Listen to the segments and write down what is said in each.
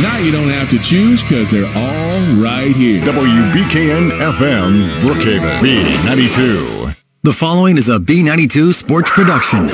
Now you don't have to choose because they're all right here. WBKN FM, Brookhaven, B92. The following is a B92 sports production.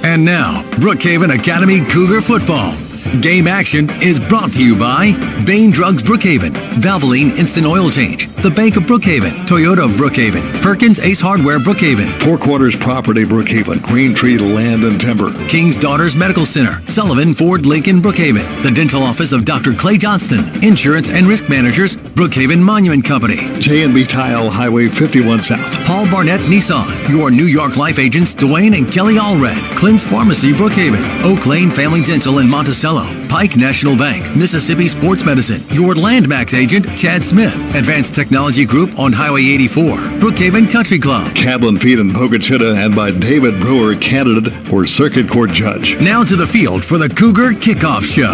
And now, Brookhaven Academy Cougar Football. Game action is brought to you by Bain Drugs Brookhaven, Valvoline Instant Oil Change, the Bank of Brookhaven, Toyota of Brookhaven, Perkins Ace Hardware Brookhaven, Four Quarters Property Brookhaven, Green Tree Land and Timber, King's Daughters Medical Center, Sullivan Ford Lincoln Brookhaven, the Dental Office of Dr. Clay Johnston, Insurance and Risk Managers, Brookhaven Monument Company, J&B Tile, Highway 51 South, Paul Barnett Nissan, your New York Life agents Dwayne and Kelly Allred, Clint's Pharmacy Brookhaven, Oak Lane Family Dental in Monticello, Pike National Bank, Mississippi Sports Medicine, your Landmax agent, Chad Smith, Advanced Technology Group on Highway 84, Brookhaven Country Club, Cadlin Feed in Pocatello, and by David Brewer, candidate for Circuit Court Judge. Now to the field for the Cougar Kickoff Show.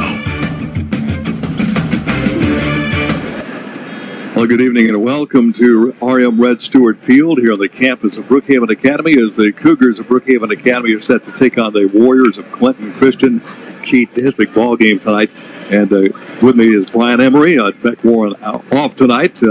Well, good evening and welcome to RM Red Stewart Field here on the campus of Brookhaven Academy as the Cougars of Brookhaven Academy are set to take on the Warriors of Clinton Christian. Key district ball game tonight, and with me is Brian Emery. Beck Warren off tonight.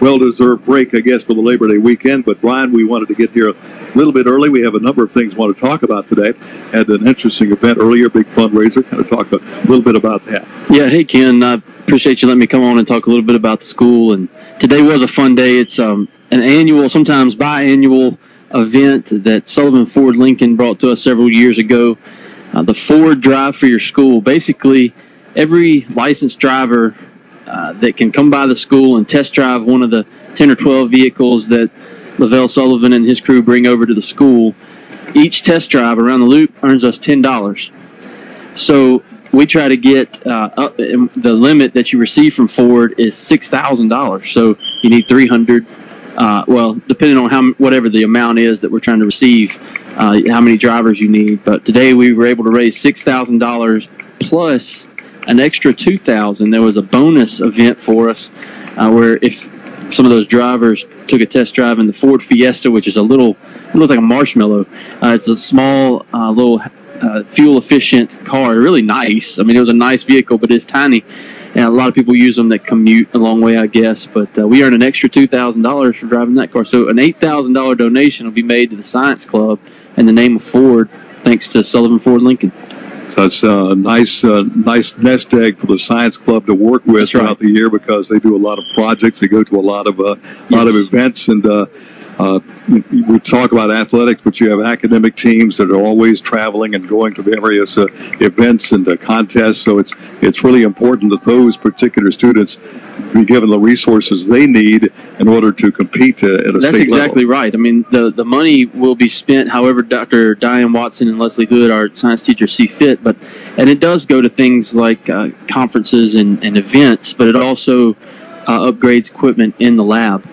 Well-deserved break, I guess, for the Labor Day weekend. But Brian, we wanted to get here a little bit early. We have a number of things we want to talk about today. Had an interesting event earlier, big fundraiser. Kind of talk a little bit about that. Yeah, hey Ken, I appreciate you letting me come on and talk a little bit about the school. And today was a fun day. It's an annual, sometimes biannual event that Sullivan Ford Lincoln brought to us several years ago. The Ford Drive for Your School. Basically, every licensed driver that can come by the school and test drive one of the 10 or 12 vehicles that Lavelle Sullivan and his crew bring over to the school, each test drive around the loop earns us $10. So we try to get the limit that you receive from Ford is $6,000. So you need $300. Well, depending on whatever the amount is that we're trying to receive, how many drivers you need. But today we were able to raise $6,000 plus an extra $2,000. There was a bonus event for us where if some of those drivers took a test drive in the Ford Fiesta, which is it looks like a marshmallow. It's a small little fuel-efficient car, really nice. I mean, it was a nice vehicle, but it's tiny. And a lot of people use them that commute a long way, I guess. But we earned an extra $2,000 for driving that car. So an $8,000 donation will be made to the Science Club in the name of Ford, thanks to Sullivan Ford Lincoln. So it's a nice nest egg for the Science Club to work with throughout the year because they do a lot of projects. They go to a lot of events, and we talk about athletics, but you have academic teams that are always traveling and going to various events and contests. So it's really important that those particular students be given the resources they need in order to compete at a state level. That's exactly right. I mean, the money will be spent however Dr. Diane Watson and Leslie Hood, our science teachers, see fit. And it does go to things like conferences and events, but it also upgrades equipment in the lab.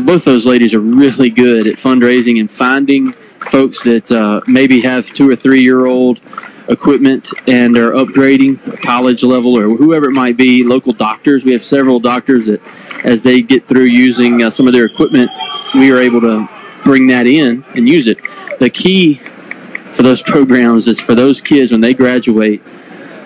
Both those ladies are really good at fundraising and finding folks that maybe have 2 or 3 year old equipment and are upgrading college level or whoever it might be. Local doctors, we have several doctors that as they get through using some of their equipment, we are able to bring that in and use it. The key for those programs is for those kids when they graduate,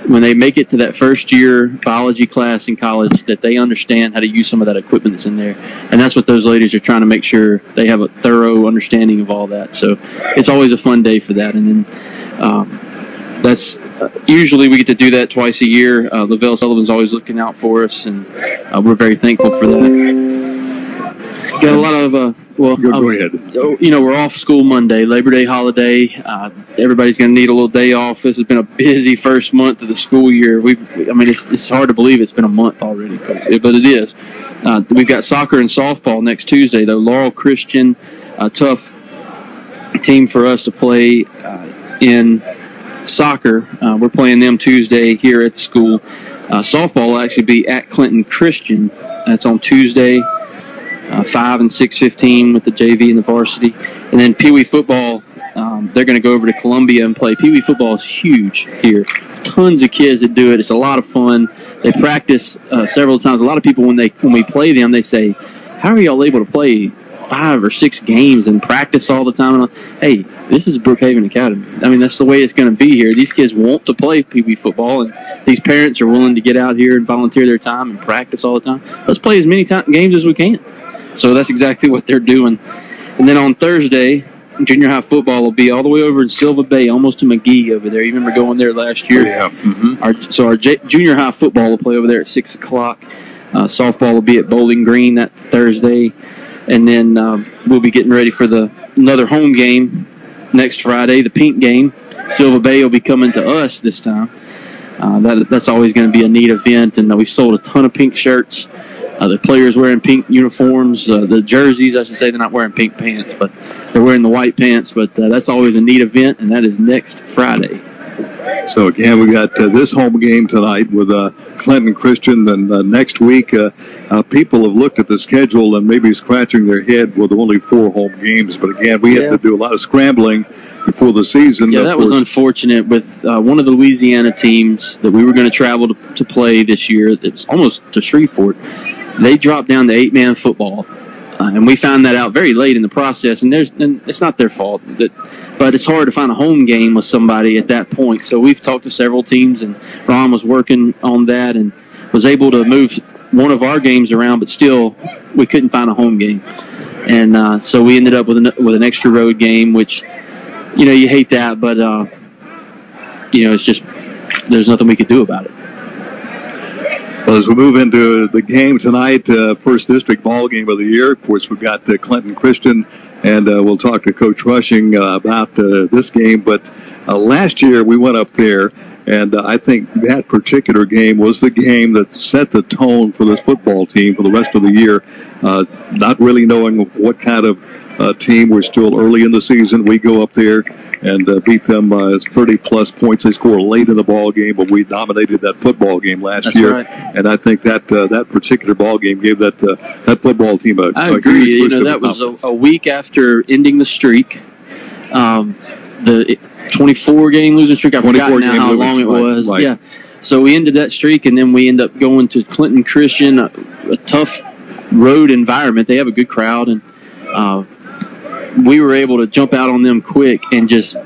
when they make it to that first year biology class in college, that they understand how to use some of that equipment that's in there. And that's what those ladies are trying to make sure they have a thorough understanding of all that. So it's always a fun day for that. And then that's usually we get to do that twice a year. Lavelle Sullivan's always looking out for us, and we're very thankful for that. Got a lot of go ahead. We're off school Monday, Labor Day holiday. Everybody's going to need a little day off. This has been a busy first month of the school year. It's hard to believe it's been a month already, but it is. We've got soccer and softball next Tuesday, though. Laurel Christian, a tough team for us to play in soccer. We're playing them Tuesday here at the school. Softball will actually be at Clinton Christian. That's on Tuesday. 5 and 6:15 with the JV and the varsity. And then Pee Wee football, they're going to go over to Columbia and play. Pee Wee football is huge here. Tons of kids that do it. It's a lot of fun. They practice several times. A lot of people, when we play them, they say, how are y'all able to play 5 or 6 games and practice all the time? Hey, this is Brookhaven Academy. I mean, that's the way it's going to be here. These kids want to play Pee Wee football, and these parents are willing to get out here and volunteer their time and practice all the time. Let's play as many games as we can. So that's exactly what they're doing. And then on Thursday, junior high football will be all the way over in Silva Bay, almost to McGee over there. You remember going there last year? Yeah. Mm-hmm. Our junior high football will play over there at 6 o'clock. Softball will be at Bowling Green that Thursday. And then we'll be getting ready for another home game next Friday, the pink game. Silva Bay will be coming to us this time. That's always going to be a neat event. And we've sold a ton of pink shirts. The players wearing pink uniforms, the jerseys, I should say, they're not wearing pink pants, but they're wearing the white pants. But that's always a neat event, and that is next Friday. So, again, we got this home game tonight with Clinton Christian. Then next week, people have looked at the schedule and maybe scratching their head with only 4 home games. But, again, we had to do a lot of scrambling before the season. Yeah, that was unfortunate with one of the Louisiana teams that we were going to travel to play this year. It's almost to Shreveport. They dropped down to 8-man football, and we found that out very late in the process. And it's not their fault, but it's hard to find a home game with somebody at that point. So we've talked to several teams, and Ron was working on that and was able to move one of our games around, but still we couldn't find a home game. And so we ended up with an extra road game, which, you hate that, but, it's just there's nothing we could do about it. Well, as we move into the game tonight, first district ball game of the year, of course, we've got Clinton Christian, and we'll talk to Coach Rushing about this game. But last year we went up there, and I think that particular game was the game that set the tone for this football team for the rest of the year. Not really knowing what kind of team. We're still early in the season. We go up there and beat them 30-plus points. They score late in the ball game, but we dominated that football game last year. Right. And I think that particular ball game gave that football team a I agree. huge boost. That was a week after ending the streak. The 24-game losing streak. I forgot now how long it was. Right. Yeah. So we ended that streak, and then we end up going to Clinton Christian, a tough road environment. They have a good crowd, and we were able to jump out on them quick and just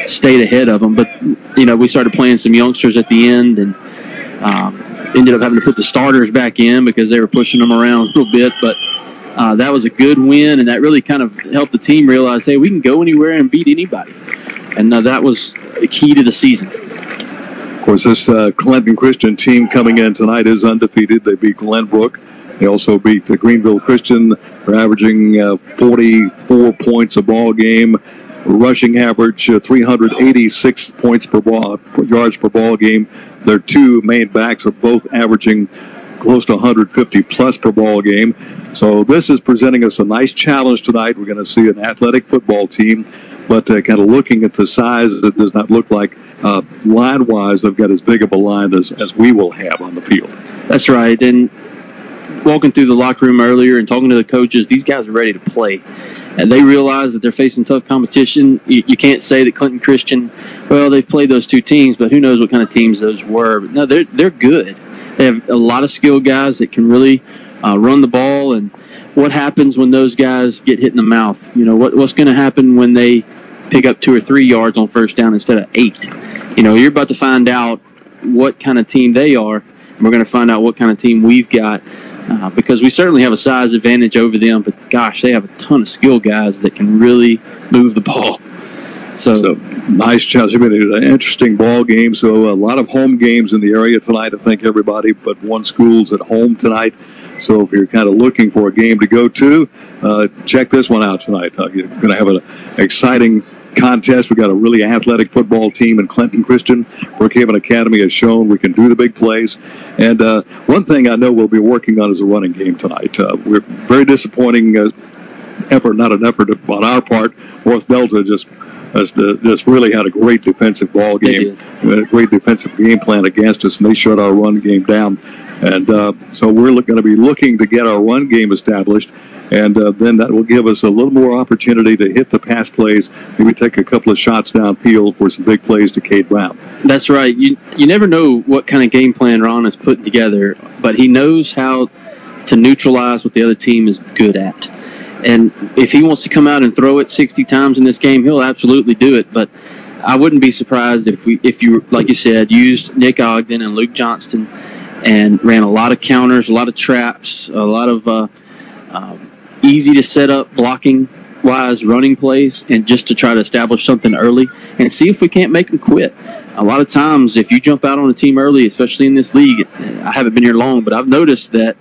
stayed ahead of them. But, we started playing some youngsters at the end and ended up having to put the starters back in because they were pushing them around a little bit. But that was a good win, and that really kind of helped the team realize, hey, we can go anywhere and beat anybody. And that was the key to the season. Of course, this Clinton Christian team coming in tonight is undefeated. They beat Glenbrook. They also beat Greenville Christian. They're averaging 44 points a ball game. Rushing average 386 points yards per ball game. Their 2 main backs are both averaging close to 150 plus per ball game. So this is presenting us a nice challenge tonight. We're going to see an athletic football team, but kind of looking at the size, it does not look like line-wise they've got as big of a line as we will have on the field. That's right. And walking through the locker room earlier and talking to the coaches, these guys are ready to play. And they realize that they're facing tough competition. You can't say that Clinton Christian, well, they've played those 2 teams, but who knows what kind of teams those were. But no, they're good. They have a lot of skilled guys that can really run the ball. And what happens when those guys get hit in the mouth? What's going to happen when they pick up 2 or 3 yards on first down instead of 8? You're about to find out what kind of team they are. And we're going to find out what kind of team we've got. Because we certainly have a size advantage over them, but gosh, they have a ton of skilled guys that can really move the ball. So nice challenge. It's been an interesting ball game. So a lot of home games in the area tonight. I think everybody but one school's at home tonight. So if you're kind of looking for a game to go to, check this one out tonight. You're going to have an exciting contest. We've got a really athletic football team in Clinton Christian. Brookhaven Academy has shown we can do the big plays. And one thing I know we'll be working on is a running game tonight. We're very disappointing effort, not an effort on our part. North Delta just really had a great defensive ball game, a great defensive game plan against us, and they shut our run game down. And so we're going to be looking to get our run game established, and then that will give us a little more opportunity to hit the pass plays, maybe take a couple of shots downfield for some big plays to Cade Brown. That's right. You never know what kind of game plan Ron is putting together, but he knows how to neutralize what the other team is good at. And if he wants to come out and throw it 60 times in this game, he'll absolutely do it. But I wouldn't be surprised if you, like you said, used Nick Ogden and Luke Johnston and ran a lot of counters, a lot of traps, a lot of easy to set up blocking-wise running plays, and just to try to establish something early and see if we can't make them quit. A lot of times, if you jump out on a team early, especially in this league, I haven't been here long, but I've noticed that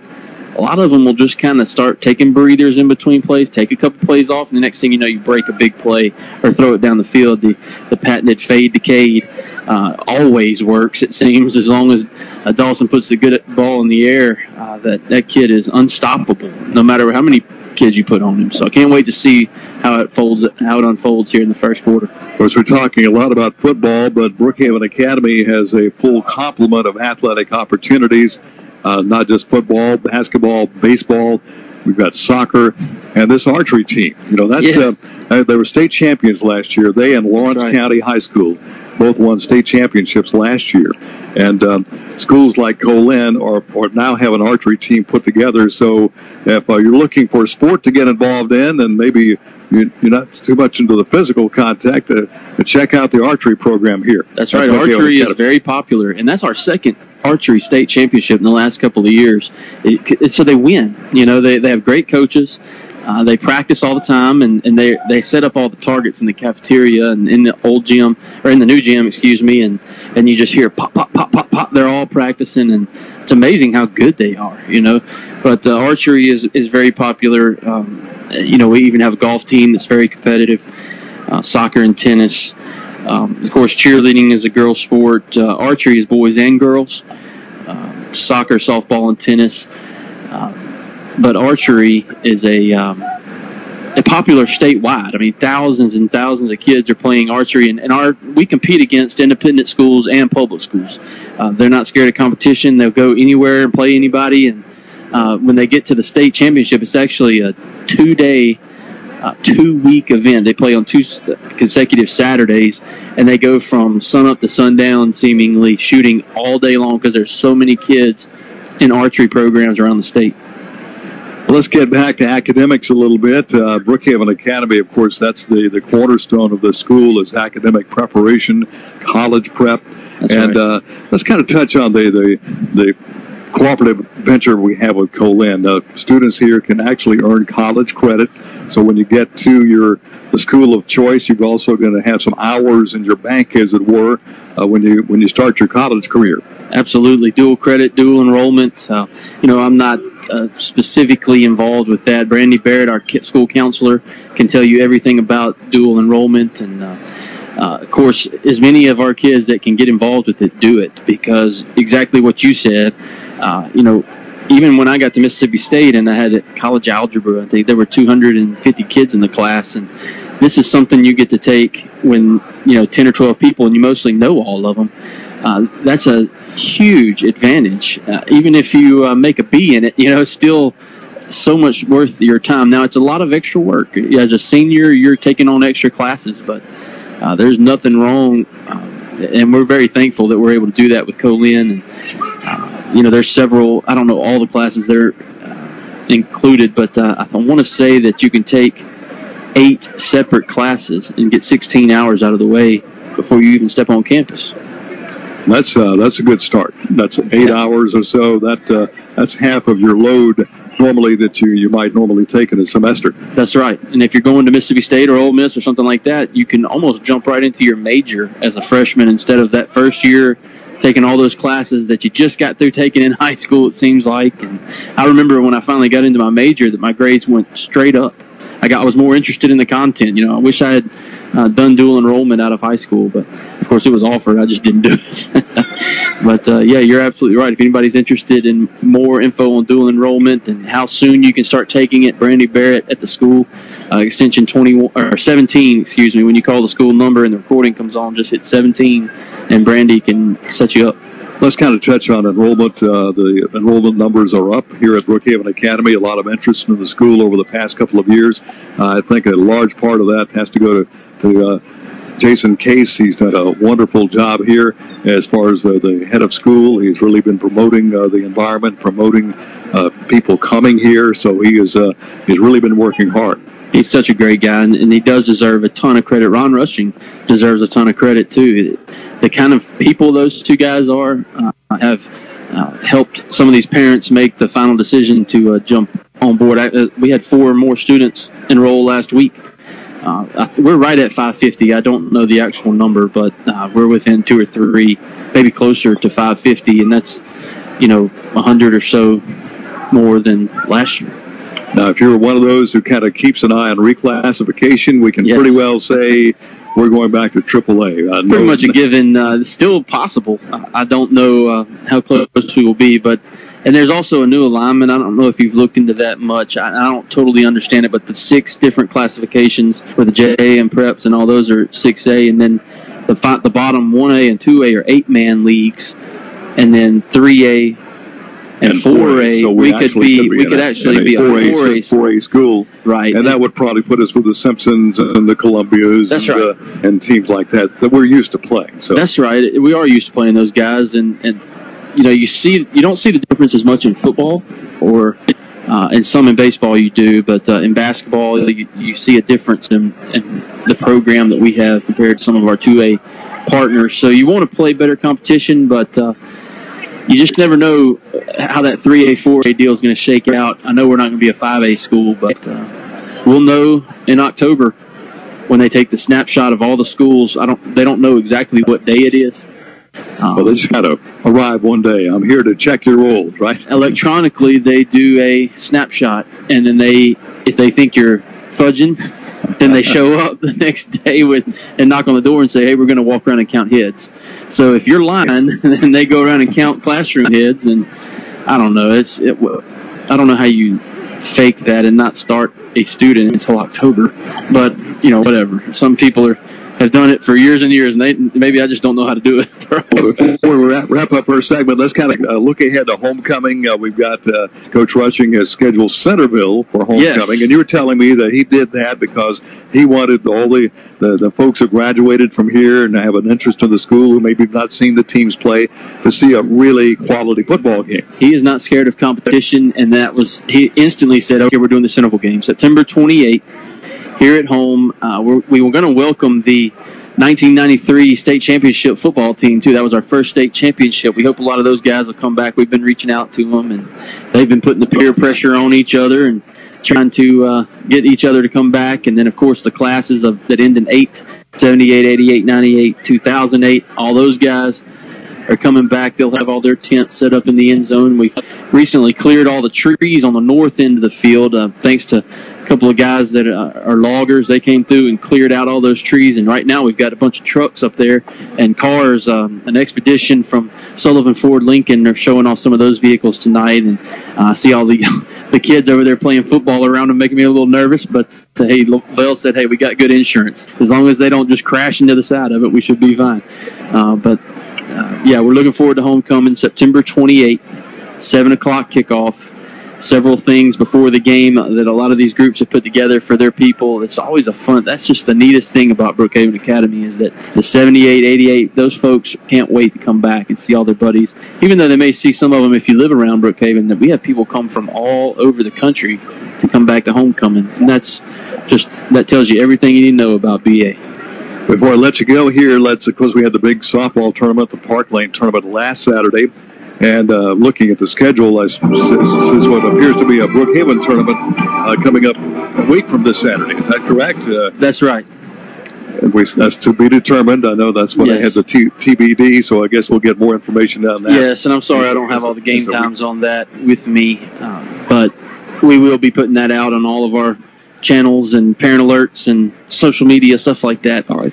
a lot of them will just kind of start taking breathers in between plays, take a couple plays off, and the next thing you know, you break a big play or throw it down the field. The patented fade decayed always works, it seems, as long as Dawson puts the good ball in the air. That kid is unstoppable, no matter how many kids you put on him. So I can't wait to see how it unfolds here in the first quarter. Of course, we're talking a lot about football, but Brookhaven Academy has a full complement of athletic opportunities. Not just football, basketball, baseball. We've got soccer and this archery team. You know, they were state champions last year. They and Lawrence County High School both won state championships last year. And schools like Colin are now have an archery team put together. So if you're looking for a sport to get involved in, and maybe you're not too much into the physical contact, check out the archery program here. That's right. Archery is very popular, and that's our second archery state championship in the last couple of years. So they win. You know, they have great coaches. They practice all the time, and they set up all the targets in the cafeteria and in the old gym, or in the new gym, excuse me, and you just hear pop, pop, pop, pop, pop. They're all practicing, and it's amazing how good they are, you know. But archery is very popular. You know, we even have a golf team that's very competitive, soccer and tennis. Of course, cheerleading is a girls' sport. Archery is boys and girls. Soccer, softball, and tennis. But archery is a popular statewide. I mean, thousands and thousands of kids are playing archery, and we compete against independent schools and public schools. They're not scared of competition. They'll go anywhere and play anybody. And when they get to the state championship, it's actually a 2-week event. They play on 2 consecutive Saturdays, and they go from sun up to sundown, seemingly shooting all day long because there's so many kids in archery programs around the state. Well, let's get back to academics a little bit. Brookhaven Academy, of course, that's the cornerstone of the school is academic preparation, college prep. That's and right. Let's kind of touch on the cooperative venture we have with Colin. Students here can actually earn college credit. So when you get to the school of choice, you're also going to have some hours in your bank, as it were, when you start your college career. Absolutely. Dual credit, dual enrollment. You know, I'm not specifically involved with that. Brandy Barrett, our school counselor, can tell you everything about dual enrollment. And, of course, as many of our kids that can get involved with it do it, because exactly what you said, you know, even when I got to Mississippi State and I had college algebra, I think there were 250 kids in the class. And this is something you get to take when, you know, 10 or 12 people and you mostly know all of them. That's a huge advantage. Even if you make a B in it, you know, it's still so much worth your time. Now, it's a lot of extra work. As a senior, you're taking on extra classes, but there's nothing wrong. And we're very thankful that we're able to do that with Colin. And, you know, there's several, I don't know all the classes that are included, but I want to say that you can take 8 separate classes and get 16 hours out of the way before you even step on campus. That's a good start. That's 8 hours or so. That's half of your load normally that you might normally take in a semester. That's right. And if you're going to Mississippi State or Ole Miss or something like that, you can almost jump right into your major as a freshman instead of that first year taking all those classes that you just got through taking in high school, it seems like. And I remember when I finally got into my major that my grades went straight up. I was more interested in the content. You know, I wish I had done dual enrollment out of high school, but of course it was offered. I just didn't do it. But yeah, you're absolutely right. If anybody's interested in more info on dual enrollment and how soon you can start taking it, Brandy Barrett at the school, extension 21 or 17, excuse me. When you call the school number and the recording comes on, just hit 17, and Brandy can set you up. Let's kind of touch on enrollment. The enrollment numbers are up here at Brookhaven Academy. A lot of interest in the school over the past couple of years. I think a large part of that has to go to Jason Case. He's done a wonderful job here as far as the head of school. He's really been promoting the environment, promoting people coming here. So he's really been working hard. He's such a great guy, and he does deserve a ton of credit. Ron Rushing deserves a ton of credit, too. The kind of people those two guys are have helped some of these parents make the final decision to jump on board. We had 4 more students enroll last week. We're right at 550. I don't know the actual number, but we're within 2 or 3, maybe closer to 550, and that's 100 or so more than last year. Now, if you're one of those who kind of keeps an eye on reclassification, we can pretty well say we're going back to AAA. Pretty much a given. It's still possible. I don't know how close we will be, and there's also a new alignment. I don't know if you've looked into that much. I don't totally understand it, but the 6 different classifications with the JA and preps and all those are 6A, and then the bottom 1A and 2A are 8-man leagues, and then 3A and 4A, so we could actually be a 4A school, right? And that would probably put us with the Simpsons and the Columbias, and teams like that we're used to playing. So that's right. We are used to playing those guys, and you don't see the difference as much in football, or and some in baseball you do, but in basketball you see a difference in the program that we have compared to some of our 2A partners. So you want to play better competition, but you just never know how that 3A, 4A deal is going to shake out. I know we're not going to be a 5A school, but we'll know in October when they take the snapshot of all the schools. They don't know exactly what day it is. Well, they just got to arrive one day. I'm here to check your rolls, right? Electronically, they do a snapshot, and then if they think you're fudging, then they show up the next day and knock on the door and say, hey, we're going to walk around and count heads. So if you're lying, then they go around and count classroom heads, and I don't know. I don't know how you fake that and not start a student until October, but whatever. Some people have done it for years and years, and maybe I just don't know how to do it. Before we wrap up our segment, let's kind of look ahead to homecoming. We've got Coach Rushing has scheduled Centerville for homecoming, yes. And you were telling me that he did that because he wanted all the folks who graduated from here and have an interest in the school who maybe have not seen the teams play to see a really quality football game. He is not scared of competition, and he instantly said, okay, we're doing the Centerville game, September 28th. Here at home, we were going to welcome the 1993 state championship football team, too. That was our first state championship. We hope a lot of those guys will come back. We've been reaching out to them, and they've been putting the peer pressure on each other and trying to get each other to come back. And then, of course, the classes that end in 8, 78, 88, 98, 2008, all those guys are coming back. They'll have all their tents set up in the end zone. We've recently cleared all the trees on the north end of the field, thanks to a couple of guys that are loggers. They came through and cleared out all those trees, and right now we've got a bunch of trucks up there and cars. An expedition from Sullivan Ford Lincoln are showing off some of those vehicles tonight, and I see all the kids over there playing football around them, making me a little nervous, but hey, Bell said, hey, we got good insurance. As long as they don't just crash into the side of it, we should be fine. Yeah, we're looking forward to homecoming, September 28th, 7 o'clock kickoff. Several things before the game that a lot of these groups have put together for their people. It's always that's just the neatest thing about Brookhaven Academy is that the 78, 88, those folks can't wait to come back and see all their buddies. Even though they may see some of them if you live around Brookhaven, that we have people come from all over the country to come back to homecoming. And that tells you everything you need to know about BA. Before I let you go here, because we had the big softball tournament, the Park Lane tournament last Saturday, and looking at the schedule, this is what appears to be a Brookhaven tournament coming up a week from this Saturday. Is that correct? That's right. That's to be determined. I know that's when I had the TBD, so I guess we'll get more information on that. Yes, and I'm sorry I don't have all the game times on that with me, but we will be putting that out on all of our channels and parent alerts and social media, stuff like that. All right.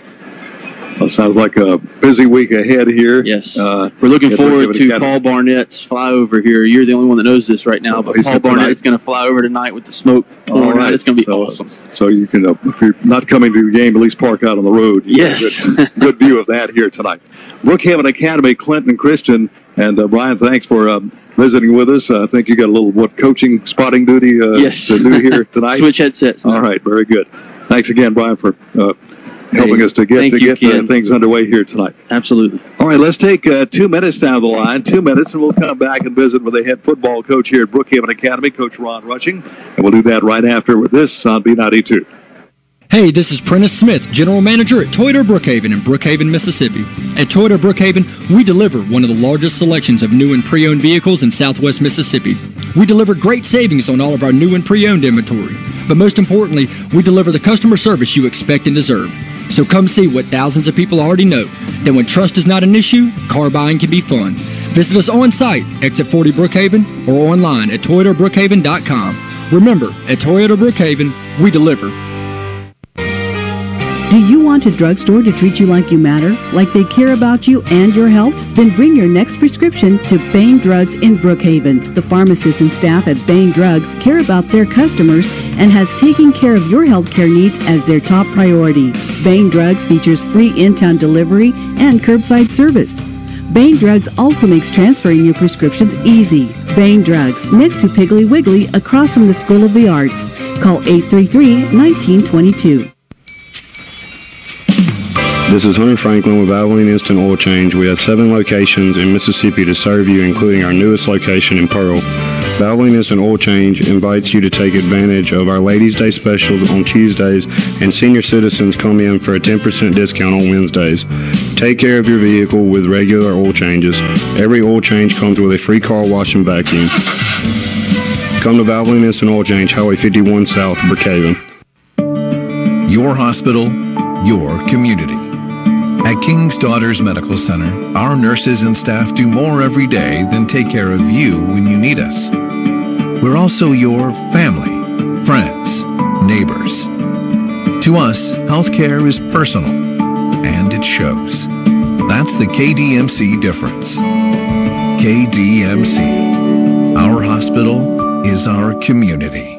Well, sounds like a busy week ahead here. Yes. We're looking forward to Paul Barnett's flyover here. You're the only one that knows this right now, but Paul Barnett's going to fly over tonight with the smoke pouring out. It's going to be awesome. So you can, if you're not coming to the game, at least park out on the road. Yes. Good view of that here tonight. Brookhaven Academy, Clinton Christian, and Brian, thanks for visiting with us. I think you got a little, coaching spotting duty to do here tonight? Switch headsets. All right, very good. Thanks again, Brian, for helping us to get things underway here tonight. Absolutely. All right, let's take 2 minutes down the line, 2 minutes, and we'll come back and visit with the head football coach here at Brookhaven Academy, Coach Ron Rushing, and we'll do that right after this on B92. Hey, this is Prentice Smith, General Manager at Toyota Brookhaven in Brookhaven, Mississippi. At Toyota Brookhaven, we deliver one of the largest selections of new and pre-owned vehicles in Southwest Mississippi. We deliver great savings on all of our new and pre-owned inventory. But most importantly, we deliver the customer service you expect and deserve. So come see what thousands of people already know, that when trust is not an issue, car buying can be fun. Visit us on site, exit 40 Brookhaven, or online at ToyotaBrookhaven.com. Remember, at Toyota Brookhaven, we deliver. Do you want a drugstore to treat you like you matter, like they care about you and your health? Then bring your next prescription to Bain Drugs in Brookhaven. The pharmacists and staff at Bain Drugs care about their customers and has taken care of your healthcare needs as their top priority. Bain Drugs features free in-town delivery and curbside service. Bain Drugs also makes transferring your prescriptions easy. Bain Drugs, next to Piggly Wiggly, across from the School of the Arts. Call 833-1922. This is Hunter Franklin with Valvoline Instant Oil Change. We have 7 locations in Mississippi to serve you, including our newest location in Pearl. Valvoline Instant Oil Change invites you to take advantage of our Ladies' Day specials on Tuesdays, and senior citizens come in for a 10% discount on Wednesdays. Take care of your vehicle with regular oil changes. Every oil change comes with a free car wash and vacuum. Come to Valvoline Instant Oil Change, Highway 51 South, Brookhaven. Your hospital, your community. At King's Daughters Medical Center, our nurses and staff do more every day than take care of you when you need us. We're also your family, friends, neighbors. To us, healthcare is personal, and it shows. That's the KDMC difference. KDMC. Our hospital is our community.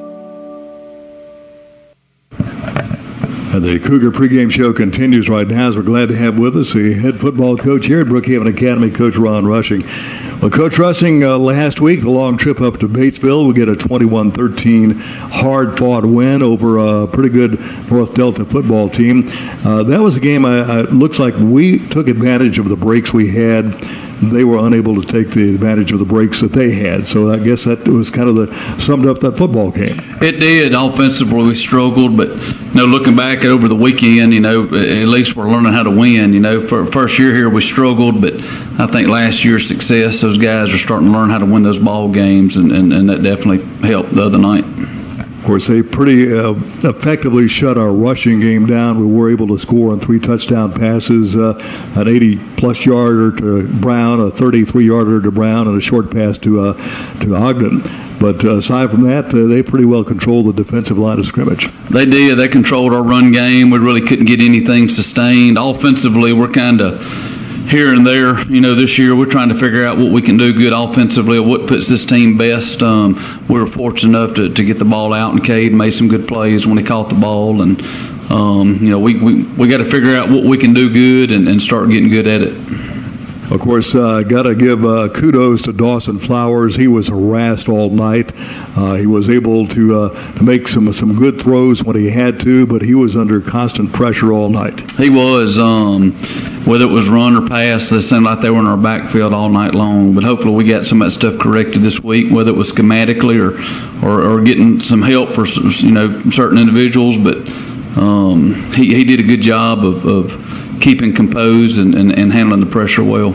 The Cougar pregame show continues right now, as we're glad to have with us the head football coach here at Brookhaven Academy, Coach Ron Rushing. Well, Coach Rushing, last week, the long trip up to Batesville, we get a 21-13 hard-fought win over a pretty good North Delta football team. That was a game, looks like we took advantage of the breaks we had. They were unable to take the advantage of the breaks that they had. So I guess that was kind of summed up that football game. It did. Offensively, we struggled, but looking back over the weekend, at least we're learning how to win. For first year here, we struggled, but I think last year's success, those guys are starting to learn how to win those ball games, and that definitely helped the other night. Of course, they pretty effectively shut our rushing game down. We were able to score on 3 touchdown passes, an 80-plus yarder to Brown, a 33-yarder to Brown, and a short pass to Ogden. But aside from that, they pretty well controlled the defensive line of scrimmage. They did. They controlled our run game. We really couldn't get anything sustained. Offensively, we're kind of here and there. This year we're trying to figure out what we can do good offensively, what fits this team best. We were fortunate enough to get the ball out, and Cade made some good plays when he caught the ball. And, we got to figure out what we can do good and start getting good at it. Of course, got to give kudos to Dawson Flowers. He was harassed all night. He was able to make some good throws when he had to, but he was under constant pressure all night. He was. Whether it was run or pass, it seemed like they were in our backfield all night long. But hopefully we got some of that stuff corrected this week, whether it was schematically or getting some help for certain individuals. But he did a good job of keeping composed and handling the pressure well.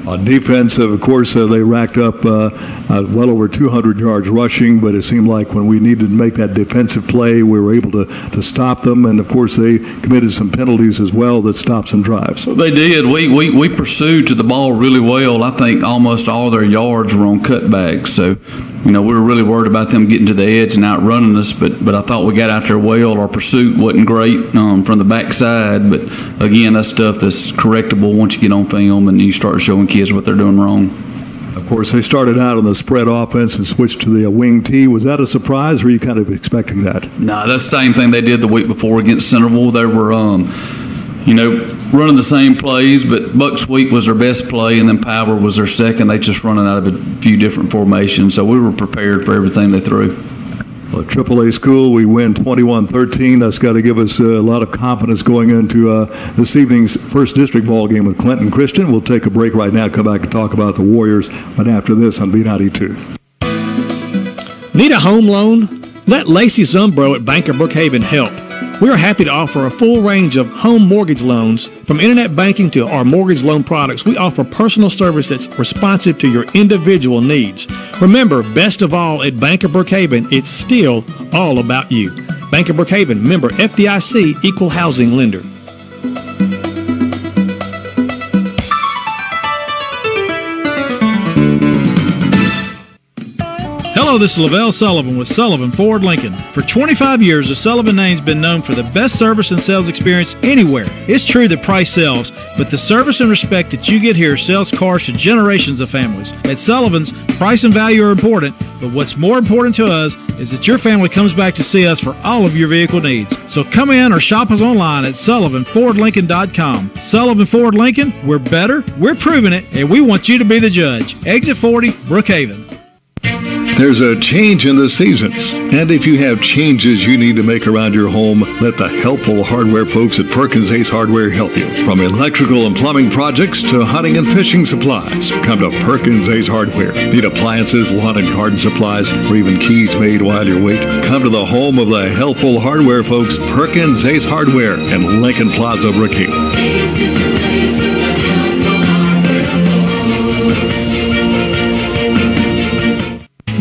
On defense, of course, they racked up well over 200 yards rushing, but it seemed like when we needed to make that defensive play, we were able to stop them. And, of course, they committed some penalties as well that stopped some drives. They did. We pursued to the ball really well. I think almost all their yards were on cutbacks. So, we were really worried about them getting to the edge and outrunning us, but I thought we got out there well. Our pursuit wasn't great from the backside, but, again, that's stuff that's correctable once you get on film and you start showing kids what they're doing wrong. Of course, they started out on the spread offense and switched to the wing T. Was that a surprise, or were you kind of expecting that? No, that's the same thing they did the week before against Centerville. They were, running the same plays, but Buck Sweep was their best play, and then Power was their second. They just running out of a few different formations, so we were prepared for everything they threw. Well, AAA school, we win 21-13. That's got to give us a lot of confidence going into this evening's first district ball game with Clinton Christian. We'll take a break right now, come back and talk about the Warriors, but after this on B92. Need a home loan? Let Lacey Zumbro at Bank of Brookhaven help. We are happy to offer a full range of home mortgage loans. From internet banking to our mortgage loan products, we offer personal service that's responsive to your individual needs. Remember, best of all, at Bank of Brookhaven, it's still all about you. Bank of Brookhaven, member FDIC, equal housing lender. Hello, this is Lavelle Sullivan with Sullivan Ford Lincoln. For 25 years, the Sullivan name's been known for the best service and sales experience anywhere. It's true that price sells, but the service and respect that you get here sells cars to generations of families. At Sullivan's, price and value are important, but what's more important to us is that your family comes back to see us for all of your vehicle needs. So come in or shop us online at SullivanFordLincoln.com. Sullivan Ford Lincoln, we're better, we're proving it, and we want you to be the judge. Exit 40, Brookhaven. There's a change in the seasons, and if you have changes you need to make around your home, let the helpful hardware folks at Perkins Ace Hardware help you. From electrical and plumbing projects to hunting and fishing supplies, come to Perkins Ace Hardware. Need appliances, lawn and garden supplies, or even keys made while you wait? Come to the home of the helpful hardware folks, Perkins Ace Hardware in Lincoln Plaza, Brookhaven.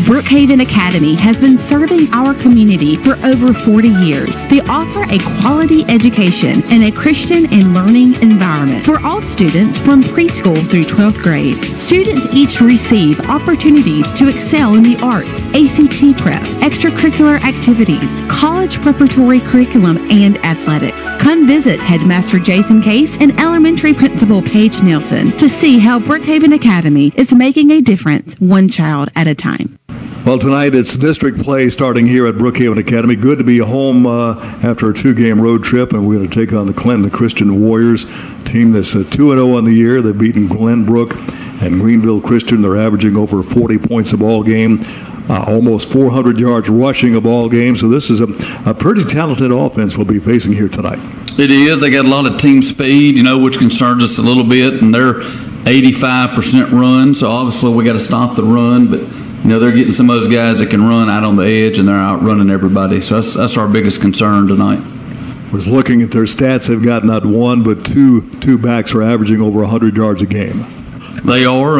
Brookhaven Academy has been serving our community for over 40 years. They offer a quality education and a Christian and learning environment for all students from preschool through 12th grade. Students each receive opportunities to excel in the arts, ACT prep, extracurricular activities, college preparatory curriculum, and athletics. Come visit Headmaster Jason Case and Elementary Principal Paige Nelson to see how Brookhaven Academy is making a difference one child at a time. Well, tonight it's district play starting here at Brookhaven Academy. Good to be home after a two-game road trip, and we're going to take on the Clinton Christian Warriors, team that's 2-0 on the year. They've beaten Glenbrook and Greenville Christian. They're averaging over 40 points a ball game, almost 400 yards rushing a ball game. So this is a pretty talented offense we'll be facing here tonight. It is. They got a lot of team speed, which concerns us a little bit, and they're 85% run. So obviously we got to stop the run, but they're getting some of those guys that can run out on the edge, and they're outrunning everybody. So that's our biggest concern tonight. I was looking at their stats. They've got not one, but two backs are averaging over 100 yards a game. They are.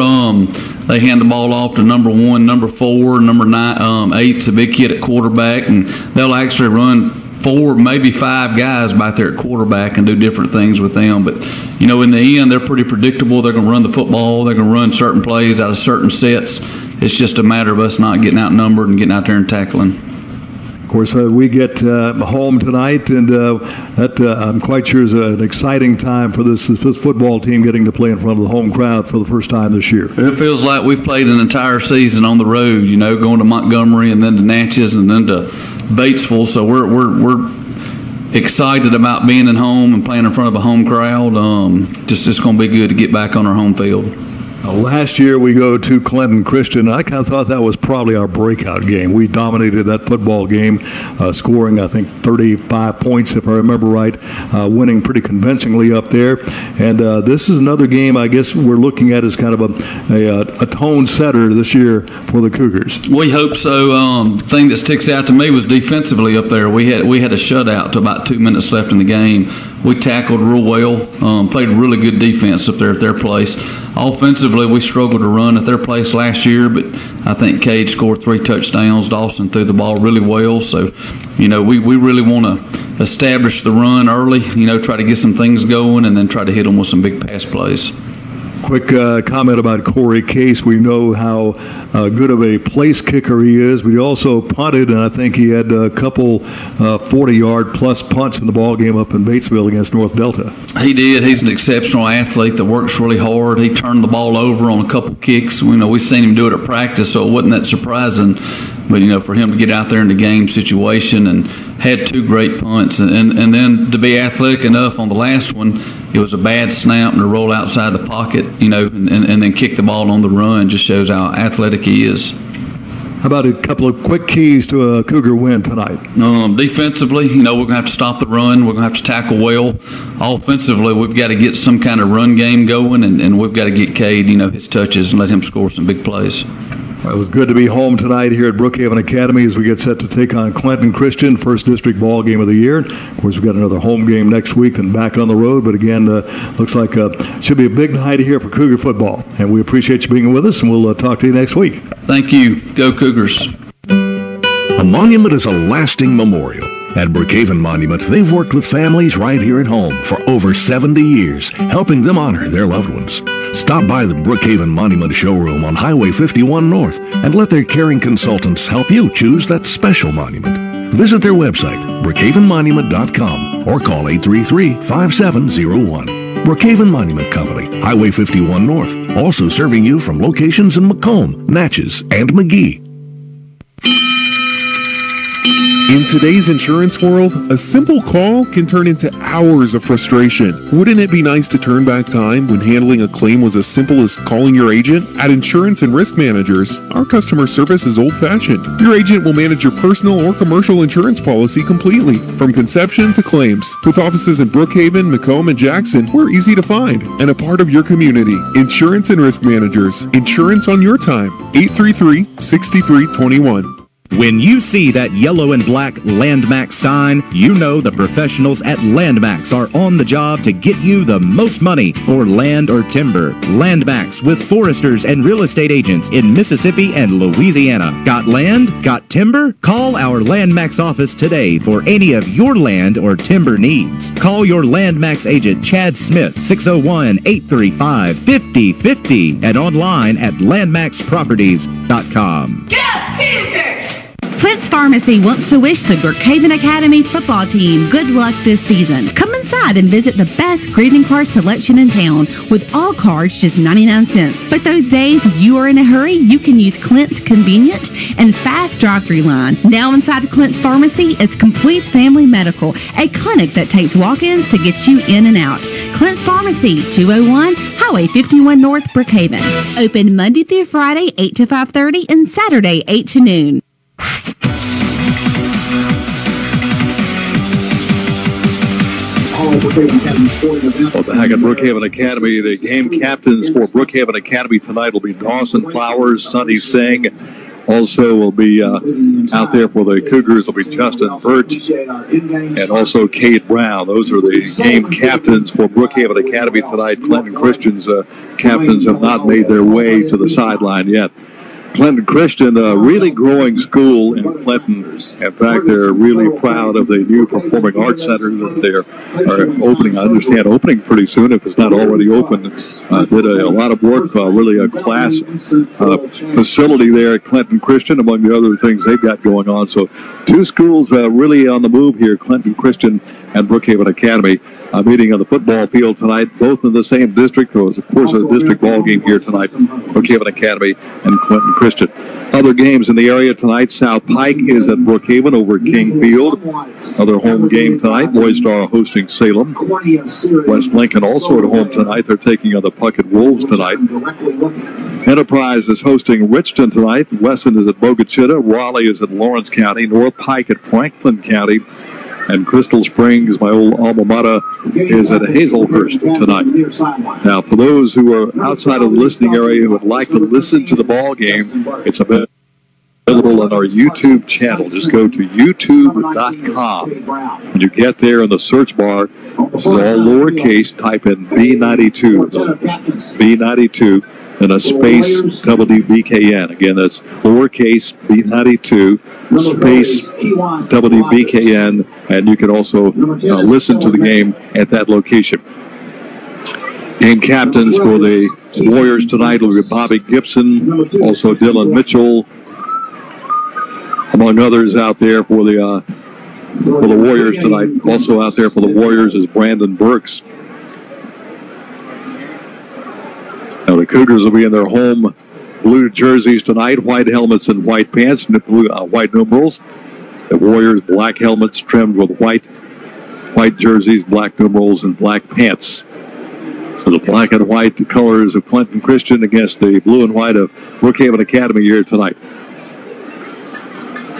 They hand the ball off to number 1, number 4, number 9, 8's a big kid at quarterback, and they'll actually run 4, maybe 5 guys back there at quarterback and do different things with them. But, in the end, they're pretty predictable. They're going to run the football. They're going to run certain plays out of certain sets. It's just a matter of us not getting outnumbered and getting out there and tackling. Of course, we get home tonight, and that I'm quite sure is an exciting time for this football team getting to play in front of the home crowd for the first time this year. It feels like we've played an entire season on the road, going to Montgomery and then to Natchez and then to Batesville. So we're excited about being at home and playing in front of a home crowd. It's going to be good to get back on our home field. Last year we go to Clinton Christian. I kind of thought that was probably our breakout game. We dominated that football game, scoring, I think, 35 points, if I remember right, winning pretty convincingly up there. And this is another game I guess we're looking at as kind of a tone setter this year for the Cougars. We hope so. The thing that sticks out to me was defensively up there. We had a shutout to about 2 minutes left in the game. We tackled real well, played really good defense up there at their place. Offensively, we struggled to run at their place last year, but I think Cade scored 3 touchdowns. Dawson threw the ball really well. So, we really want to establish the run early, try to get some things going and then try to hit them with some big pass plays. Quick comment about Corey Case. We know how good of a place kicker he is, but he also punted, and I think he had a couple 40-yard plus punts in the ball game up in Batesville against North Delta. He did. He's an exceptional athlete that works really hard. He turned the ball over on a couple kicks. We've seen him do it at practice, so it wasn't that surprising. But, for him to get out there in the game situation and had 2 great punts, and then to be athletic enough on the last one, it was a bad snap and to roll outside the pocket, and then kick the ball on the run just shows how athletic he is. How about a couple of quick keys to a Cougar win tonight? Defensively, we're going to have to stop the run. We're going to have to tackle well. Offensively, we've got to get some kind of run game going, and we've got to get Cade, his touches and let him score some big plays. It was good to be home tonight here at Brookhaven Academy as we get set to take on Clinton Christian, first district ball game of the year. Of course, we've got another home game next week and back on the road. But again, looks like it should be a big night here for Cougar football. And we appreciate you being with us, and we'll talk to you next week. Thank you. Go Cougars. A monument is a lasting memorial. At Brookhaven Monument, they've worked with families right here at home for over 70 years, helping them honor their loved ones. Stop by the Brookhaven Monument showroom on Highway 51 North and let their caring consultants help you choose that special monument. Visit their website, brookhavenmonument.com, or call 833-5701. Brookhaven Monument Company, Highway 51 North, also serving you from locations in Macomb, Natchez, and McGee. In today's insurance world, a simple call can turn into hours of frustration. Wouldn't it be nice to turn back time when handling a claim was as simple as calling your agent? At Insurance and Risk Managers, our customer service is old-fashioned. Your agent will manage your personal or commercial insurance policy completely, from conception to claims. With offices in Brookhaven, Macomb, and Jackson, we're easy to find and a part of your community. Insurance and Risk Managers. Insurance on your time. 833-6321. When you see that yellow and black Landmax sign, you know the professionals at Landmax are on the job to get you the most money for land or timber. Landmax with foresters and real estate agents in Mississippi and Louisiana. Got land? Got timber? Call our Landmax office today for any of your land or timber needs. Call your Landmax agent Chad Smith, 601-835-5050, and online at landmaxproperties.com. Clint's Pharmacy wants to wish the Brookhaven Academy football team good luck this season. Come inside and visit the best greeting card selection in town, with all cards just 99 cents. But those days you are in a hurry, you can use Clint's convenient and fast drive-thru line. Now inside of Clint's Pharmacy is Complete Family Medical, a clinic that takes walk-ins to get you in and out. Clint's Pharmacy, 201 Highway 51 North, Brookhaven. Open Monday through Friday, 8 to 5:30, and Saturday, 8 to noon. Back at Brookhaven Academy, the game captains for Brookhaven Academy tonight will be Dawson Flowers, Sonny Singh. Also will be out there for the Cougars will be Justin Burt and also Cade Brown. Those are the game captains for Brookhaven Academy tonight. Clinton Christian's captains have not made their way to the sideline yet. Clinton Christian, a really growing school in Clinton. In fact, they're really proud of the new Performing Arts Center that they are opening. I understand opening pretty soon, if it's not already open. Did a lot of work, really a class facility there at Clinton Christian, among the other things they've got going on. So two schools really on the move here, Clinton Christian and Brookhaven Academy. Meeting on the football field tonight, both in the same district. There was, of course, a district ball game here tonight, Brookhaven Academy and Clinton Christian. Other games in the area tonight, South Pike is at Brookhaven over at King Field. Other home game tonight, Lloyd Star hosting Salem. West Lincoln also at home tonight. They're taking on the Puckett Wolves tonight. Enterprise is hosting Richton tonight. Wesson is at Bogachita. Raleigh is at Lawrence County. North Pike at Franklin County. And Crystal Springs, my old alma mater, is at Hazelhurst tonight. Now, for those who are outside of the listening area who would like to listen to the ball game, it's available on our YouTube channel. Just go to youtube.com. When you get there in the search bar, this is all lowercase, type in B92. B92. And a space WBKN. Again, that's lowercase B92, space WBKN, and you can also listen to the game at that location. Game captains for the Warriors tonight will be Bobby Gibson, also Dylan Mitchell, among others out there for the Warriors tonight. Also out there for the Warriors is Brandon Burks. Now, the Cougars will be in their home blue jerseys tonight, white helmets and white pants, white numerals. The Warriors, black helmets trimmed with white jerseys, black numerals, and black pants. So the black and white colors of Clinton Christian against the blue and white of Brookhaven Academy here tonight.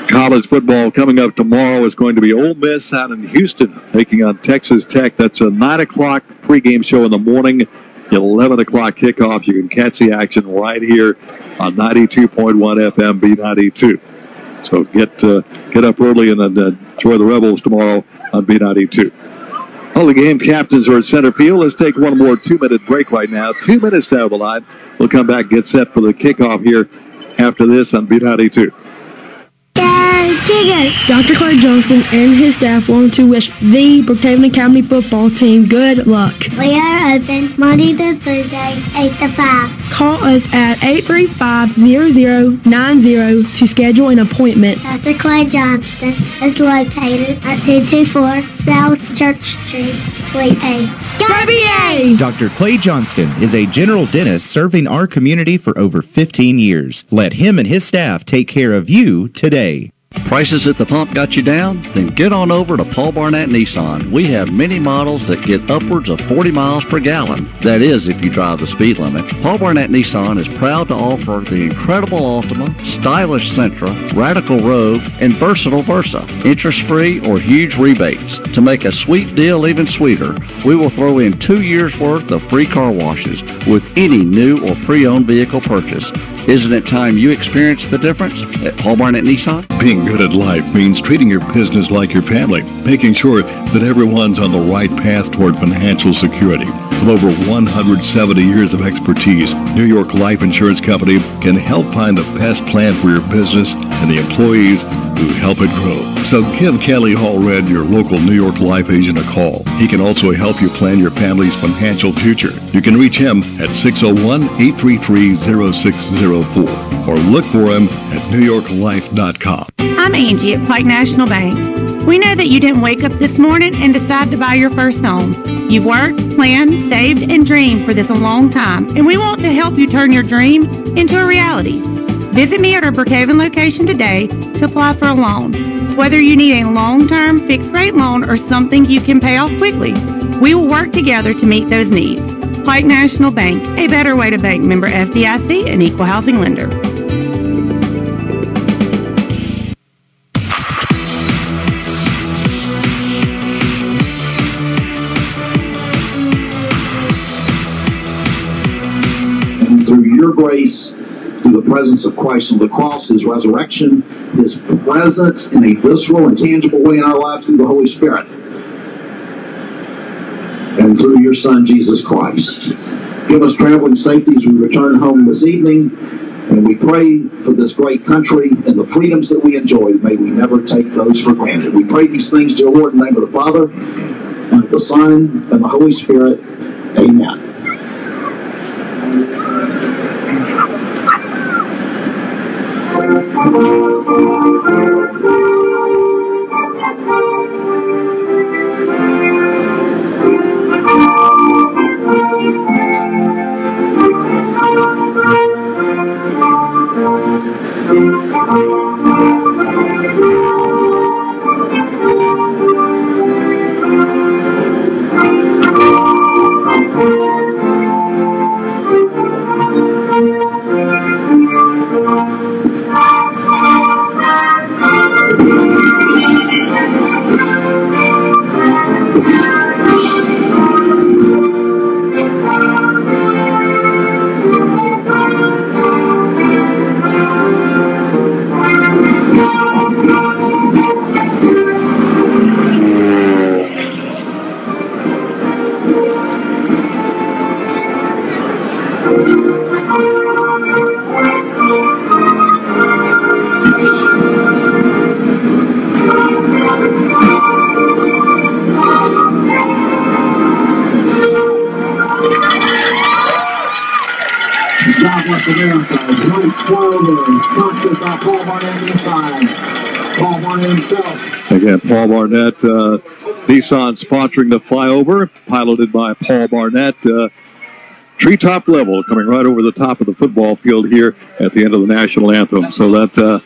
College football coming up tomorrow is going to be Ole Miss out in Houston taking on Texas Tech. That's a 9 o'clock pregame show in the morning, 11 o'clock kickoff. You can catch the action right here on 92.1 FM B92. So get up early and enjoy the Rebels tomorrow on B92. All the game captains are at center field. Let's take one more 2-minute break right now. 2 minutes down the line. We'll come back, get set for the kickoff here after this on B92. Dr. Clay Johnson and his staff want to wish the Brookhaven Academy football team good luck. We are open Monday to Thursday, 8 to 5. Call us at 835-0090 to schedule an appointment. Dr. Clay Johnson is located at 224 South Church Street, Suite A. Go BA! Dr. Clay Johnston is a general dentist serving our community for over 15 years. Let him and his staff take care of you today. Prices at the pump got you down? Then get on over to Paul Barnett Nissan. We have many models that get upwards of 40 miles per gallon. That is, if you drive the speed limit. Paul Barnett Nissan is proud to offer the incredible Altima, stylish Sentra, radical Rogue, and versatile Versa. Interest-free or huge rebates. To make a sweet deal even sweeter, we will throw in 2 years' worth of free car washes with any new or pre-owned vehicle purchase. Isn't it time you experience the difference at Paul Barnett Nissan? Being good at life means treating your business like your family, making sure that everyone's on the right path toward financial security. With over 170 years of expertise, New York Life Insurance Company can help find the best plan for your business and the employees who help it grow. So give Kelly Hallred, your local New York Life agent, a call. He can also help you plan your family's financial future. You can reach him at 601-833-0604 or look for him at newyorklife.com. I'm Angie at Pike National Bank. We know that you didn't wake up this morning and decide to buy your first home. You've worked, planned, saved, and dreamed for this a long time, and we want to help you turn your dream into a reality. Visit me at our Brookhaven location today to apply for a loan. Whether you need a long-term fixed-rate loan or something you can pay off quickly, we will work together to meet those needs. Pike National Bank, a better way to bank, member FDIC, and equal housing lender. Through your grace, through the presence of Christ on the cross, his resurrection, his presence in a visceral and tangible way in our lives through the Holy Spirit, and through your Son, Jesus Christ. Give us traveling safety as we return home this evening, and we pray for this great country and the freedoms that we enjoy. May we never take those for granted. We pray these things, dear Lord, in the name of the Father, and of the Son, and the Holy Spirit. Amen. Again, Paul Barnett, Nissan sponsoring the flyover, piloted by Paul Barnett. Treetop level, coming right over the top of the football field here at the end of the national anthem. So that's kind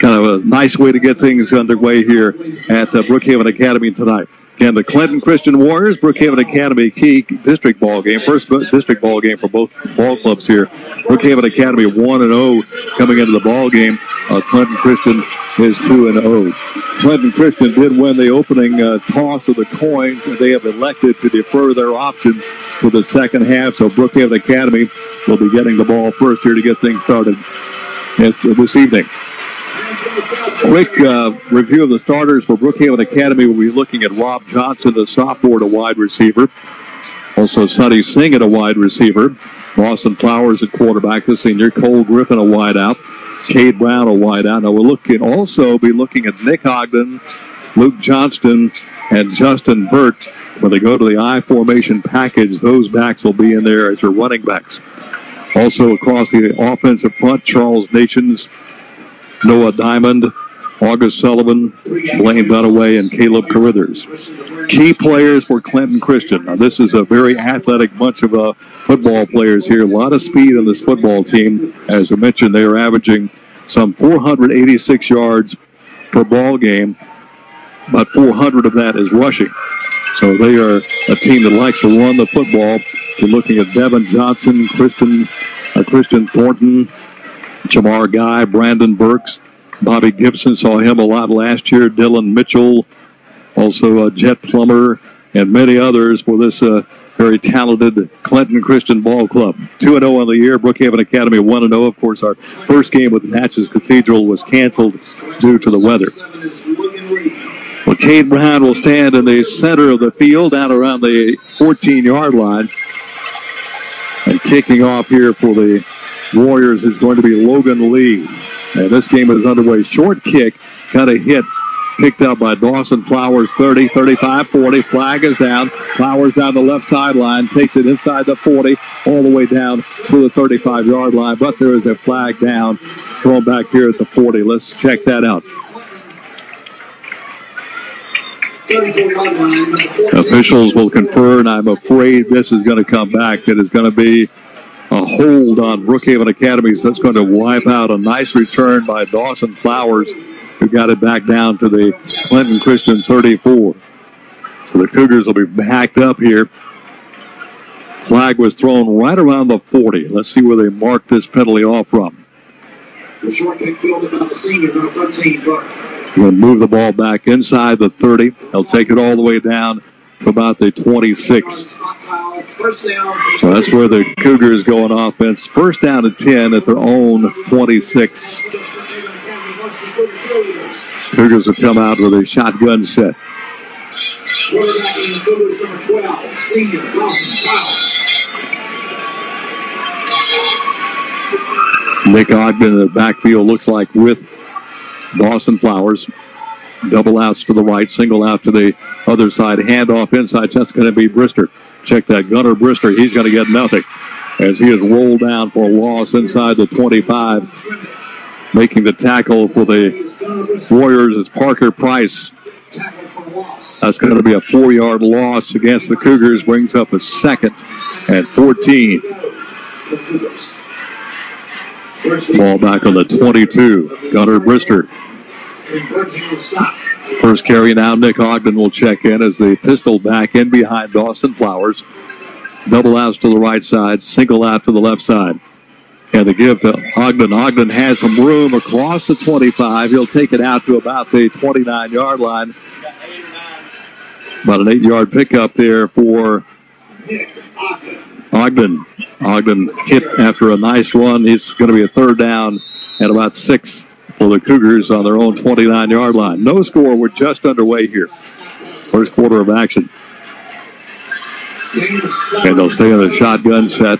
of a nice way to get things underway here at Brookhaven Academy tonight. Again, the Clinton Christian Warriors, Brookhaven Academy key district ball game, first district ball game for both ball clubs here. Brookhaven Academy 1-0 coming into the ball game. Clinton Christian is 2-0. Clinton Christian did win the opening toss of the coin. They have elected to defer their option for the second half, so Brookhaven Academy will be getting the ball first here to get things started this evening. Quick review of the starters for Brookhaven Academy. We'll be looking at Rob Johnson, the sophomore, at wide receiver. Also, Sonny Singh at a wide receiver. Boston Flowers at quarterback, the senior. Cole Griffin a wide out. Cade Brown a wide out. Now we'll also be looking at Nick Ogden, Luke Johnston, and Justin Burt. When they go to the I formation package, those backs will be in there as your running backs. Also across the offensive front, Charles Nations, Noah Diamond, August Sullivan, Blaine Dunaway, and Caleb Carruthers. Key players for Clinton Christian. Now, this is a very athletic bunch of football players here. A lot of speed in this football team. As I mentioned, they are averaging some 486 yards per ball game, but 400 of that is rushing. So they are a team that likes to run the football. You're looking at Devin Johnson, Christian Thornton, Jamar Guy, Brandon Burks, Bobby Gibson, saw him a lot last year, Dylan Mitchell, also Jet Plummer, and many others for this very talented Clinton Christian Ball Club. 2-0 on the year. Brookhaven Academy 1-0. Of course, our first game with Natchez Cathedral was canceled due to the weather. Well, Cade Brown will stand in the center of the field, down around the 14-yard line. And kicking off here for the Warriors is going to be Logan Lee. And this game is underway. Short kick, got a hit, picked up by Dawson Flowers, 30, 35, 40. Flag is down. Flowers down the left sideline, takes it inside the 40, all the way down to the 35-yard line. But there is a flag down, thrown back here at the 40. Let's check that out. Officials will confer, and I'm afraid this is going to come back. It is going to be a hold on Brookhaven Academy. That's going to wipe out a nice return by Dawson Flowers, who got it back down to the Clinton Christian 34. So the Cougars will be backed up here. Flag was thrown right around the 40. Let's see where they mark this penalty off from. The short kick fielded by the senior, number 13, Burke. He'll move the ball back inside the 30. He'll take it all the way down to about the 26. So that's where the Cougars go on offense. First down and 10 at their own 26. Cougars have come out with a shotgun set. Nick Ogden in the backfield, looks like, with Dawson Flowers. Double outs to the right, single out to the other side. Handoff inside. That's going to be Brister. Check that. Gunnar Brister. He's going to get nothing as he is rolled down for a loss inside the 25. Making the tackle for the Warriors is Parker Price. That's going to be a 4-yard loss against the Cougars. Brings up a second and 14. Ball back on the 22. Gunnar Brister. First carry now, Nick Ogden will check in as the pistol back in behind Dawson Flowers. Double outs to the right side, single out to the left side. And the give to Ogden. Ogden has some room across the 25. He'll take it out to about the 29-yard line. About an 8-yard pickup there for Ogden. Ogden hit after a nice run. It's going to be a third down at about 6 for the Cougars on their own 29-yard line. No score. We're just underway here. First quarter of action. And they'll stay in the shotgun set.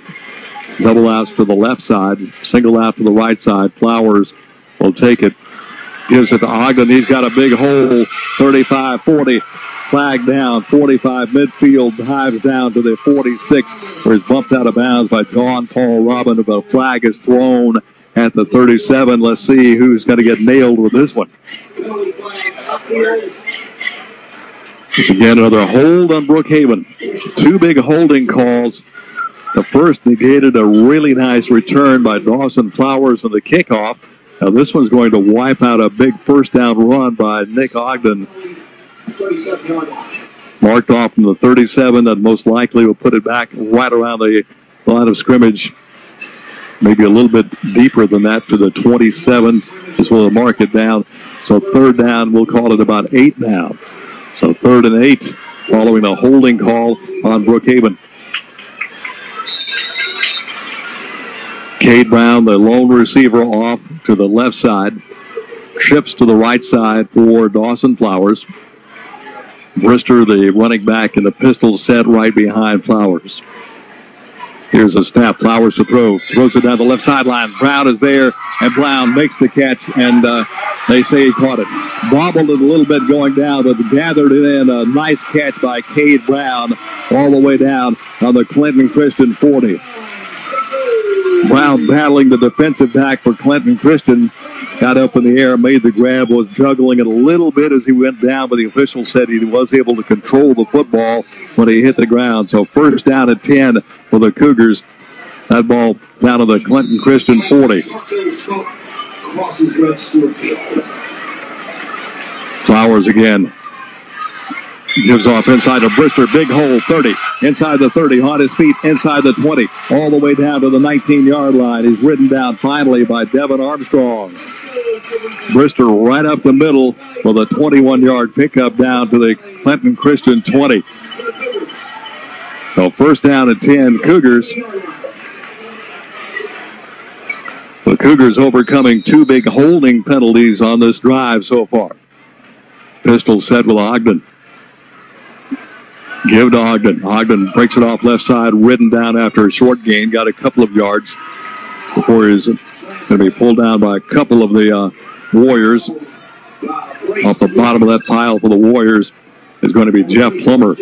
Double outs to the left side. Single out to the right side. Flowers will take it. Gives it to Ogden. He's got a big hole. 35, 40. Flag down. 45 midfield. Dives down to the 46. Where he's bumped out of bounds by John Paul Robin. But a flag is thrown at the 37. Let's see who's going to get nailed with this one. This again another hold on Brookhaven. 2 big holding calls. The first negated a really nice return by Dawson Flowers on the kickoff. Now this one's going to wipe out a big first down run by Nick Ogden. Marked off from the 37 that most likely will put it back right around the line of scrimmage maybe a little bit deeper than that to the 27. This will mark it down. So third down, we'll call it about 8 now. So 3rd and 8 following a holding call on Brookhaven. Cade Brown, the lone receiver, off to the left side. Shifts to the right side for Dawson Flowers. Brister, the running back, in the pistol set right behind Flowers. Here's a snap. Flowers to throw. Throws it down the left sideline. Brown is there, and Brown makes the catch, and they say he caught it. Bobbled it a little bit going down, but gathered it in. A nice catch by Cade Brown all the way down on the Clinton Christian 40. Brown battling the defensive back for Clinton Christian. Got up in the air, made the grab, was juggling it a little bit as he went down, but the official said he was able to control the football when he hit the ground. So first down at 10 for the Cougars. That ball down to the Clinton Christian 40. Flowers again. Gives off inside to Brister. Big hole, 30. Inside the 30, on his feet, inside the 20. All the way down to the 19-yard line. He's ridden down finally by Devin Armstrong. Brister right up the middle for the 21-yard pickup down to the Clinton Christian 20. So first down at 10, Cougars. The Cougars overcoming 2 big holding penalties on this drive so far. Pistol set with Ogden. Give to Ogden. Ogden breaks it off left side, ridden down after a short gain. Got a couple of yards before he's going to be pulled down by a couple of the Warriors. Off the bottom of that pile for the Warriors is going to be Jet Plummer.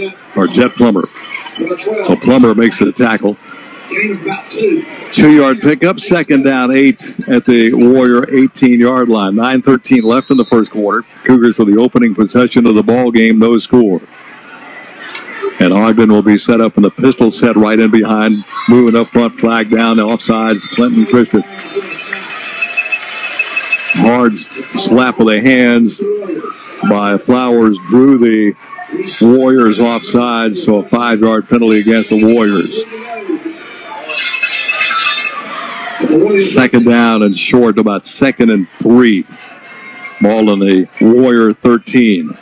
So Plummer makes it a tackle. 2-yard pickup, second down, 8 at the Warrior 18-yard line. 9:13 left in the first quarter. Cougars with the opening possession of the ball game, no score. And Ogden will be set up in the pistol set right in behind. Moving up front, flag down, offsides, Clinton Christian. Hard slap of the hands by Flowers drew the Warriors offsides, so a 5-yard penalty against the Warriors. Second down and short, about 2nd and 3. Ball in the Warrior 13.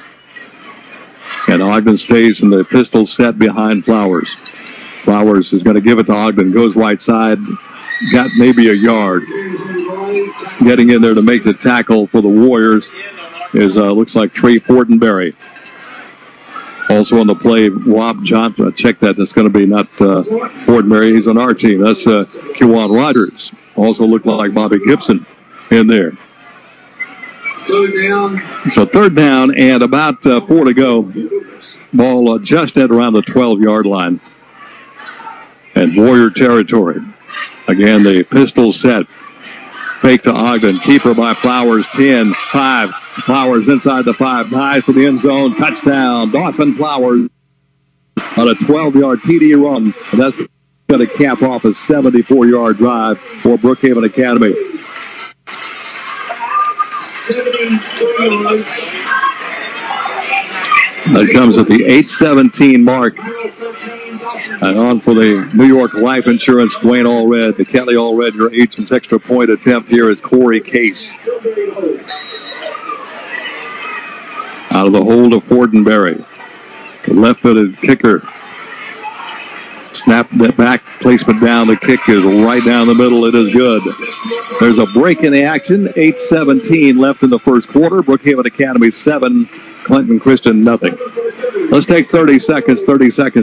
And Ogden stays in the pistol set behind Flowers. Flowers is going to give it to Ogden. Goes right side. Got maybe a yard. Getting in there to make the tackle for the Warriors is looks like Trey Fortenberry. Also on the play, Rob Johnson. Check that. That's going to be not Fortenberry. He's on our team. That's Kewan Rogers. Also looked like Bobby Gibson in there. So third down and about 4 to go. Ball just at around the 12-yard line. And Warrior territory. Again, the pistol set. Fake to Ogden. Keeper by Flowers. 10, 5. Flowers inside the 5. Dives for the end zone. Touchdown. Dawson Flowers on a 12-yard TD run. And that's going to cap off a 74-yard drive for Brookhaven Academy. 73 yards. That comes at the 8:17 mark. And on for the New York Life Insurance, Dwayne Allred. The Kelly Allred, your agent's extra point attempt here is Corey Case. Out of the hold of Fortenberry. The left-footed kicker. Snap that back, placement down. The kick is right down the middle. It is good. There's a break in the action. 8:17 left in the first quarter. Brookhaven Academy 7, Clinton Christian nothing. Let's take 30 seconds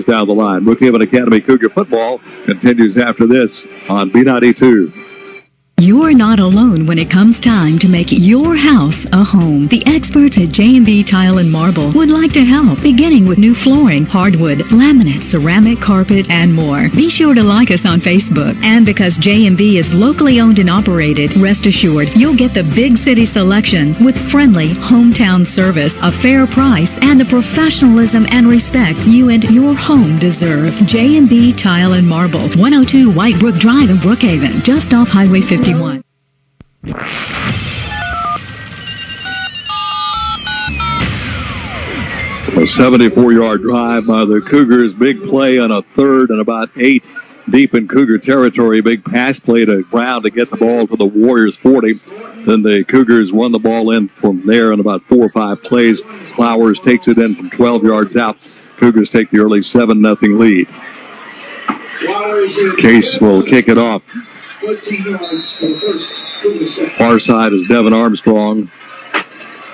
down the line. Brookhaven Academy Cougar football continues after this on B92. You're not alone when it comes time to make your house a home. The experts at J&B Tile and Marble would like to help, beginning with new flooring, hardwood, laminate, ceramic, carpet, and more. Be sure to like us on Facebook. And because J&B is locally owned and operated, rest assured you'll get the big city selection with friendly hometown service, a fair price, and the professionalism and respect you and your home deserve. J&B Tile and Marble, 102 White Brook Drive in Brookhaven, just off Highway 51. A 74-yard drive by the Cougars. Big play on a 3rd and about 8. deep in Cougar territory. Big pass play to Brown to get the ball to the Warriors 40. Then the Cougars won the ball in from there in about 4 or 5 plays. Flowers takes it in from 12 yards out. Cougars take the early 7-0 lead. Case will kick it off. Far side is Devin Armstrong.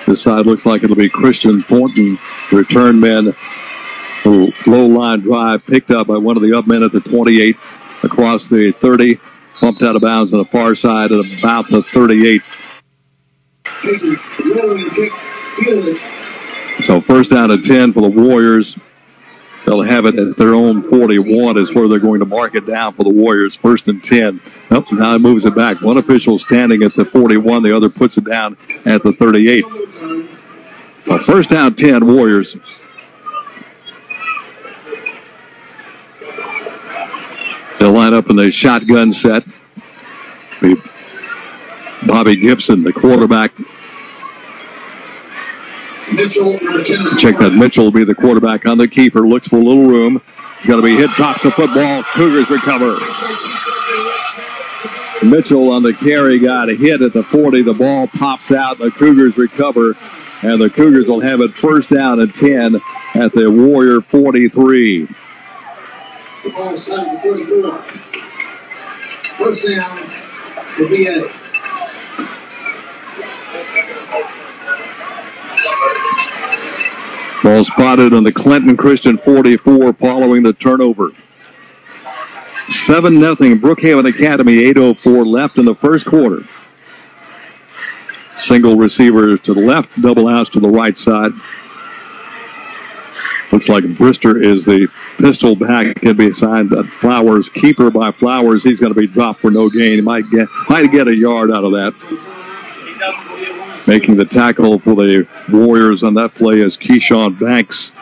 This side looks like it'll be Christian Thornton, return men. A low line drive picked up by one of the up men at the 28 across the 30, bumped out of bounds on the far side at about the 38. So first down and 10 for the Warriors. They'll have it at their own 41 is where they're going to mark it down for the Warriors. First and 10. Nope, now it moves it back. One official standing at the 41. The other puts it down at the 38. So first down 10, Warriors. They'll line up in the shotgun set. Bobby Gibson, the quarterback. Check that. Mitchell will be the quarterback on the keeper. Looks for a little room. He's going to be hit. Drops the football. Cougars recover. Mitchell on the carry got a hit at the 40. The ball pops out. The Cougars recover. And the Cougars will have it first down and 10 at the Warrior 43. The ball is set at the 34. First down to be at ball spotted on the Clinton Christian 44 following the turnover. 7-0 Brookhaven Academy, 8:04 left in the first quarter. Single receiver to the left, double outs to the right side. Looks like Brister is the pistol back. Can be assigned to Flowers. Keeper by Flowers. He's going to be dropped for no gain. He might get a yard out of that. Making the tackle for the Warriors on that play is Keyshawn Banks.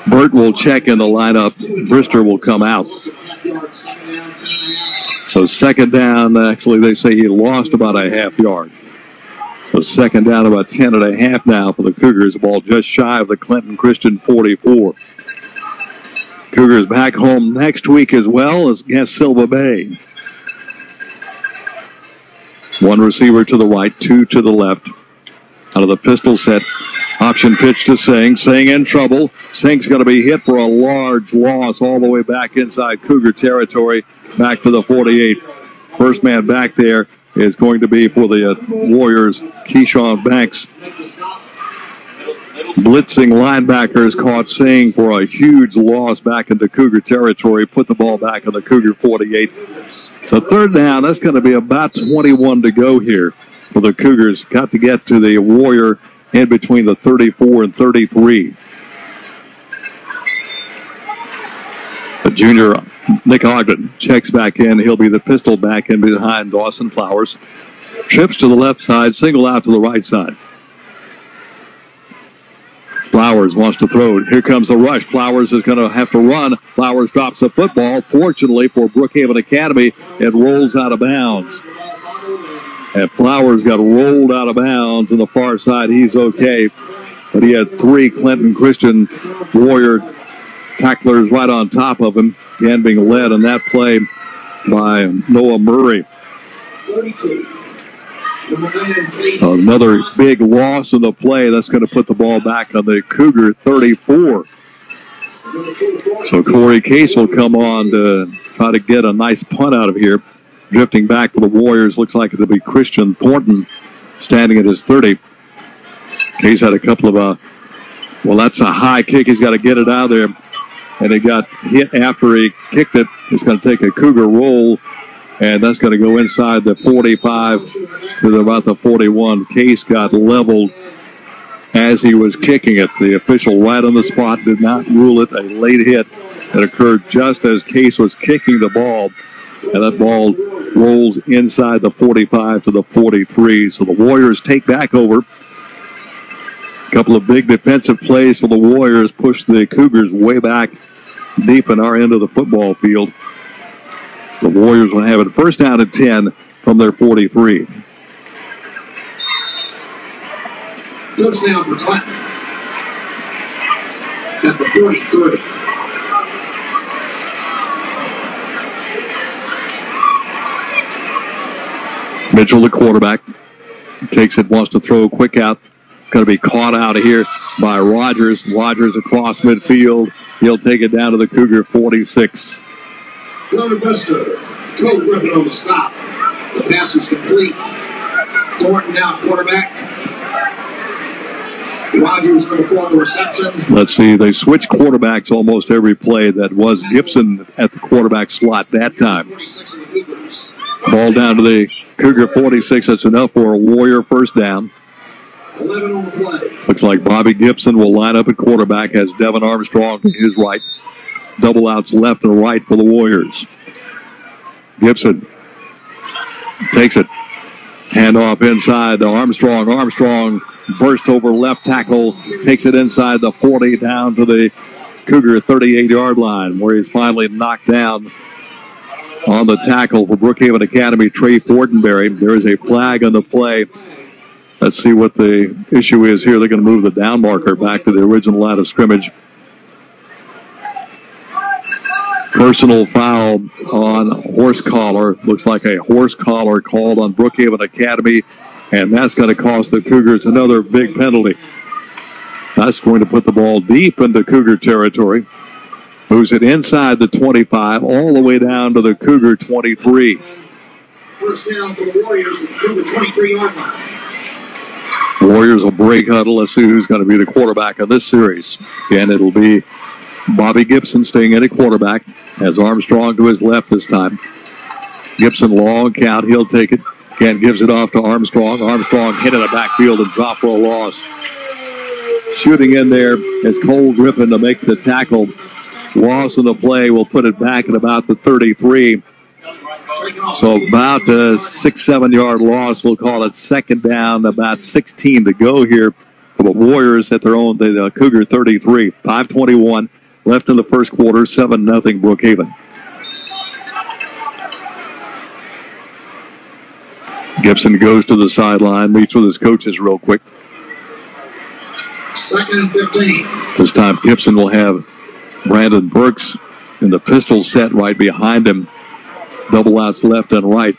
Burt will check in the lineup. Brister will come out. So second down, actually they say he lost about a half yard. So second down about 10 and a half now for the Cougars. The ball just shy of the Clinton Christian 44. Cougars back home next week as well as against Silva Bay. One receiver to the right, two to the left. Out of the pistol set, option pitch to Singh. Singh in trouble. Singh's going to be hit for a large loss all the way back inside Cougar territory, back to the 48. First man back there is going to be for the Warriors, Keyshawn Banks. Blitzing linebackers caught Singh for a huge loss back into Cougar territory. Put the ball back on the Cougar 48. So third down, that's going to be about 21 to go here for the Cougars. Got to get to the Warrior in between the 34 and 33. The junior, Nick Ogden, checks back in. He'll be the pistol back in behind Dawson Flowers. Trips to the left side, single out to the right side. Flowers wants to throw it. Here comes the rush. Flowers is going to have to run. Flowers drops the football. Fortunately for Brookhaven Academy, it rolls out of bounds. And Flowers got rolled out of bounds on the far side. He's okay. But he had three Clinton Christian Warrior tacklers right on top of him. Again, being led in that play by Noah Murray. 32. Another big loss in the play. That's going to put the ball back on the Cougar 34. So Corey Case will come on to try to get a nice punt out of here. Drifting back for the Warriors. Looks like it'll be Christian Thornton standing at his 30. Case had a couple of, well, that's a high kick. He's got to get it out of there. And he got hit after he kicked it. He's going to take a Cougar roll. And that's going to go inside the 45 to about the 41. Case got leveled as he was kicking it. The official right on the spot did not rule it a late hit. It occurred just as Case was kicking the ball. And that ball rolls inside the 45 to the 43. So the Warriors take back over. A couple of big defensive plays for the Warriors push the Cougars way back deep in our end of the football field. The Warriors will have it first down and 10 from their 43. Touchdown for Clinton at the 43. Mitchell, the quarterback, takes it, wants to throw quick out. Going to be caught out of here by Rogers. Rogers across midfield. He'll take it down to the Cougar 46. Connor Buster, Toe Griffin on the stop. The pass was complete. Thornton now quarterback. Rogers going to form the reception. Let's see, they switched quarterbacks almost every play. That was Gibson at the quarterback slot that time. Ball down to the Cougar 46. That's enough for a Warrior first down. 11 on the play. Looks like Bobby Gibson will line up at quarterback as Devin Armstrong to his right. Double outs left and right for the Warriors. Gibson takes it. Handoff inside to Armstrong. Armstrong burst over left tackle. Takes it inside the 40 down to the Cougar 38-yard line where he's finally knocked down on the tackle for Brookhaven Academy, Trey Fortenberry. There is a flag on the play. Let's see what the issue is here. They're going to move the down marker back to the original line of scrimmage. Personal foul on horse collar. Looks like a horse collar called on Brookhaven Academy, and that's going to cost the Cougars another big penalty. That's going to put the ball deep into Cougar territory. Moves it inside the 25, all the way down to the Cougar 23. First down for the Warriors at the Cougar 23-yard line. Warriors will break huddle. Let's see who's going to be the quarterback of this series. Again, it'll be Bobby Gibson staying in at quarterback. Has Armstrong to his left this time. Gibson long count. He'll take it. Again, gives it off to Armstrong. Armstrong hit in the backfield and dropped for a loss. Shooting in there is Cole Griffin to make the tackle. Loss in the play will put it back at about the 33. So about a 6-7 yard loss. We'll call it second down, about 16 to go here for the Warriors at their own, the Cougar 33. 5:21 left in the first quarter, 7-0 Brookhaven. Gibson goes to the sideline, meets with his coaches real quick. Second and 15. This time Gibson will have Brandon Burks in the pistol set right behind him. Double outs left and right.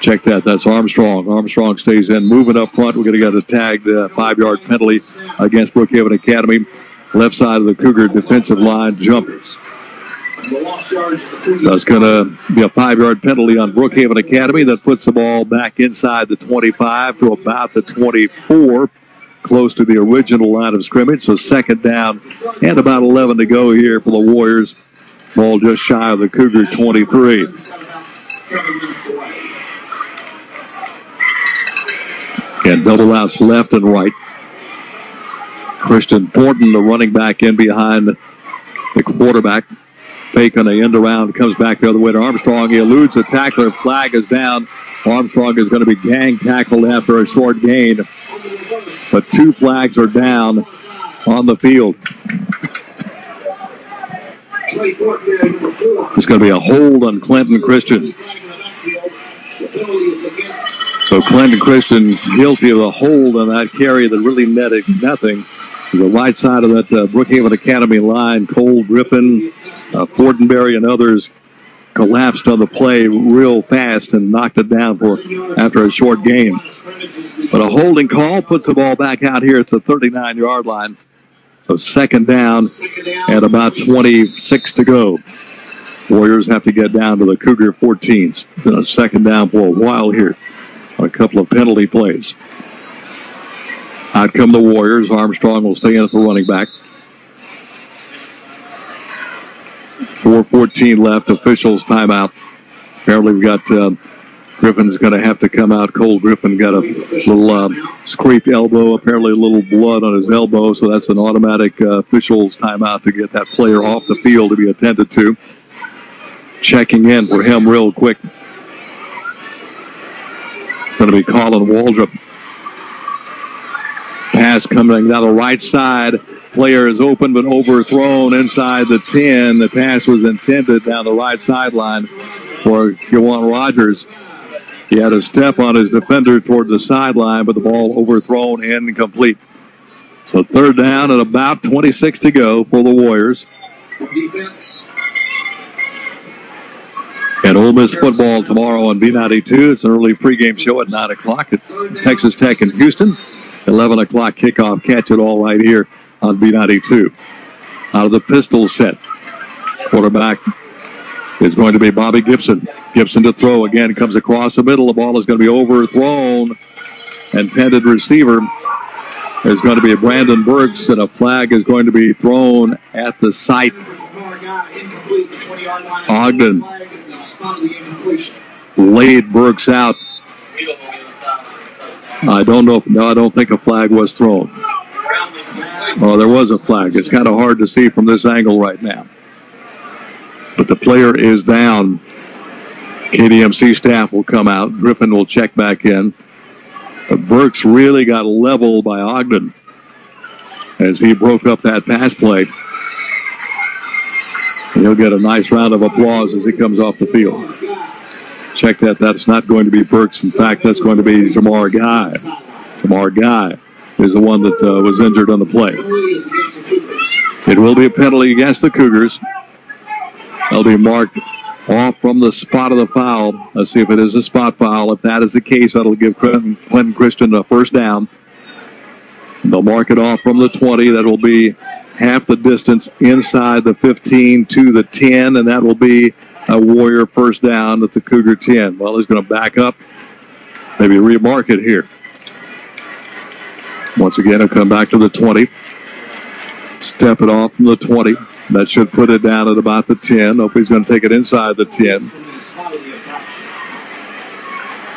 Check that. That's Armstrong. Armstrong stays in. Moving up front. We're going to get a tagged 5-yard penalty against Brookhaven Academy. Left side of the Cougar defensive line jump. So it's going to be a 5-yard penalty on Brookhaven Academy. That puts the ball back inside the 25 to about the 24. Close to the original line of scrimmage. So second down and about 11 to go here for the Warriors. Ball just shy of the Cougar 23. And double outs left and right. Christian Thornton, the running back, in behind the quarterback. Fake on the end around, comes back the other way to Armstrong. He eludes the tackler. Flag is down. Armstrong is going to be gang tackled after a short gain. But 2 flags are down on the field. It's going to be a hold on Clinton Christian. So Clinton Christian guilty of a hold on that carry that really netted nothing. The right side of that Brookhaven Academy line, Cole Griffin, Fortenberry, and others collapsed on the play real fast and knocked it down after a short gain. But a holding call puts the ball back out here at the 39-yard line. So second down and about 26 to go. Warriors have to get down to the Cougar 14s. Been a second down for a while here. A couple of penalty plays. Out come the Warriors. Armstrong will stay in at the running back. 4:14 left. Officials timeout. Apparently we've got Griffin's going to have to come out. Cole Griffin got a little scraped elbow, apparently a little blood on his elbow, so that's an automatic officials timeout to get that player off the field to be attended to. Checking in for him real quick. It's going to be Colin Waldrop. Pass coming down the right side. Player is open but overthrown inside the 10. The pass was intended down the right sideline for Juwan Rogers. He had a step on his defender toward the sideline, but the ball overthrown and incomplete. So third down and about 26 to go for the Warriors. Defense. And Ole Miss football tomorrow on B92. It's an early pregame show at 9 o'clock at Texas Tech in Houston. 11 o'clock kickoff. Catch it all right here on B92. Out of the pistol set. Quarterback is going to be Bobby Gibson. Gibson to throw again. Comes across the middle. The ball is going to be overthrown. Intended receiver is going to be Brandon Burks, and a flag is going to be thrown at the site. Ogden laid Burks out. I don't know. I don't think a flag was thrown. Oh, there was a flag. It's kind of hard to see from this angle right now. But the player is down. KDMC staff will come out. Griffin will check back in. But Burks really got leveled by Ogden as he broke up that pass play. And he'll get a nice round of applause as he comes off the field. Check that. That's not going to be Burks. In fact, that's going to be Jamar Guy. Jamar Guy is the one that was injured on the play. It will be a penalty against the Cougars. They'll be marked off from the spot of the foul. Let's see if it is a spot foul. If that is the case, that'll give Clinton Christian a first down. They'll mark it off from the 20. That will be half the distance inside the 15 to the 10, and that will be a Warrior first down at the Cougar 10. Well, he's going to back up, maybe remark it here. Once again, he'll come back to the 20. Step it off from the 20. That should put it down at about the 10. Hope he's going to take it inside the 10.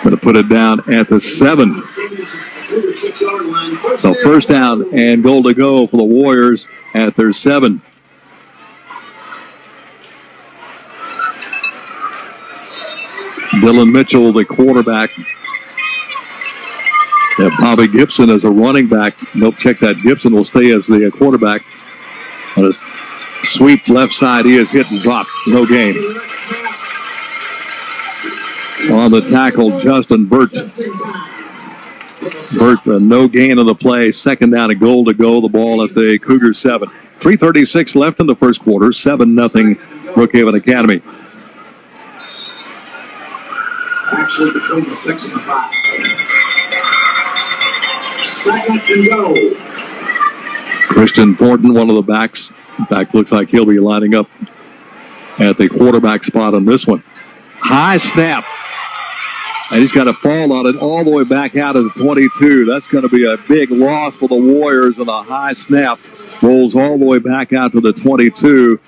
Going to put it down at the 7. So first down and goal to go for the Warriors at their 7. Dylan Mitchell, the quarterback. And Bobby Gibson as a running back. Nope, check that. Gibson will stay as the quarterback. On his sweep left side, he is hit and dropped. No gain. On the tackle, Justin Burt. Burt, no gain on the play. Second down and goal to go. The ball at the Cougar 7. 3:36 left in the first quarter. 7-0 Brookhaven Academy. Actually, between 6 and 5. Second and go. Christian Thornton, one of the backs. In fact, looks like he'll be lining up at the quarterback spot on this one. High snap. And he's got to fall on it all the way back out of the 22. That's going to be a big loss for the Warriors, and a high snap rolls all the way back out to the 22.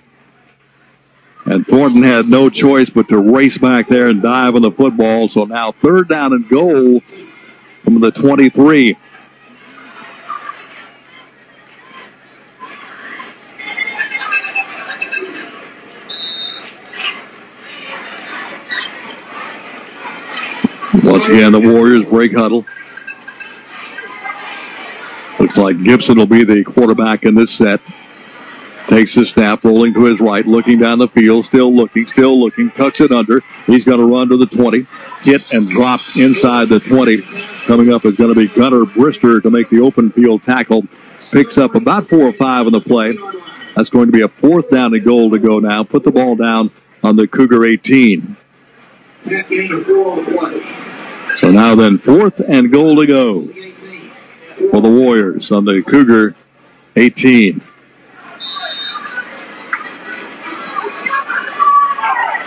And Thornton had no choice but to race back there and dive on the football. So now third down and goal from the 23. Once again, the Warriors break huddle. Looks like Gibson will be the quarterback in this set. Takes the snap, rolling to his right, looking down the field, still looking, tucks it under. He's going to run to the 20, hit and drop inside the 20. Coming up is going to be Gunnar Brister to make the open field tackle. Picks up about 4 or 5 on the play. That's going to be a fourth down and goal to go now. Put the ball down on the Cougar 18. So now then, fourth and goal to go for the Warriors on the Cougar 18.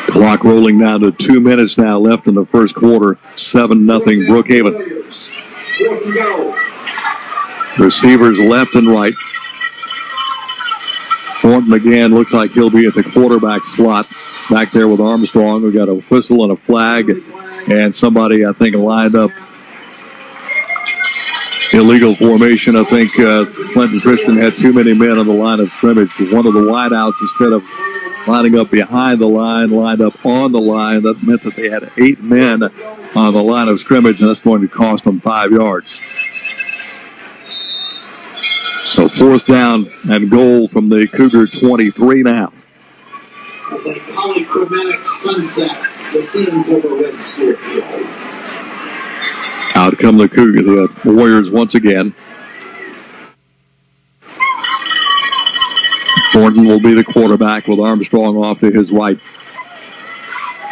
Clock rolling down to 2 minutes now left in the first quarter. 7-0 Brookhaven. Receivers left and right. Thornton again looks like he'll be at the quarterback slot back there with Armstrong. We've got a whistle and a flag, and somebody, I think, lined up illegal formation. I think Clinton Christian had too many men on the line of scrimmage. One of the wideouts, instead of lining up behind the line, lined up on the line. That meant that they had 8 men on the line of scrimmage, and that's going to cost them 5 yards. So fourth down and goal from the Cougar 23 now. That's a polychromatic sunset to scenes over Red Stewart Field. Out come the Cougar, the Warriors once again. Thornton will be the quarterback with Armstrong off to his right.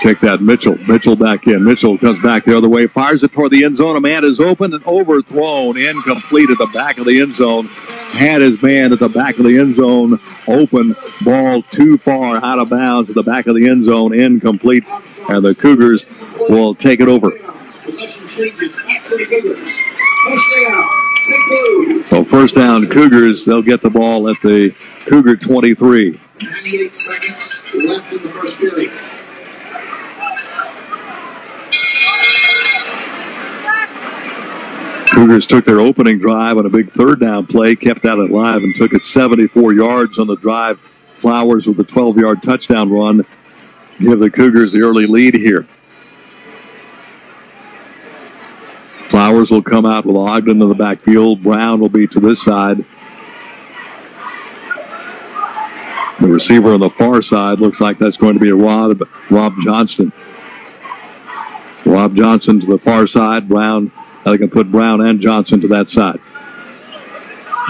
Check that, Mitchell. Mitchell back in. Mitchell comes back the other way, fires it toward the end zone. A man is open and overthrown, incomplete at the back of the end zone. Had his man at the back of the end zone open. Ball too far out of bounds at the back of the end zone, incomplete. And the Cougars will take it over. Possession changes back to the Cougars. First down, Big Blue. So first down, Cougars. They'll get the ball at the Cougar 23. 98 seconds left in the first period. Cougars took their opening drive on a big third down play, kept that alive, and took it 74 yards on the drive. Flowers with a 12-yard touchdown run give the Cougars the early lead here. Flowers will come out with Ogden in the backfield. Brown will be to this side. The receiver on the far side looks like that's going to be Rob Johnston. Rob Johnson to the far side. Brown, they can put Brown and Johnson to that side.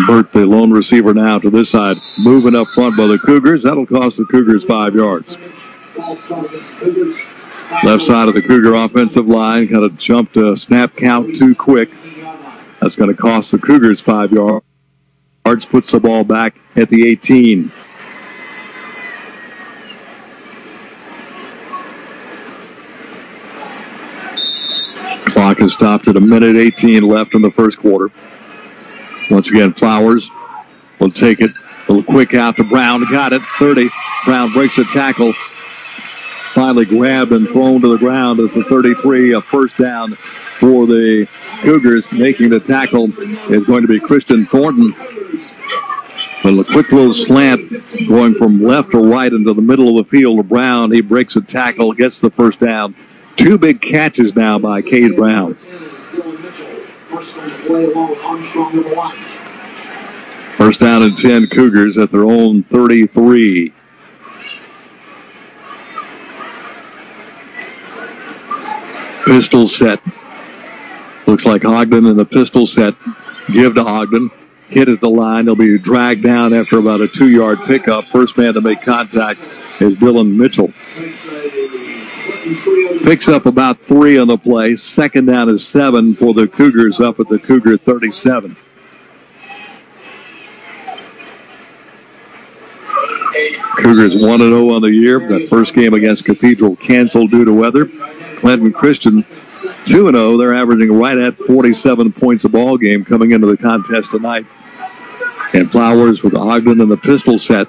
Burt, the lone receiver, now to this side. Moving up front by the Cougars. That'll cost the Cougars 5 yards. Left side of the Cougar offensive line kind of jumped a snap count too quick. That's going to cost the Cougars 5 yards. Puts the ball back at the 18. Clock is stopped at 1:18 left in the first quarter. Once again, Flowers will take it a little quick out to Brown. Got it, 30. Brown breaks a tackle. Finally grabbed and thrown to the ground at the 33. A first down for the Cougars. Making the tackle is going to be Christian Thornton. With a quick little slant going from left to right into the middle of the field to Brown. He breaks a tackle, gets the first down. Two big catches now by Cade Brown. First down and 10, Cougars at their own 33. Pistol set. Looks like Ogden in the pistol set. Give to Ogden. Hit at the line. They'll be dragged down after about a 2-yard pickup. First man to make contact is Dylan Mitchell. Picks up about 3 on the play. Second down is 7 for the Cougars up at the Cougar 37. Cougars 1-0 on the year. That first game against Cathedral canceled due to weather. Clinton Christian 2-0. They're averaging right at 47 points a ball game coming into the contest tonight. And Flowers with Ogden in the pistol set.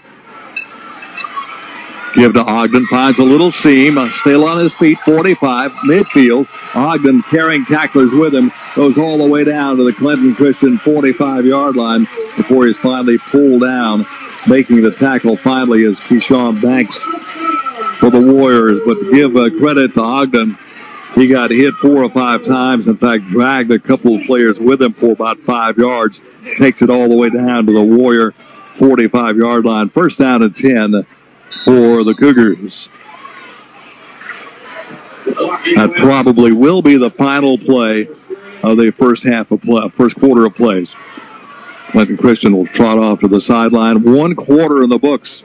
Give to Ogden, finds a little seam, still on his feet, 45, midfield. Ogden carrying tacklers with him, goes all the way down to the Clinton Christian 45-yard line before he's finally pulled down. Making the tackle finally is Keyshawn Banks for the Warriors. But give credit to Ogden. He got hit 4 or 5 times. In fact, dragged a couple of players with him for about 5 yards. Takes it all the way down to the Warrior 45-yard line. First down and 10 for the Cougars. That probably will be the final play of the first quarter of plays. Clinton Christian will trot off to the sideline. 1 quarter in the books.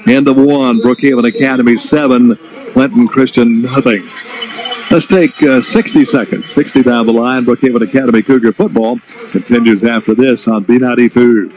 End of 1. Brookhaven Academy 7. Clinton Christian nothing. Let's take 60 seconds. 60 down the line. Brookhaven Academy Cougar football continues after this on B92.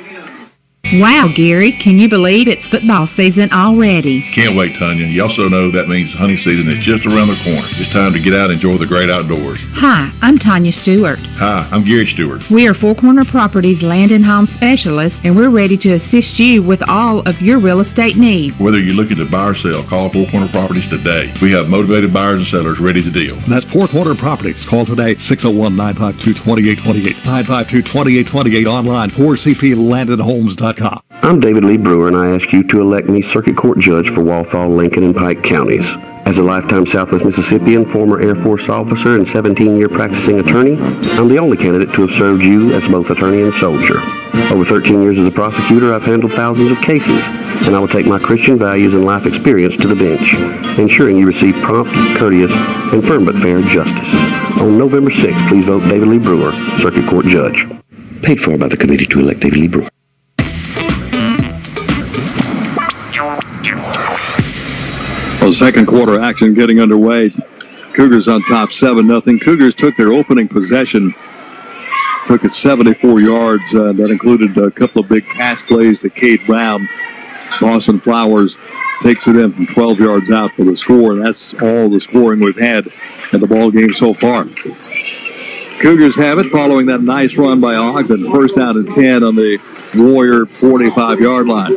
Wow, Gary, can you believe it's football season already? Can't wait, Tanya. You also know that means hunting season is just around the corner. It's time to get out and enjoy the great outdoors. Hi, I'm Tanya Stewart. Hi, I'm Gary Stewart. We are Four Corner Properties land and home specialists, and we're ready to assist you with all of your real estate needs. Whether you're looking to buy or sell, call Four Corner Properties today. We have motivated buyers and sellers ready to deal. That's Four Corner Properties. Call today, 601-952-2828. 952-2828 online, 4cplandandhomes.com. I'm David Lee Brewer, and I ask you to elect me Circuit Court Judge for Walthall, Lincoln, and Pike counties. As a lifetime Southwest Mississippian, former Air Force officer, and 17-year practicing attorney, I'm the only candidate to have served you as both attorney and soldier. Over 13 years as a prosecutor, I've handled thousands of cases, and I will take my Christian values and life experience to the bench, ensuring you receive prompt, courteous, and firm but fair justice. On November 6th, please vote David Lee Brewer, Circuit Court Judge. Paid for by the committee to elect David Lee Brewer. Well, second quarter action getting underway. Cougars on top 7-0. Cougars took their opening possession, took it 74 yards. That included a couple of big pass plays to Cade Brown. Dawson Flowers takes it in from 12 yards out for the score, and that's all the scoring we've had in the ball game so far. Cougars have it following that nice run by Ogden. First down and 10 on the Warrior 45-yard line.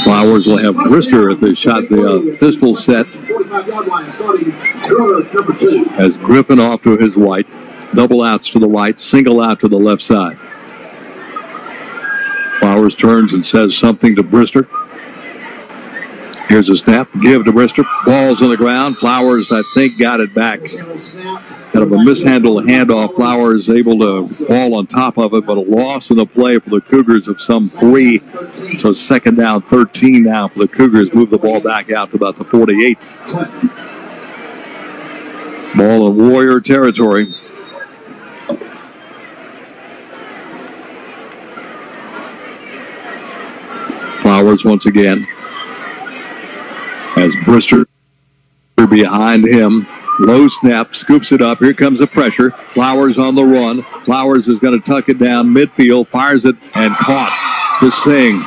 Flowers will have Brister at the shot, the pistol set. As Griffin off to his right. Double outs to the right, single out to the left side. Flowers turns and says something to Brister. Here's a snap. Give to Brister. Ball's on the ground. Flowers, I think, got it back. Kind of a mishandled handoff. Flowers able to fall on top of it, but a loss in the play for the Cougars of some 3. So second down, 13 now for the Cougars. Move the ball back out to about the 48. Ball in Warrior territory. Flowers once again. As Brister behind him. Low snap, scoops it up. Here comes the pressure. Flowers on the run. Flowers is going to tuck it down midfield, fires it, and caught to Singh.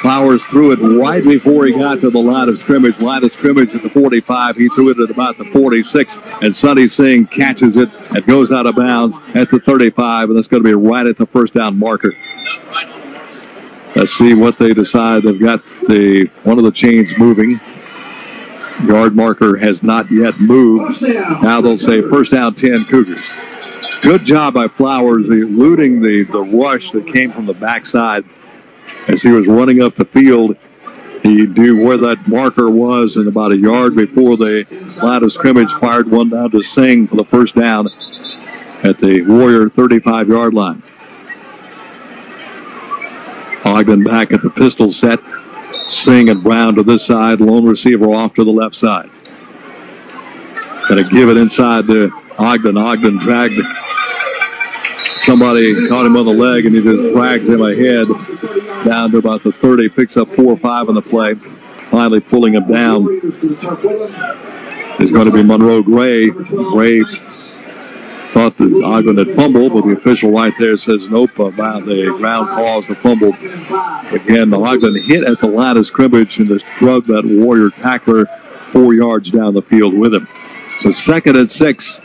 Flowers threw it right before he got to the line of scrimmage. Line of scrimmage at the 45. He threw it at about the 46, and Sonny Singh catches it and goes out of bounds at the 35, and that's going to be right at the first down marker. Let's see what they decide. They've got one of the chains moving. Yard marker has not yet moved. Now they'll say first down 10 Cougars. Good job by Flowers eluding the rush that came from the backside. As he was running up the field, he knew where that marker was, and about a yard before the line of scrimmage fired one down to Singh for the first down at the Warrior 35-yard line. Ogden back at the pistol set. Singh and Brown to this side. Lone receiver off to the left side. Going to give it inside to Ogden. Ogden dragged. Somebody caught him on the leg, and he just dragged him ahead down to about the 30. Picks up 4 or 5 on the play. Finally pulling him down is going to be Monroe Gray. Gray thought that Ogden had fumbled, but the official right there says nope, about the ground caused the fumble. Again, Ogden hit at the line of scrimmage and just drug that Warrior tackler 4 yards down the field with him. So second and 6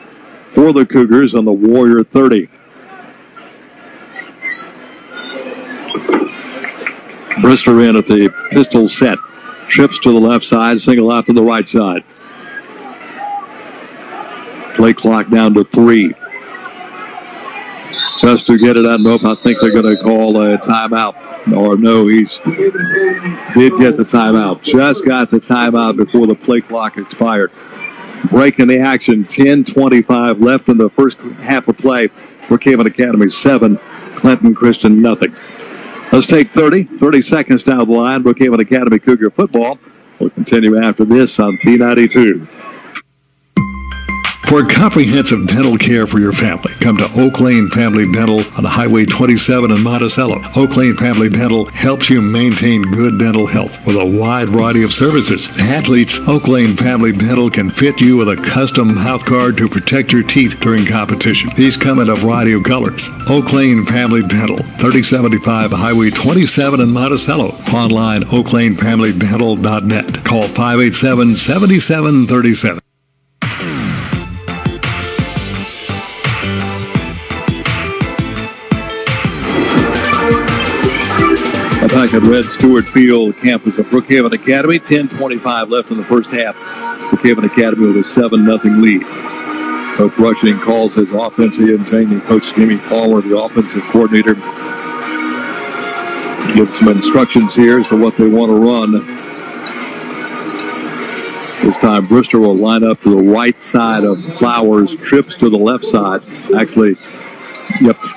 for the Cougars on the Warrior 30. Brister in at the pistol set. Trips to the left side, single out to the right side. Play clock down to 3. Just to get it out. Nope, I think they're going to call a timeout. Or no, did get the timeout. Just got the timeout before the play clock expired. Breaking the action, 10:25 left in the first half of play. Brookhaven Academy 7, Clinton Christian nothing. Let's take 30 seconds down the line. Brookhaven Academy Cougar football. We'll continue after this on P92. For comprehensive dental care for your family, come to Oak Lane Family Dental on Highway 27 in Monticello. Oak Lane Family Dental helps you maintain good dental health with a wide variety of services. Athletes, Oak Lane Family Dental can fit you with a custom mouth guard to protect your teeth during competition. These come in a variety of colors. Oak Lane Family Dental, 3075 Highway 27 in Monticello. Online, oaklanefamilydental.net. Call 587-7737. Back at Red Stewart Field, campus of Brookhaven Academy. 10:25 left in the first half. Brookhaven Academy with a 7-0 lead. Coach Rushing calls his offensive and training. Coach Jimmy Palmer, the offensive coordinator, gives some instructions here as to what they want to run. This time, Brister will line up to the right side of Flowers. Trips to the left side. Actually,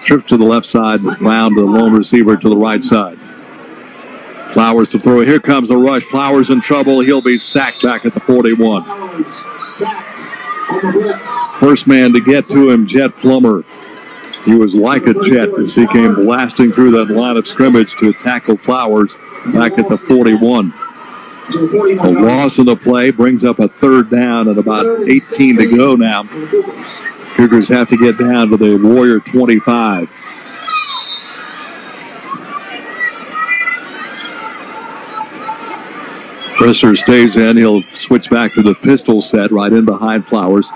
trips to the left side. Round to the lone receiver to the right side. Flowers to throw. Here comes the rush. Flowers in trouble. He'll be sacked back at the 41. First man to get to him, Jet Plummer. He was like a jet as he came blasting through that line of scrimmage to tackle Flowers back at the 41. A loss in the play brings up a third down and about 18 to go now. Cougars have to get down to the Warrior 25. Brister stays in. He'll switch back to the pistol set right in behind Flowers.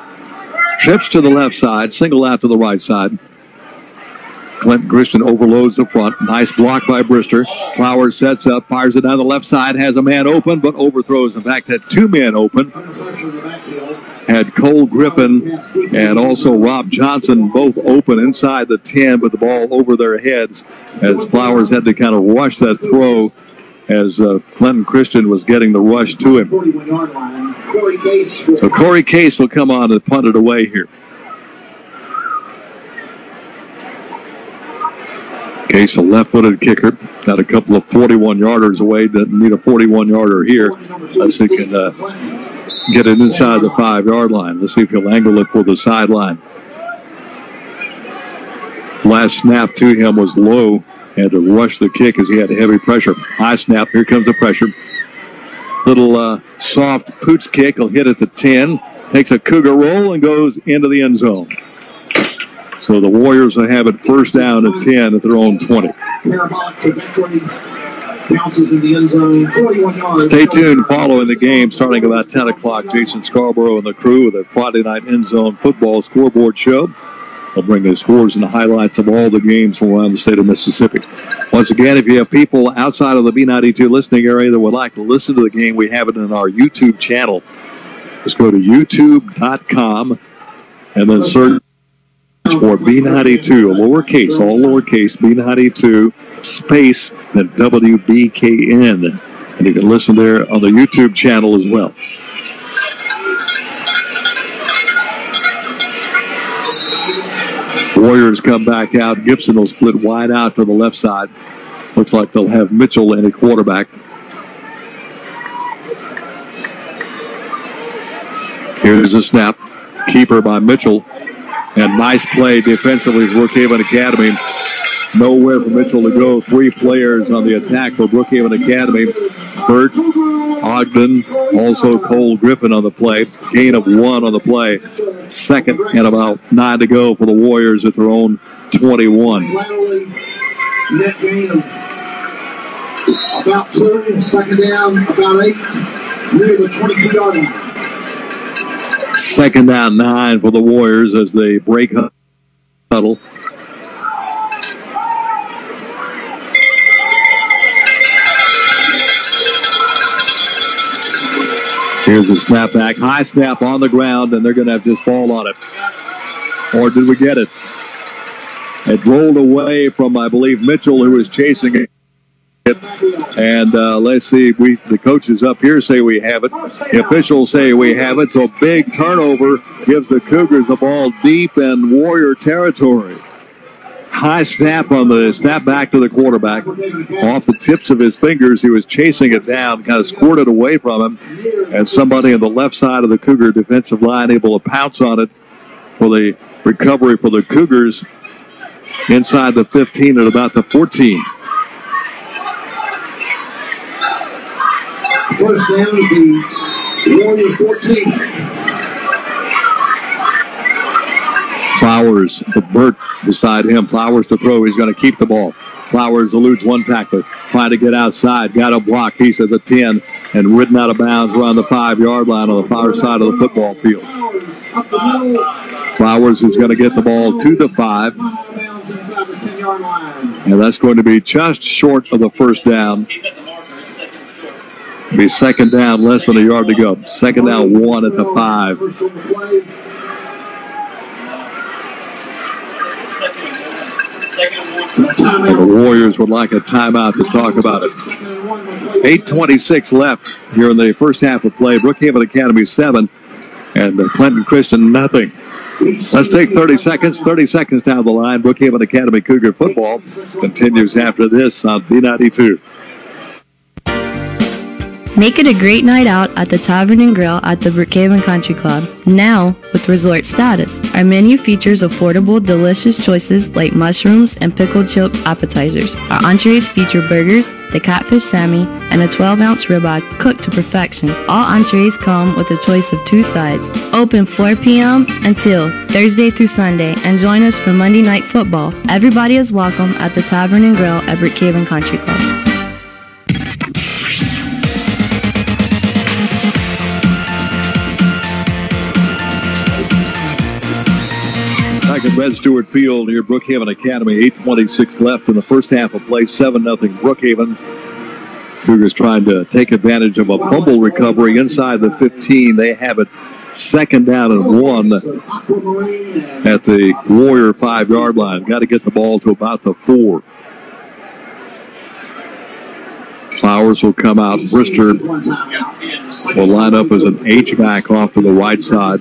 Trips to the left side, single out to the right side. Clinton Christian overloads the front. Nice block by Brister. Flowers sets up, fires it down the left side, has a man open, but overthrows. In fact, had two men open. Had Cole Griffin and also Rob Johnson both open inside the 10, but the ball over their heads as Flowers had to kind of rush that throw as Clinton Christian was getting the rush to him. So Corey Case will come on and punt it away here. Case, a left-footed kicker, got a couple of 41-yarders away. Doesn't need a 41-yarder here. Let's see if he can get it inside the 5-yard line. Let's see if he'll angle it for the sideline. Last snap to him was low. Had to rush the kick as he had heavy pressure. High snap. Here comes the pressure. Little soft pooch kick. He'll hit at the 10. Takes a Cougar roll and goes into the end zone. So the Warriors will have it first down at 10 at their own 20. Parabolic trajectory. Bounces in the end zone. 41 yards. Stay tuned following the game starting about 10 o'clock. Jason Scarborough and the crew with a Friday night end zone football scoreboard show. They'll bring the scores and the highlights of all the games from around the state of Mississippi. Once again, if you have people outside of the B92 listening area that would like to listen to the game, we have it in our YouTube channel. Just go to youtube.com and then search for B92, lowercase, all lowercase, B92, space, and WBKN. And you can listen there on the YouTube channel as well. Warriors come back out. Gibson will split wide out to the left side. Looks like they'll have Mitchell in a quarterback. Here's a snap. Keeper by Mitchell. And nice play defensively for Brookhaven Academy. Nowhere for Mitchell to go. Three players on the attack for Brookhaven Academy. Burt, Ogden, also Cole Griffin on the play. Gain of 1 on the play. Second and about 9 to go for the Warriors at their own 21. Net gain of about 2. Second down, about 8. Near the 22-yard line. Second down 9 for the Warriors as they break huddle. Here's a snap back. High snap on the ground, and they're going to have just fall on it. Or did we get it? It rolled away from, I believe, Mitchell, who was chasing it. And let's see, the coaches up here say we have it. The officials say we have it. So big turnover gives the Cougars the ball deep in Warrior territory. High snap on the snap back to the quarterback. Off the tips of his fingers, he was chasing it down, kind of squirted away from him. And somebody on the left side of the Cougar defensive line able to pounce on it for the recovery for the Cougars inside the 15 at about the 14. First down to the Warrior 14. Flowers, Burt beside him. Flowers to throw. He's going to keep the ball. Flowers eludes one tackler. Trying to get outside. Got a block. He's at the 10 and ridden out of bounds around the 5-yard line on the far side of the football field. Flowers is going to get the ball to the 5. And that's going to be just short of the first down. Be second down, less than a yard to go. Second down, 1 at the 5. And the Warriors would like a timeout to talk about it. 8:26 left here in the first half of play. Brookhaven Academy 7 and Clinton Christian nothing. Let's take 30 seconds. 30 seconds down the line. Brookhaven Academy Cougar football continues after this on B92. Make it a great night out at the Tavern and Grill at the Brookhaven Country Club. Now, with resort status, our menu features affordable, delicious choices like mushrooms and pickled chilled appetizers. Our entrees feature burgers, the catfish Sammy, and a 12-ounce ribeye cooked to perfection. All entrees come with a choice of 2 sides. Open 4 p.m. until Thursday through Sunday, and join us for Monday Night Football. Everybody is welcome at the Tavern and Grill at Brookhaven Country Club. Back at Red Stewart Field near Brookhaven Academy, 8:26 left in the first half of play, 7-0 Brookhaven. Cougars trying to take advantage of a fumble recovery inside the 15. They have it 2nd down and 1 at the Warrior 5-yard line. Got to get the ball to about the 4. Flowers will come out. Brister will line up as an H-back off to the right side.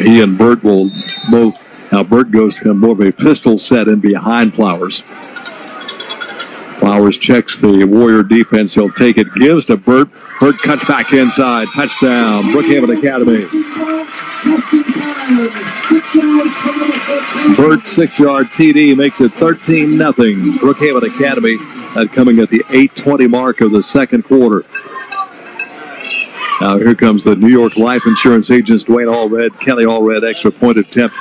He and Burt will both. Now Burt goes to more of a pistol set in behind Flowers. Flowers checks the Warrior defense. He'll take it, gives to Burt. Burt cuts back inside. Touchdown, Brookhaven Academy. Burt 6-yard TD makes it 13-0. Brookhaven Academy. That coming at the 8:20 mark of the second quarter. Now here comes the New York Life Insurance agents, Dwayne Allred, Kelly Allred, extra point attempt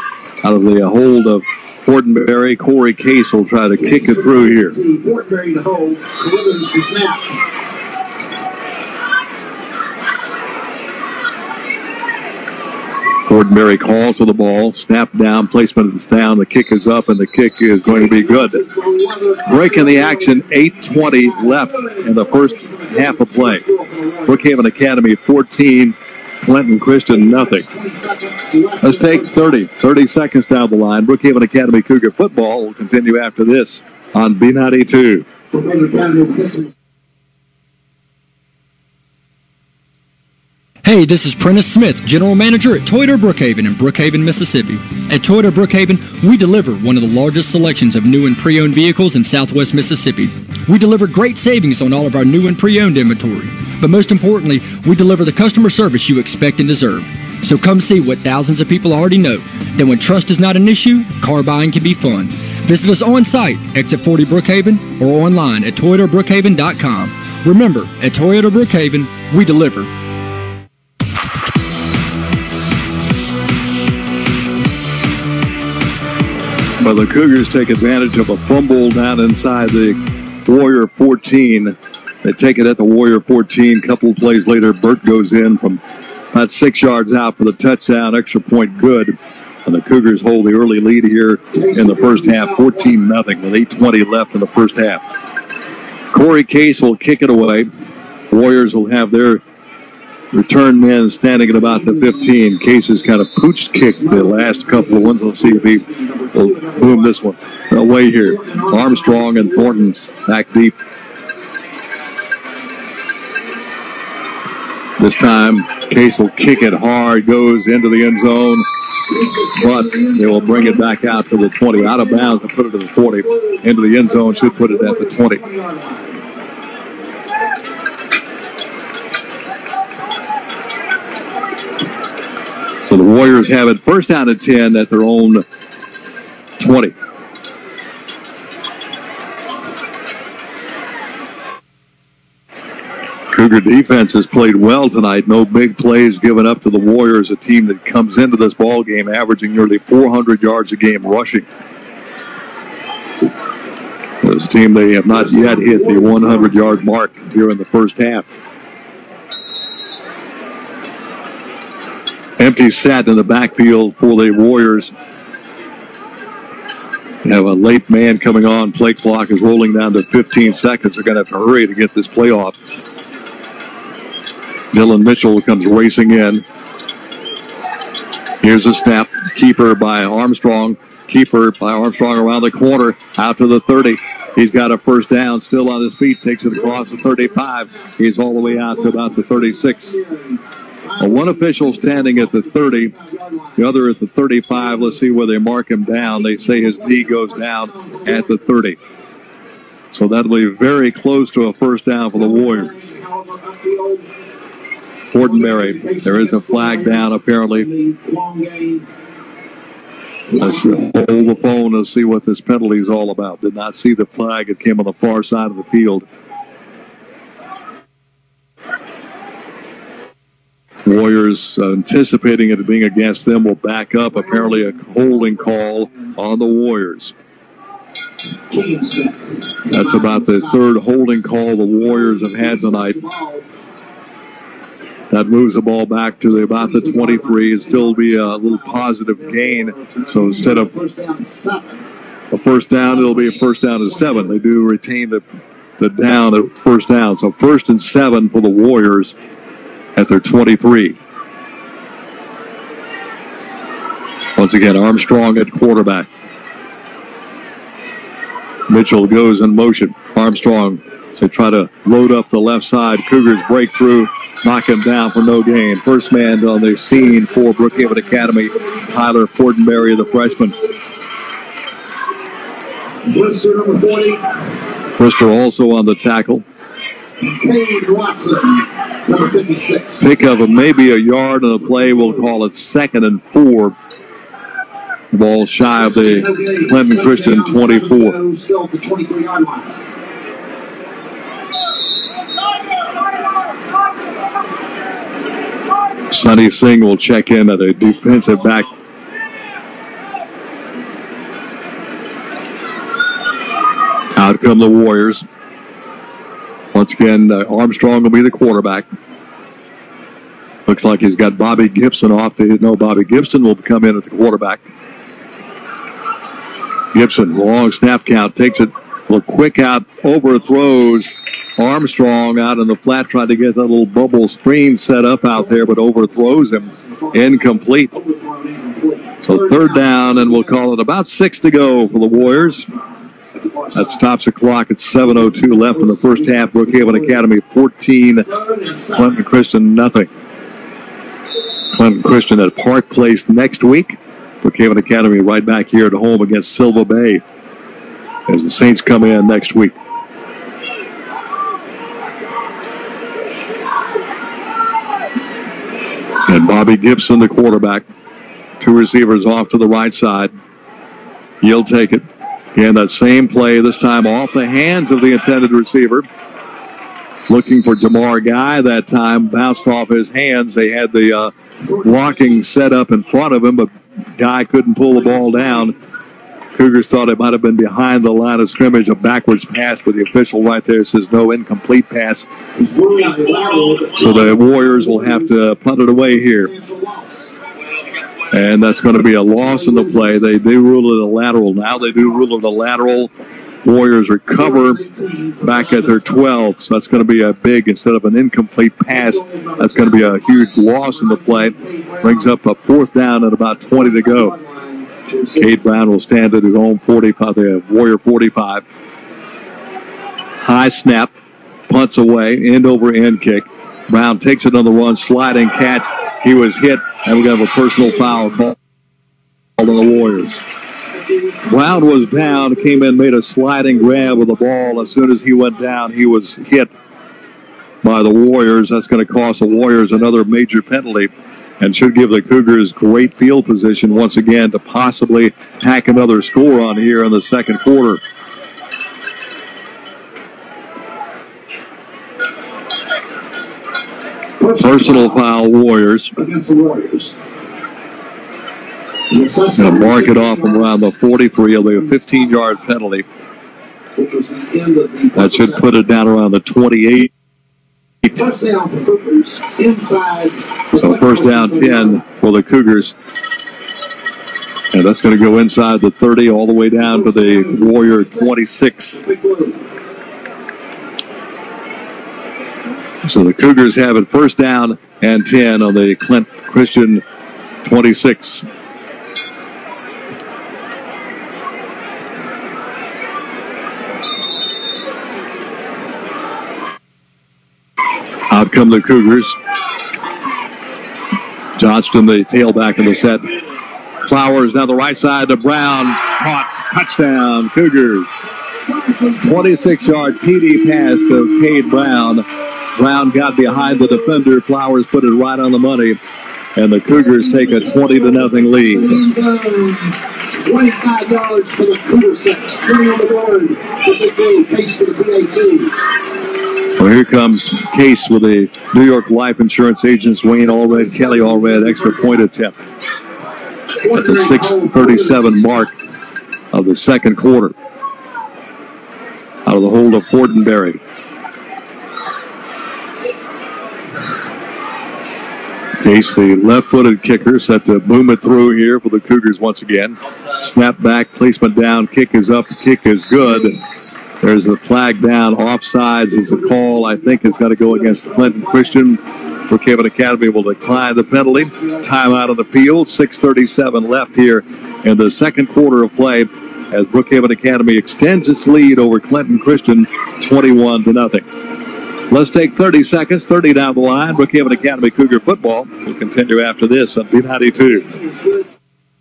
out of the hold of Fortenberry. Corey Case will try to kick it through here. Fortenberry to hold, delivers the snap. Fortenberry calls for the ball, snap down, placement is down, the kick is up, and the kick is going to be good. Breaking the action, 8:20 left in the first half of play. Brookhaven Academy 14, Clinton Christian nothing. Let's take 30 seconds down the line. Brookhaven Academy Cougar football will continue after this on B92. Hey, this is Prentice Smith, General Manager at Toyota Brookhaven in Brookhaven, Mississippi. At Toyota Brookhaven, we deliver one of the largest selections of new and pre-owned vehicles in Southwest Mississippi. We deliver great savings on all of our new and pre-owned inventory. But most importantly, we deliver the customer service you expect and deserve. So come see what thousands of people already know, that when trust is not an issue, car buying can be fun. Visit us on site, exit 40 Brookhaven, or online at ToyotaBrookhaven.com. Remember, at Toyota Brookhaven, we deliver. Well, the Cougars take advantage of a fumble down inside the Warrior 14. They take it at the Warrior 14. A couple of plays later, Burt goes in from about 6 yards out for the touchdown. Extra point good. And the Cougars hold the early lead here in the first half, 14-0 with 8:20 left in the first half. Corey Case will kick it away. Warriors will have their return men standing at about the 15. Case has kind of pooch kicked the last couple of ones. Let's see if he will boom this one away here. Armstrong and Thornton back deep. This time, Case will kick it hard, goes into the end zone, but they will bring it back out to the 20. Out of bounds and put it to the 40. Into the end zone, should put it at the 20. So the Warriors have it first down and 10 at their own 20. Cougar defense has played well tonight. No big plays given up to the Warriors, a team that comes into this ball game averaging nearly 400 yards a game rushing. This team, they have not yet hit the 100-yard mark here in the first half. Empty set in the backfield for the Warriors. They have a late man coming on. Play clock is rolling down to 15 seconds. They're going to have to hurry to get this play off. Dylan Mitchell comes racing in. Here's a snap. Keeper by Armstrong. Keeper by Armstrong around the corner. Out to the 30. He's got a first down. Still on his feet. Takes it across the 35. He's all the way out to about the 36. One official standing at the 30. The other at the 35. Let's see where they mark him down. They say his knee goes down at the 30. So that'll be very close to a first down for the Warriors. Fortenberry, there is a flag down apparently. Let's hold the phone and see what this penalty is all about. Did not see the flag. It came on the far side of the field. Warriors, anticipating it being against them, will back up. Apparently a holding call on the Warriors. That's about the third holding call the Warriors have had tonight. That moves the ball back to about the 23. It'll still be a little positive gain. So instead of a first down, it'll be a first down and 7. They do retain the down at first down. So 1st and 7 for the Warriors at their 23. Once again, Armstrong at quarterback. Mitchell goes in motion. Armstrong, they try to load up the left side. Cougars break through, knock him down for no gain. First man on the scene for Brookhaven Academy, Tyler Fortenberry, the freshman. Blister number 40. Bristol also on the tackle. Cade Watson, number 56. Pick of maybe a yard on the play. We'll call it 2nd and 4. Ball shy of the Clinton Christian 24. Still at the 23-yard line. Sonny Singh will check in at a defensive back. Out come the Warriors. Once again, Armstrong will be the quarterback. Looks like he's got Bobby Gibson off. Bobby Gibson will come in at the quarterback. Gibson, long snap count, takes it. A quick out, overthrows Armstrong out in the flat, trying to get that little bubble screen set up out there, but overthrows him. Incomplete. So 3rd down, and we'll call it about 6 to go for the Warriors. That stops the clock at 7:02 left in the first half. Brookhaven Academy 14, Clinton Christian nothing. Clinton Christian at Park Place next week. Brookhaven Academy right back here at home against Silva Bay as the Saints come in next week. And Bobby Gibson, the quarterback. 2 receivers off to the right side. He'll take it. Again, that same play, this time off the hands of the intended receiver. Looking for Jamar Guy that time. Bounced off his hands. They had the blocking set up in front of him, but Guy couldn't pull the ball down. Cougars thought it might have been behind the line of scrimmage, a backwards pass, but the official right there says no, incomplete pass. So the Warriors will have to punt it away here. And that's going to be a loss in the play. They do rule it a lateral. Now they do rule it a lateral. Warriors recover back at their 12. So that's going to be a big, instead of an incomplete pass, that's going to be a huge loss in the play. Brings up a 4th down at about 20 to go. Cade Brown will stand at his own 45, the Warrior 45. High snap, punts away, end over end kick. Brown takes it on the run, sliding catch. He was hit, and we're going to have a personal foul call on the Warriors. Brown was down, came in, made a sliding grab of the ball. As soon as he went down, he was hit by the Warriors. That's going to cost the Warriors another major penalty and should give the Cougars great field position once again to possibly tack another score on here in the second quarter. Personal foul, Warriors. Against the Warriors. Going to mark it off from around the 43. It'll be a 15-yard penalty. That should put it down around the 28. Touchdown for Cougars inside. So 1st down 10 for the Cougars. And that's going to go inside the 30 all the way down to the Warrior 26. So the Cougars have it 1st down and 10 on the Clint Christian 26. Out come the Cougars. Johnston, the tailback in the set. Flowers down the right side to Brown. Caught. Touchdown, Cougars. 26-yard TD pass to Cade Brown. Brown got behind the defender. Flowers put it right on the money. And the Cougars take a 20-0 lead. 25 yards for the Cougar sets. 20 on the board. The big blue Case for the PAT. Well, here comes Case with the New York Life Insurance agents, Wayne Allred, Kelly Allred, extra point attempt at the 6:37 mark of the second quarter. Out of the hold of Fortenberry. Case, the left-footed kicker, set to boom it through here for the Cougars once again. Snap back, placement down, kick is up, kick is good. There's the flag down, offsides is the call. I think it's got to go against Clinton Christian. Brookhaven Academy will decline the penalty. Timeout on the field, 6:37 left here in the second quarter of play as Brookhaven Academy extends its lead over Clinton Christian 21-0. Let's take 30 seconds, 30 down the line. Brookhaven Academy Cougar football will continue after this on B92.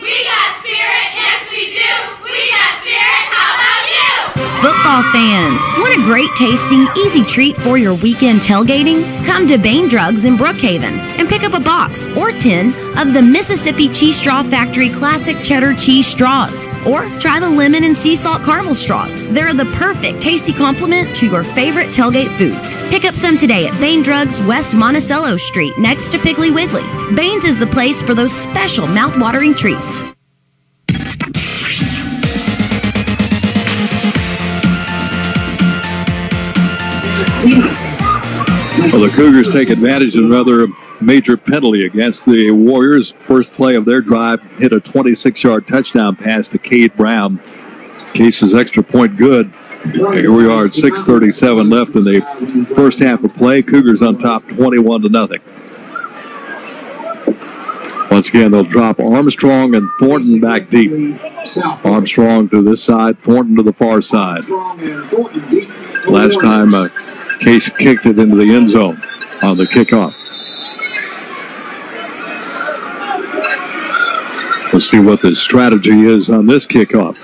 We got spirit, yes we do. We got spirit, how about you? Football fans, want a great tasting, easy treat for your weekend tailgating? Come to Bain Drugs in Brookhaven and pick up a box or 10 of the Mississippi Cheese Straw Factory Classic Cheddar Cheese Straws. Or try the lemon and sea salt caramel straws. They're the perfect tasty complement to your favorite tailgate foods. Pick up some today at Bain Drugs, West Monticello Street, next to Piggly Wiggly. Bain's is the place for those special mouth-watering treats. Well, the Cougars take advantage of another major penalty against the Warriors. First play of their drive hit a 26-yard touchdown pass to Cade Brown. Case's extra point good. Here we are at 6:37 left in the first half of play. Cougars on top 21-0. Once again, they'll drop Armstrong and Thornton back deep. Armstrong to this side, Thornton to the far side. Last time Case kicked it into the end zone on the kickoff. Let's see what the strategy is on this kickoff.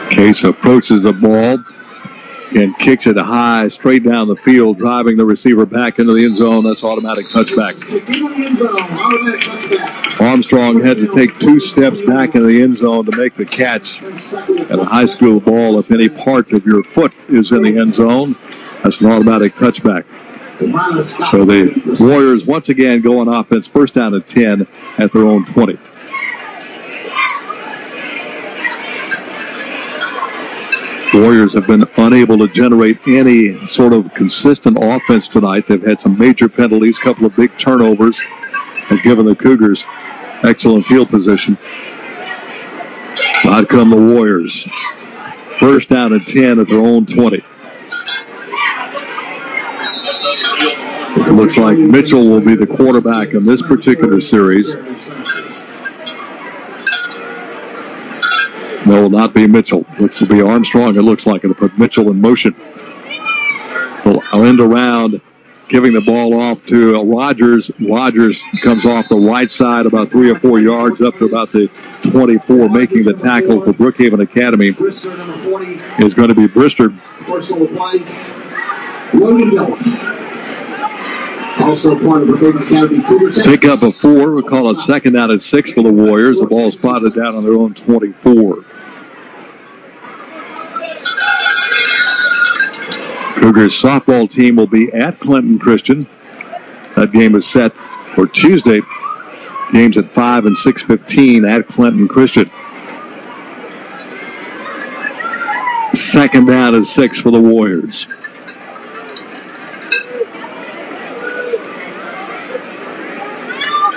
Case approaches the ball and kicks it high, straight down the field, driving the receiver back into the end zone. That's automatic touchback. Armstrong had to take 2 steps back into the end zone to make the catch. At a high school ball, if any part of your foot is in the end zone, that's an automatic touchback. So the Warriors once again go on offense, first down and 10 at their own 20. The Warriors have been unable to generate any sort of consistent offense tonight. They've had some major penalties, a couple of big turnovers, have given the Cougars excellent field position. Out come the Warriors. First down and 10 at their own 20. It looks like Mitchell will be the quarterback in this particular series. No, will not be Mitchell. Looks to be Armstrong, it looks like. It'll put Mitchell in motion. They'll end around, giving the ball off to Rogers. Rogers comes off the right side about 3 or 4 yards up to about the 24, making the tackle for Brookhaven Academy is going to be Brister. First on the play, Logan Dillon. Also part of Brookhaven Academy Cougar. Pick up a 4. We'll call it second down and 6 for the Warriors. The ball spotted down on their own 24. Cougars softball team will be at Clinton Christian. That game is set for Tuesday. Games at 5 and 6:15 at Clinton Christian. Second down and 6 for the Warriors.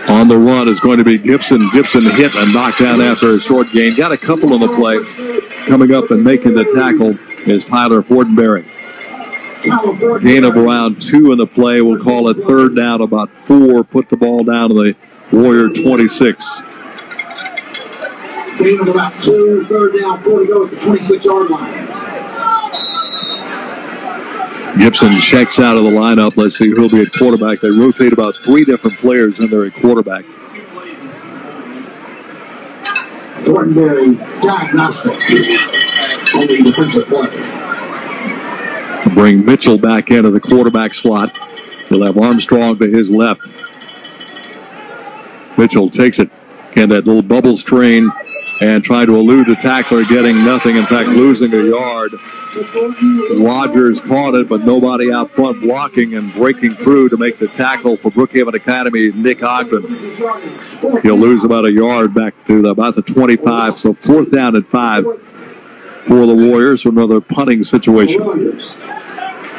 On the run is going to be Gibson. Gibson hit and knocked down after a short gain. Got a couple on the play. Coming up and making the tackle is Tyler Fortenberry. Gain of around 2 in the play. We'll call it third down, about 4. Put the ball down to the Warrior 26. Gain of about 2, third down, 4 to go at the 26-yard line. Gibson checks out of the lineup. Let's see who'll be at quarterback. They rotate about 3 different players in there at quarterback. Jordan Berry, diagnostic on the defensive play. To bring Mitchell back into the quarterback slot. He'll have Armstrong to his left. Mitchell takes it. Again, that little bubble screen and trying to elude the tackler, getting nothing. In fact, losing a yard. Rogers caught it, but nobody out front blocking and breaking through to make the tackle for Brookhaven Academy, Nick Ogden. He'll lose about a yard back to about the 25, so 4th down and 5 for the Warriors. Another punting situation.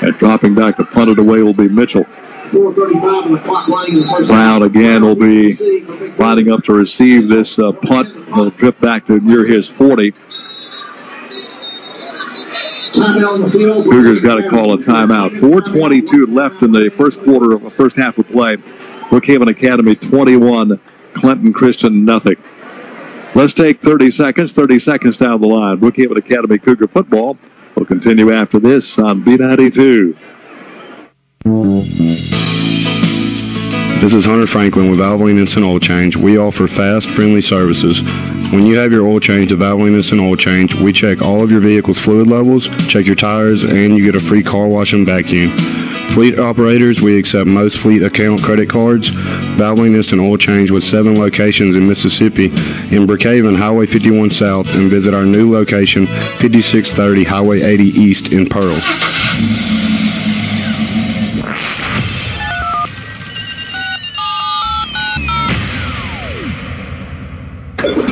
And dropping back to punt it away will be Mitchell. 4:35 on the clock running in the first. Brown again will be lining up to receive this punt. He'll drip back to near his 40. Timeout on the field. Cougars got to call a timeout. 4:22 left in the first quarter of the first half of play. Brookhaven Academy 21, Clinton Christian nothing. Let's take 30 seconds. 30 seconds down the line. Brookhaven Academy Cougar football will continue after this on B92. This is Hunter Franklin with Valvoline Instant Oil Change. We offer fast, friendly services. When you have your oil change at Valvoline Instant Oil Change, we check all of your vehicle's fluid levels, check your tires, and you get a free car wash and vacuum. Fleet operators, we accept most fleet account credit cards. Valvoline Instant Oil Change with 7 locations in Mississippi, in Brookhaven, Highway 51 South, and visit our new location, 5630 Highway 80 East in Pearl.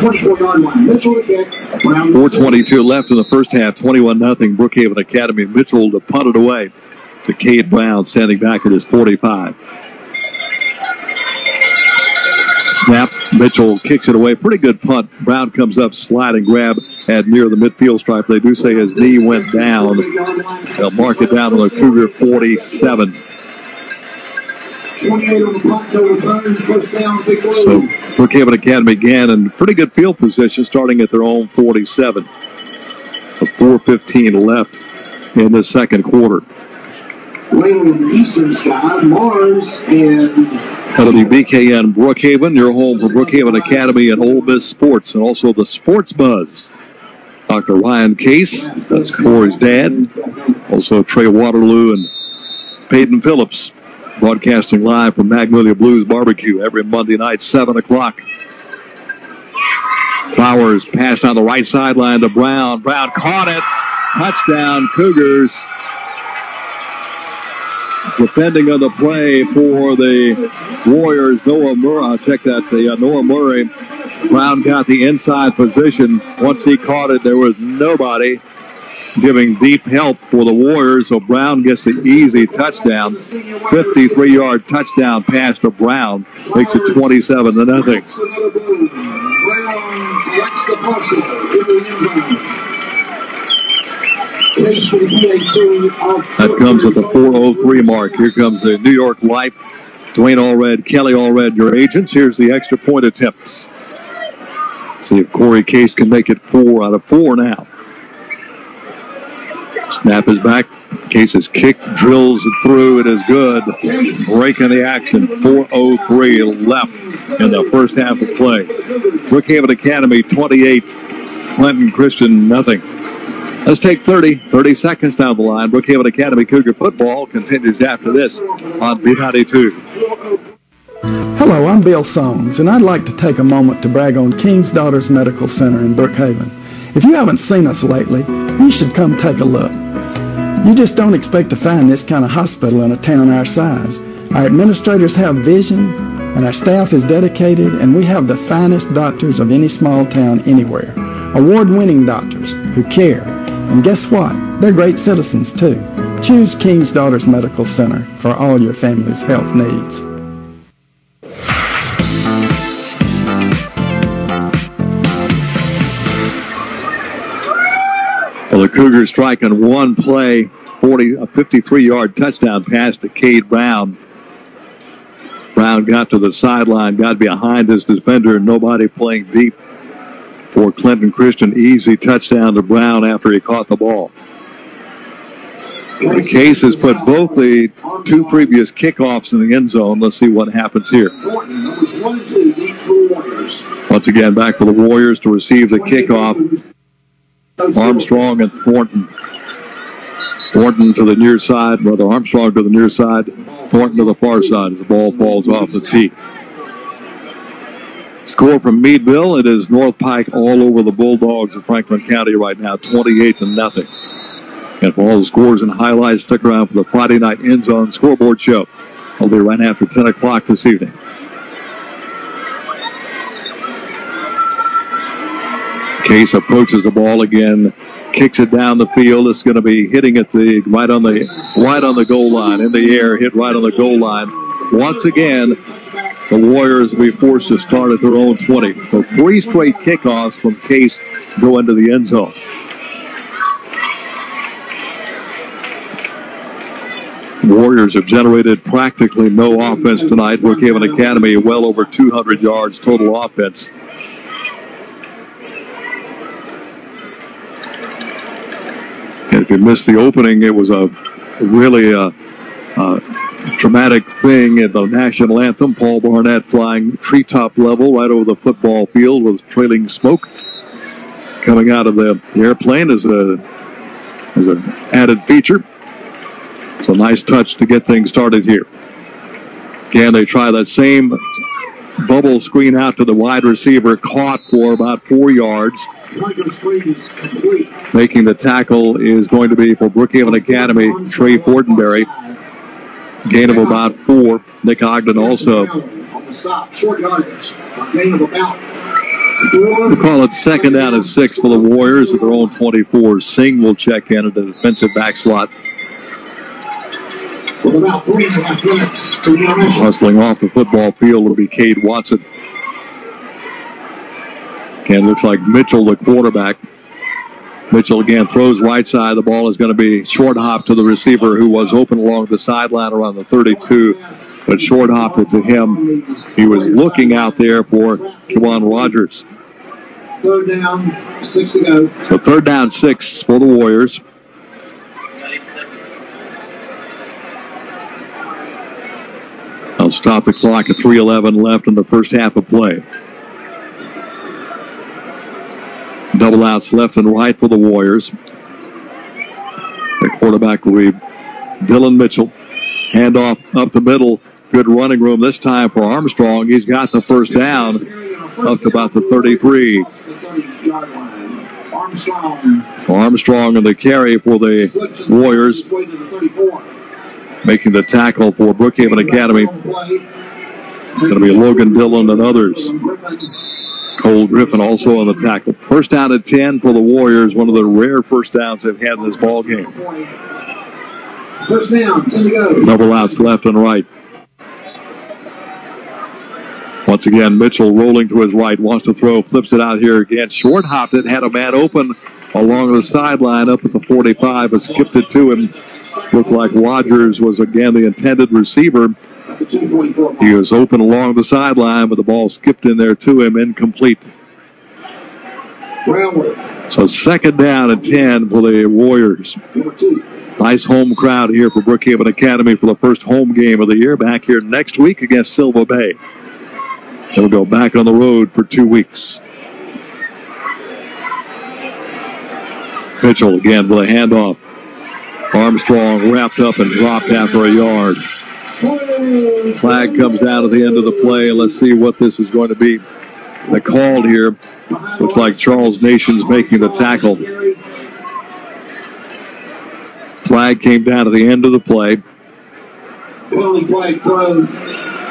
24-yard line. Mitchell to kick. 4:22 left in the first half. 21-0 Brookhaven Academy. Mitchell to punt it away to Cade Brown, standing back at his 45. Snap. Mitchell kicks it away. Pretty good punt. Brown comes up, slide and grab at near the midfield stripe. They do say his knee went down. They'll mark it down on the Cougar 47. 28 on the punt, no return, first down, big blue. So Brookhaven Academy again in pretty good field position, starting at their own 47. So 4:15 left in the second quarter. Later in the eastern sky, Mars and WBKN Brookhaven, your home for Brookhaven Academy and Ole Miss Sports, and also the Sports Buzz. Dr. Ryan Case, that's Corey's dad. Also Trey Waterloo and Peyton Phillips. Broadcasting live from Magnolia Blues Barbecue every Monday night, 7 o'clock. Flowers passed on the right sideline to Brown. Brown caught it. Touchdown, Cougars. Defending on the play for the Warriors, Noah Murray. Check that, Noah Murray. Brown got the inside position. Once he caught it, there was nobody giving deep help for the Warriors, so Brown gets the easy touchdown. 53-yard touchdown pass to Brown. Makes it 27-0. That comes at the 4:03 mark. Here comes the New York Life. Dwayne Allred, Kelly Allred, your agents. Here's the extra point attempts. See if Corey Case can make it 4 out of 4 now. Snap is back. Case's kick drills it through. It is good. Breaking the action. 4:03 left in the first half of play. Brookhaven Academy 28. Clinton Christian nothing. Let's take 30 seconds down the line. Brookhaven Academy Cougar football continues after this on B92. Hello, I'm Bill Soames, and I'd like to take a moment to brag on King's Daughters Medical Center in Brookhaven. If you haven't seen us lately, you should come take a look. You just don't expect to find this kind of hospital in a town our size. Our administrators have vision, and our staff is dedicated, and we have the finest doctors of any small town anywhere. Award-winning doctors who care. And guess what? They're great citizens, too. Choose King's Daughters Medical Center for all your family's health needs. Well, the Cougars striking one play, a 53-yard touchdown pass to Cade Brown. Brown got to the sideline, got behind his defender, nobody playing deep for Clinton Christian. Easy touchdown to Brown after he caught the ball. The Case has put both the two previous kickoffs in the end zone. Let's see what happens here. Numbers 1 and 2 lead for the Warriors. Once again, back for the Warriors to receive the kickoff. Armstrong and Thornton. Thornton to the near side, brother Armstrong to the near side, Thornton to the far side as the ball falls off the tee. Score from Meadville. It is North Pike all over the Bulldogs of Franklin County right now, 28-0. And for all the scores and highlights, stick around for the Friday night End Zone scoreboard show. It'll be right after 10 o'clock this evening. Case approaches the ball again, kicks it down the field. It's going to be hitting it right on the goal line, in the air, hit right on the goal line. Once again, the Warriors will be forced to start at their own 20. So 3 straight kickoffs from Case go into the end zone. Warriors have generated practically no offense tonight. Brookhaven Academy well over 200 yards total offense. And if you missed the opening, it was a really dramatic thing at the national anthem. Paul Barnett flying treetop level right over the football field with trailing smoke coming out of the airplane as an added feature. It's a nice touch to get things started here. Again, they try that same bubble screen out to the wide receiver, caught for about 4 yards. Making the tackle is going to be for Brookhaven Academy, Trey Fortenberry. Gain of about 4. Nick Ogden also. We'll call it second down and 6 for the Warriors at their own 24. Singh will check in at the defensive back slot. With about 3.5 minutes to the intermission. Hustling off the football field will be Cade Watson. Again, looks like Mitchell, the quarterback. Mitchell again throws right side. The ball is going to be short hop to the receiver who was open along the sideline around the 32. But short hop it to him. He was looking out there for Kewan Rogers. 3rd down, 6 to go. So 3rd down, 6 for the Warriors. I'll stop the clock at 3:11 left in the first half of play. Double outs left and right for the Warriors. The quarterback will be Dylan Mitchell. Handoff up the middle. Good running room this time for Armstrong. He's got the first down up to about the 33. So Armstrong and the carry for the Warriors. Making the tackle for Brookhaven Academy. It's going to be Logan Dillon and others. Cole Griffin also on the tackle. First down at 10 for the Warriors. One of the rare first downs they've had in this ball game. First down, 10 to go. Double outs left and right. Once again, Mitchell rolling to his right. Wants to throw. Flips it out here again. Short hopped it. Had a man open along the sideline up at the 45. But skipped it to him. Looked like Rogers was again the intended receiver. He was open along the sideline, but the ball skipped in there to him, incomplete. So 2nd down and 10 for the Warriors. Nice home crowd here for Brookhaven Academy for the first home game of the year. Back here next week against Silva Bay. They'll go back on the road for 2 weeks. Mitchell again with a handoff. Armstrong wrapped up and dropped after a yard. Flag comes down at the end of the play. Let's see what this is going to be. The call here. Looks like Charles Nation's making the tackle. Flag came down at the end of the play.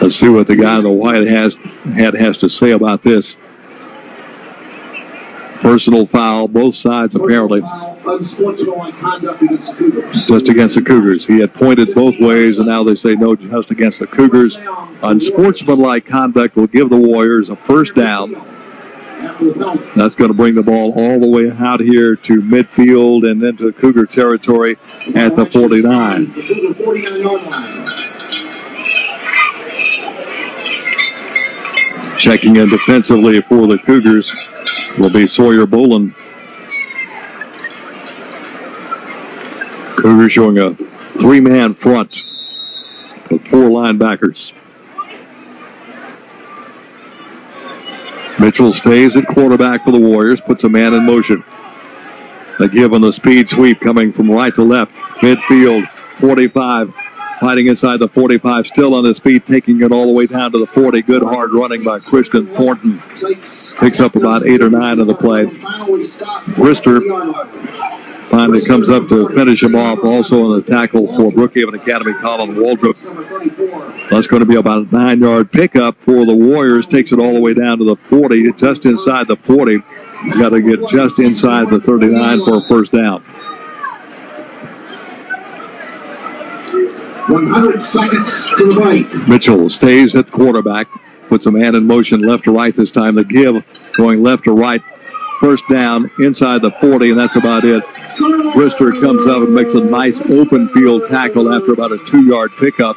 Let's see what the guy in the white has to say about this. Personal foul, both sides apparently. Unsportsmanlike conduct against the Cougars. Just against the Cougars. He had pointed both ways, and now they say no, just against the Cougars. Unsportsmanlike conduct will give the Warriors a first down. That's going to bring the ball all the way out here to midfield and into Cougar territory at the 49. Checking in defensively for the Cougars will be Sawyer Bolin. Cougars showing a 3-man front with 4 linebackers. Mitchell stays at quarterback for the Warriors, puts a man in motion. They give on the speed sweep coming from right to left. Midfield, 45, fighting inside the 45, still on his feet, taking it all the way down to the 40. Good hard running by Christian Thornton. Picks up about 8 or 9 on the play. Brister finally comes up to finish him off. Also on the tackle for Brookhaven Academy, Colin Waldrop. That's going to be about a 9-yard pickup for the Warriors. Takes it all the way down to the 40, just inside the 40. You got to get just inside the 39 for a first down. 100 seconds to the right. Mitchell stays at the quarterback, puts a man in motion left to right this time. The give going left to right. First down inside the 40, and that's about it. Brister comes up and makes a nice open field tackle after about a 2-yard pickup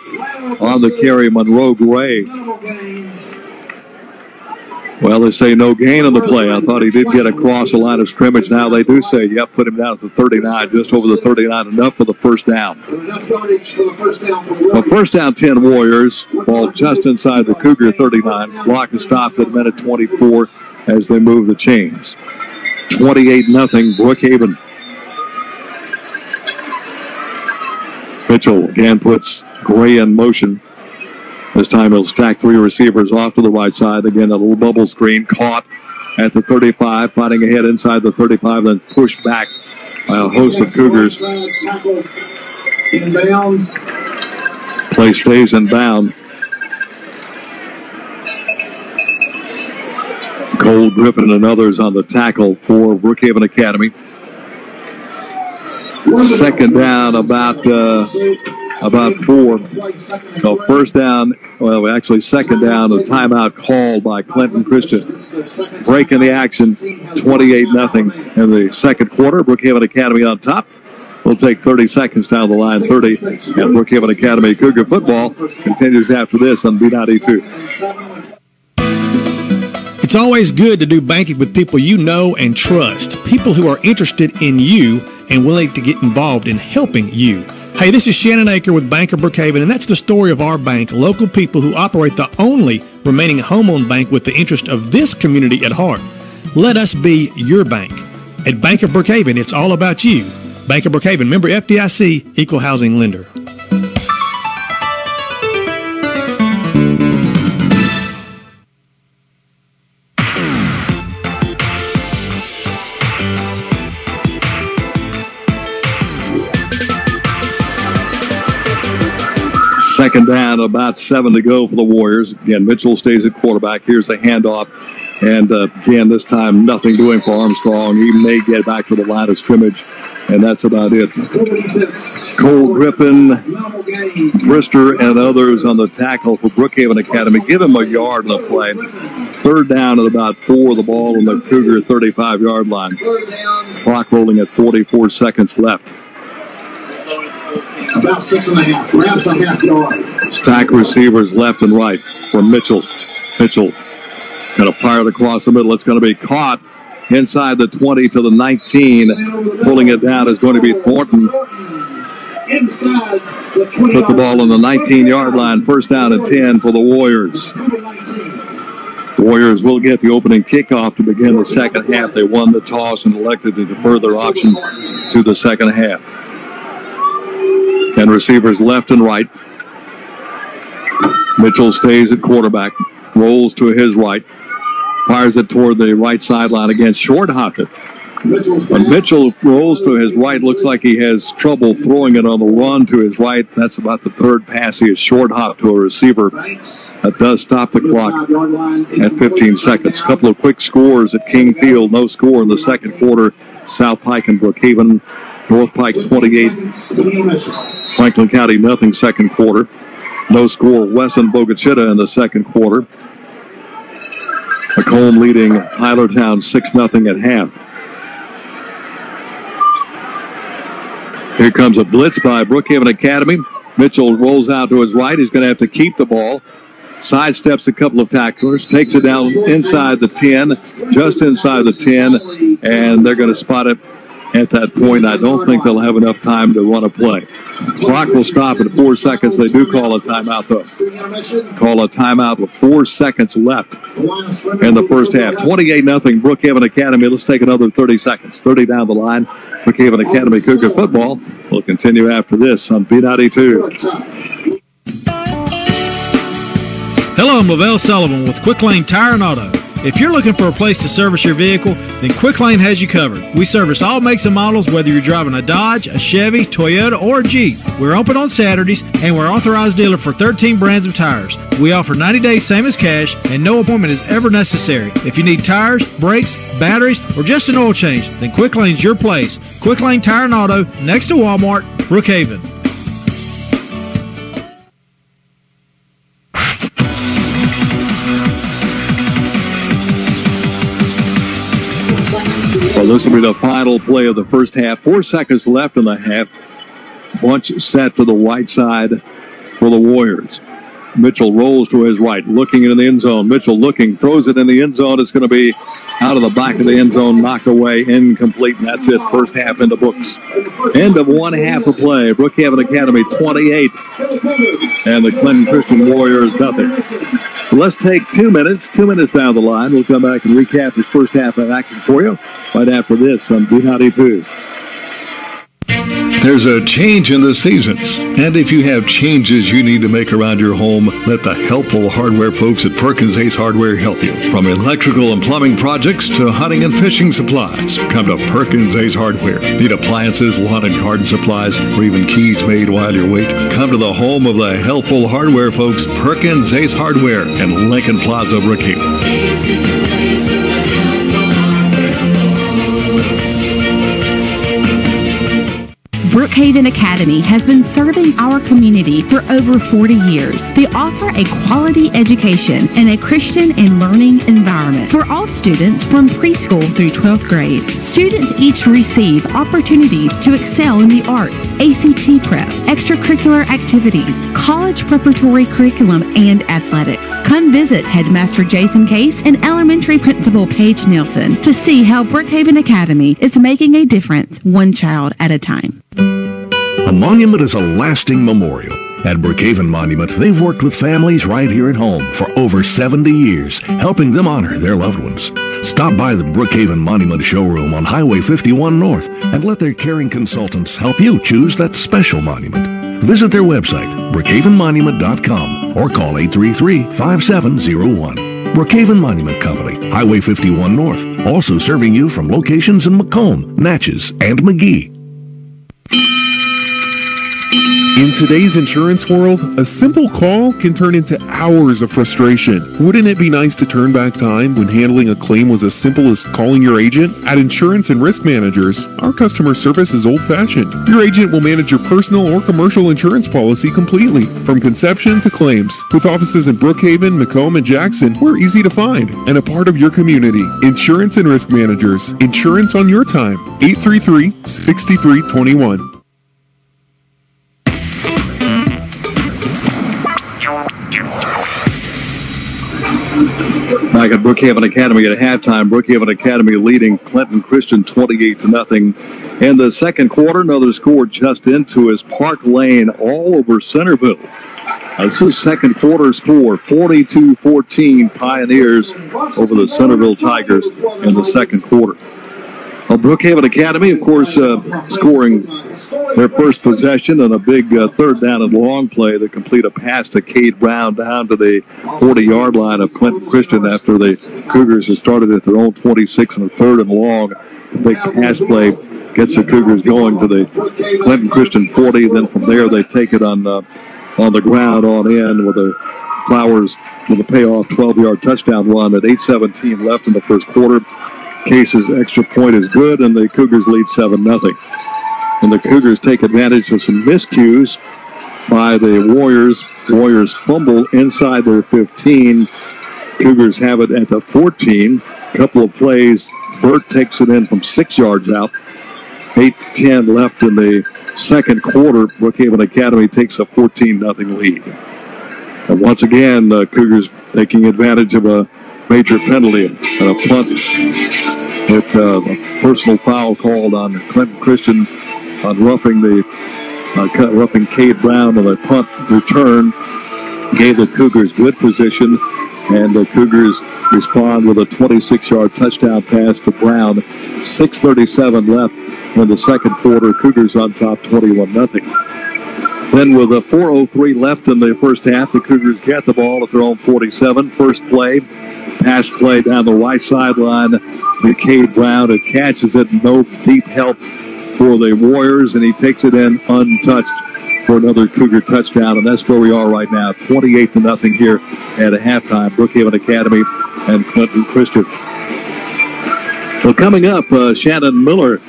on the carry. Monroe Gray. Well, they say no gain on the play. I thought he did get across the line of scrimmage. Now they do say, yep, put him down at the 39, just over the 39, enough for the first down. So first down 10 Warriors, ball just inside the Cougar 39. Clock is stopped at minute 24 as they move the chains. 28-0 Brookhaven. Mitchell again puts Gray in motion. This time he'll stack 3 receivers off to the right side. Again, a little bubble screen caught at the 35, fighting ahead inside the 35, then pushed back by a host of Cougars. Play stays in bound. Cole Griffin and others on the tackle for Brookhaven Academy. Second down about 4. So first down, well, actually second down, a timeout called by Clinton Christian. Breaking the action, 28-0 in the second quarter. Brookhaven Academy on top. We'll take 30 seconds down the line, 30. And Brookhaven Academy Cougar football continues after this on B92. It's always good to do banking with people you know and trust, people who are interested in you and willing to get involved in helping you. Hey, this is Shannon Aker with Bank of Brookhaven, and that's the story of our bank, local people who operate the only remaining home-owned bank with the interest of this community at heart. Let us be your bank. At Bank of Brookhaven, it's all about you. Bank of Brookhaven, member FDIC, equal housing lender. Second down, about 7 to go for the Warriors. Again, Mitchell stays at quarterback. Here's the handoff. And again, this time, nothing doing for Armstrong. He may get back to the line of scrimmage, and that's about it. Cole Griffin, Brister, and others on the tackle for Brookhaven Academy. Give him a yard on the play. Third down at about 4, the ball on the Cougar 35-yard line. Clock rolling at 44 seconds left. About 6.5. Grabs a half yard. Stack receivers left and right for Mitchell. Mitchell going to fire it across the middle. It's going to be caught inside the 20 to the 19. Pulling it down is going to be Thornton. Inside the 20. Put the ball on the 19-yard line. First down and 10 for the Warriors. The Warriors will get the opening kickoff to begin the second half. They won the toss and elected to defer their option to the second half. And receivers left and right. Mitchell stays at quarterback. Rolls to his right. Fires it toward the right sideline again. Short hop it. When Mitchell rolls to his right, looks like he has trouble throwing it on the run to his right. That's about the third pass. He is short hop to a receiver. That does stop the clock at 15 seconds. A couple of quick scores at King Field. No score in the second quarter. South Pike and Brookhaven. North Pike 28. Franklin County nothing second quarter. No score Weston Bogachita in the second quarter. Macomb leading Tylertown 6-0 at half. Here comes a blitz by Brookhaven Academy. Mitchell rolls out to his right. He's going to have to keep the ball. Sidesteps a couple of tacklers. Takes it down inside the 10. Just inside the 10. And they're going to spot it at that point. I don't think they'll have enough time to run a play. Clock will stop at 4 seconds. They do call a timeout, though. Call a timeout with 4 seconds left in the first half. 28-0 Brookhaven Academy. Let's take another 30 seconds. 30 down the line. Brookhaven Academy Cougar football will continue after this on B92. Hello, I'm Lavelle Sullivan with Quick Lane Tire and Auto. If you're looking for a place to service your vehicle, then Quick Lane has you covered. We service all makes and models, whether you're driving a Dodge, a Chevy, Toyota, or a Jeep. We're open on Saturdays, and we're authorized dealer for 13 brands of tires. We offer 90 days same as cash, and no appointment is ever necessary. If you need tires, brakes, batteries, or just an oil change, then Quick Lane's your place. Quick Lane Tire and Auto, next to Walmart, Brookhaven. Well, this will be the final play of the first half. 4 seconds left in the half. Bunch set to the right side for the Warriors. Mitchell rolls to his right, looking in the end zone. Mitchell looking, throws it in the end zone. It's going to be out of the back of the end zone, knocked away, incomplete. And that's it. First half in the books. End of one half of play. Brookhaven Academy 28, and the Clinton Christian Warriors nothing. Let's take 2 minutes. 2 minutes down the line. We'll come back and recap this first half of action for you right after this on B92. There's a change in the seasons, and if you have changes you need to make around your home, let the helpful hardware folks at Perkins Ace Hardware help you. From electrical and plumbing projects to hunting and fishing supplies, come to Perkins Ace Hardware. Need appliances, lawn and garden supplies, or even keys made while you wait? Come to the home of the helpful hardware folks, Perkins Ace Hardware in Lincoln Plaza, Brookhaven. Brookhaven Academy has been serving our community for over 40 years. They offer a quality education and a Christian and learning environment for all students from preschool through 12th grade. Students each receive opportunities to excel in the arts, ACT prep, extracurricular activities, college preparatory curriculum, and athletics. Come visit Headmaster Jason Case and Elementary Principal Paige Nelson to see how Brookhaven Academy is making a difference one child at a time. A monument is a lasting memorial. At Brookhaven Monument, they've worked with families right here at home for over 70 years, helping them honor their loved ones. Stop by the Brookhaven Monument showroom on Highway 51 North and let their caring consultants help you choose that special monument. Visit their website, brookhavenmonument.com, or call 833-5701. Brookhaven Monument Company, Highway 51 North, also serving you from locations in Macomb, Natchez, and McGee. In today's insurance world, a simple call can turn into hours of frustration. Wouldn't it be nice to turn back time when handling a claim was as simple as calling your agent? At Insurance and Risk Managers, our customer service is old-fashioned. Your agent will manage your personal or commercial insurance policy completely, from conception to claims. With offices in Brookhaven, Macomb, and Jackson, we're easy to find and a part of your community. Insurance and Risk Managers. Insurance on your time. 833-6321. Back at Brookhaven Academy at halftime, Brookhaven Academy leading Clinton Christian 28-0. In the second quarter, another score just into is Park Lane all over Centerville. This is second quarter score, 42-14 Pioneers over the Centerville Tigers in the second quarter. Well, Brookhaven Academy, of course, scoring their first possession on a big third down and long play to complete a pass to Cade Brown down to the 40-yard line of Clinton Christian after the Cougars had started at their own 26 and a third and long. The big pass play gets the Cougars going to the Clinton Christian 40. Then from there, they take it on the ground on in with the Flowers with a payoff 12-yard touchdown run at 8:17 left in the first quarter. Case's extra point is good, and the Cougars lead 7-0. And the Cougars take advantage of some miscues by the Warriors. Warriors fumble inside their 15. Cougars have it at the 14. Couple of plays. Burt takes it in from 6 yards out. 8:10 left in the second quarter. Brookhaven Academy takes a 14-0 lead. And once again, the Cougars taking advantage of a major penalty and a punt It's a personal foul called on Clinton Christian on roughing Cade Brown on a punt return. Gave the Cougars good position, and the Cougars respond with a 26-yard touchdown pass to Brown. 6:37 left in the second quarter. Cougars on top 21-0. Then with a 4:03 left in the first half, the Cougars get the ball at their own 47. First play, pass play down the right sideline to Cade Brown. It catches it, no deep help for the Warriors, and he takes it in untouched for another Cougar touchdown, and that's where we are right now, 28-0 here at a halftime. Brookhaven Academy and Clinton Christian. Well, coming up, Shannon Miller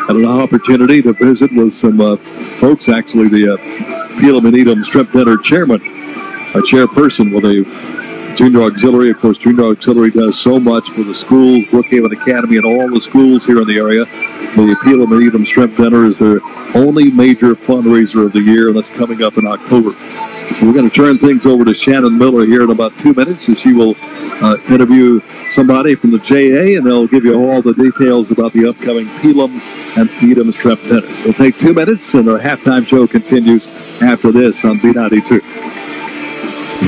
had an opportunity to visit with some folks, actually the Peelum and Edom Shrimp Dinner chairman, a chairperson with a Junior Auxiliary. Of course, Junior Auxiliary does so much for the schools, Brookhaven Academy, and all the schools here in the area. The Peelum and Edom Shrimp Dinner is their only major fundraiser of the year, and that's coming up in October. We're going to turn things over to Shannon Miller here in about 2 minutes, and she will interview somebody from the JA, and they'll give you all the details about the upcoming Peelum and Edom Shrimp Dinner. We'll take 2 minutes, and our halftime show continues after this on B92.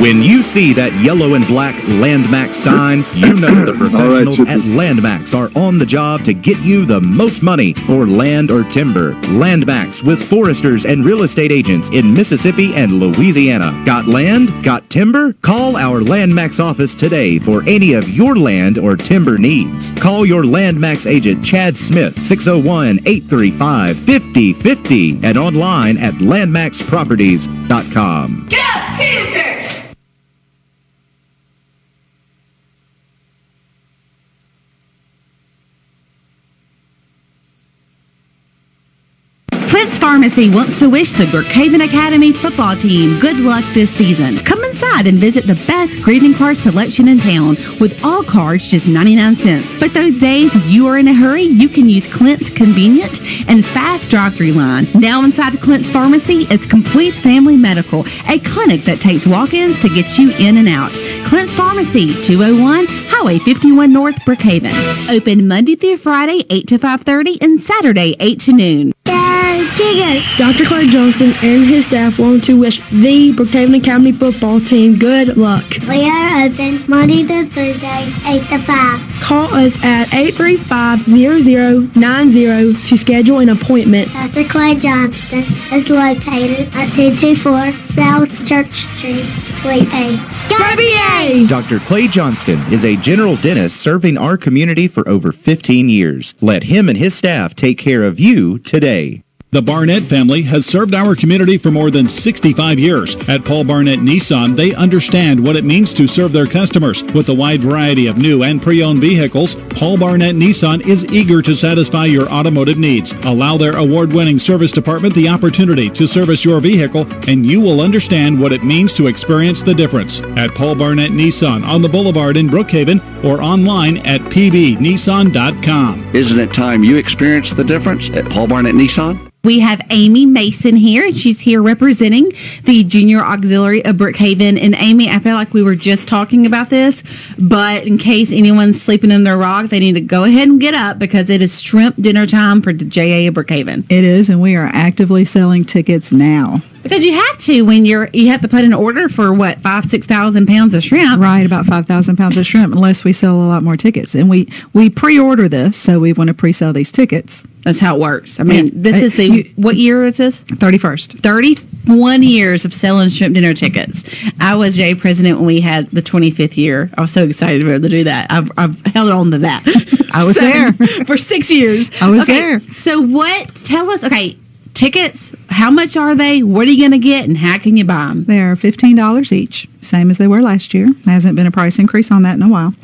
When you see that yellow and black Landmax sign, you know the professionals at Landmax are on the job to get you the most money for land or timber. Landmax with foresters and real estate agents in Mississippi and Louisiana. Got land? Got timber? Call our Landmax office today for any of your land or timber needs. Call your Landmax agent Chad Smith, 601-835-5050, and online at landmaxproperties.com. Go Cougars! Clint's Pharmacy wants to wish the Brookhaven Academy football team good luck this season. Come inside and visit the best greeting card selection in town, with all cards just 99 cents. But those days you are in a hurry, you can use Clint's convenient and fast drive-thru line. Now inside of Clint's Pharmacy, it's Complete Family Medical, a clinic that takes walk-ins to get you in and out. Clint's Pharmacy, 201 Highway 51 North, Brookhaven. Open Monday through Friday, 8 to 5:30, and Saturday, 8 to noon. Dr. Clay Johnson and his staff want to wish the Brookhaven Academy football team good luck. We are open Monday to Thursday, 8 to 5. Call us at 835-0090 to schedule an appointment. Dr. Clay Johnson is located at 224 South Church Street, Suite A. Go BA! Dr. Clay Johnston is a general dentist serving our community for over 15 years. Let him and his staff take care of you today. The Barnett family has served our community for more than 65 years. At Paul Barnett Nissan, they understand what it means to serve their customers. With a wide variety of new and pre-owned vehicles, Paul Barnett Nissan is eager to satisfy your automotive needs. Allow their award-winning service department the opportunity to service your vehicle, and you will understand what it means to experience the difference. At Paul Barnett Nissan on the Boulevard in Brookhaven, or online at pbnissan.com. Isn't it time you experienced the difference at Paul Barnett Nissan? We have Amy Mason here, and she's here representing the Junior Auxiliary of Brookhaven. And Amy, I feel like we were just talking about this, but in case anyone's sleeping in their rock, they need to go ahead and get up, because it is shrimp dinner time for the JA of Brookhaven. It is, and we are actively selling tickets now. Because you have to when you have to put an order for, what, 5,000-6,000 pounds of shrimp? Right, about 5,000 pounds of shrimp, unless we sell a lot more tickets. And we pre-order this, so we want to pre-sell these tickets. That's how it works. I mean, this is what year is this? 31st. 31 years of selling shrimp dinner tickets. I was JA president when we had the 25th year. I was so excited to be able to do that. I've held on to that. I was there. For 6 years. I was there. So tell us, tickets, how much are they? What are you going to get, and how can you buy them? They are $15 each, same as they were last year. Hasn't been a price increase on that in a while.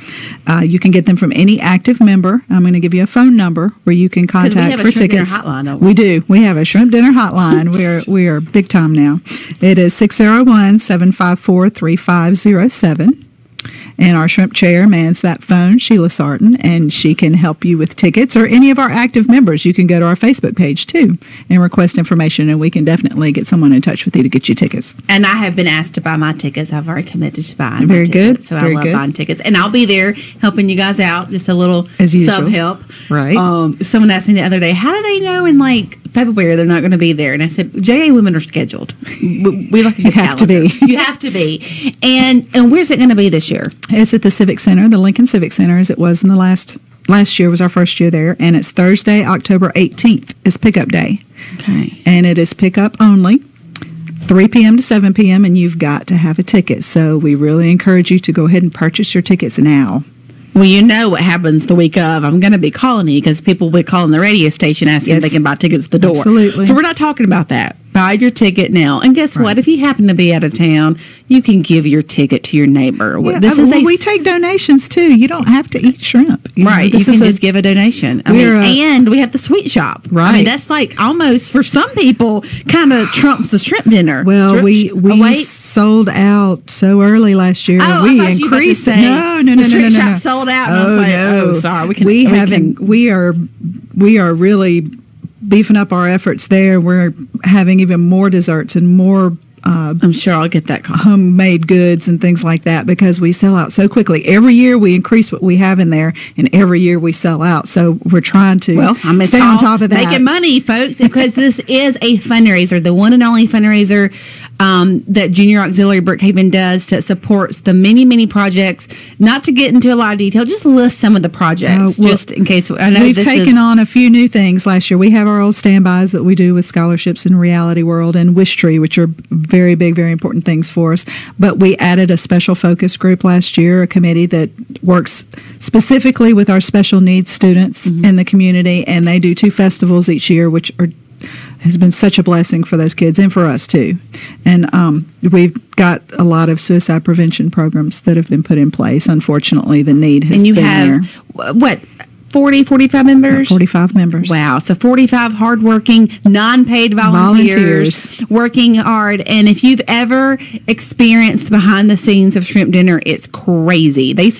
You can get them from any active member. I'm going to give you a phone number where you can contact for tickets. We have a shrimp dinner hotline, don't we? We do. We have a shrimp dinner hotline. We are big time now. It is 601-754-3507. And our shrimp chair mans that phone, Sheila Sarton, and she can help you with tickets, or any of our active members. You can go to our Facebook page too and request information, and we can definitely get someone in touch with you to get you tickets. And I have been asked to buy my tickets. I've already committed to buying Very my good. tickets. So Very I love good. buying tickets. And I'll be there helping you guys out, just a little As usual. sub-help. Right. Someone asked me the other day, how do they know in like February they're not going to be there? And I said, JA women are scheduled. We like to You have to be. You have to be. And where's it going to be this year? It's at the Civic Center, the Lincoln Civic Center, as it was in the last year was our first year there, and it's Thursday, October 18th is pickup day. Okay. And it is pickup only, 3 p.m. to 7 p.m., and you've got to have a ticket. So we really encourage you to go ahead and purchase your tickets now. Well, you know what happens the week of. I'm going to be calling you because people will be calling the radio station asking if they can buy tickets at the door. Absolutely. So we're not talking about that. Buy your ticket now. And guess what? If you happen to be out of town, you can give your ticket to your neighbor. Yeah, we take donations too. You don't have to eat shrimp. Right. You can just give a donation. And we have the sweet shop. Right. I mean, that's like almost, for some people, kind of trumps the shrimp dinner. Well, we sold out so early last year. Oh, we I thought you were about to say No. the shrimp shop sold out. And I was like, sorry. We are really beefing up our efforts there. We're having even more desserts and more I'm sure I'll get that homemade goods and things like that, because we sell out so quickly. Every year we increase what we have in there, and every year we sell out. So we're trying to stay on top of that. Making money, folks, because this is a fundraiser, the one and only fundraiser that Junior Auxiliary Brookhaven does that supports the many, many projects. Not to get into a lot of detail, just list some of the projects, just in case. I know we've taken on a few new things last year. We have our old standbys that we do with scholarships in Reality World and Wish Tree, which are very big, very important things for us. But we added a special focus group last year, a committee that works specifically with our special needs students in the community, and they do 2 festivals each year, which has been such a blessing for those kids and for us too. And we've got a lot of suicide prevention programs that have been put in place. Unfortunately, the need has been there. And you have, what, 40, 45 members? 45 members. Wow. So 45 hardworking, non-paid volunteers working hard. And if you've ever experienced behind the scenes of shrimp dinner, it's crazy. They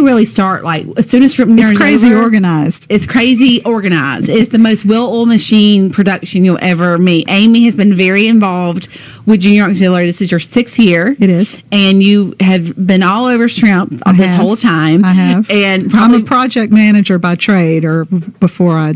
really start like as soon as shrimp dinner is crazy over, organized. It's crazy organized. It's the most well-oiled machine production you'll ever meet. Amy has been very involved with Junior Auxiliary. This is your 6th year. It is. And you have been all over shrimp this whole time. I have. And I'm a project manager by trade, or before I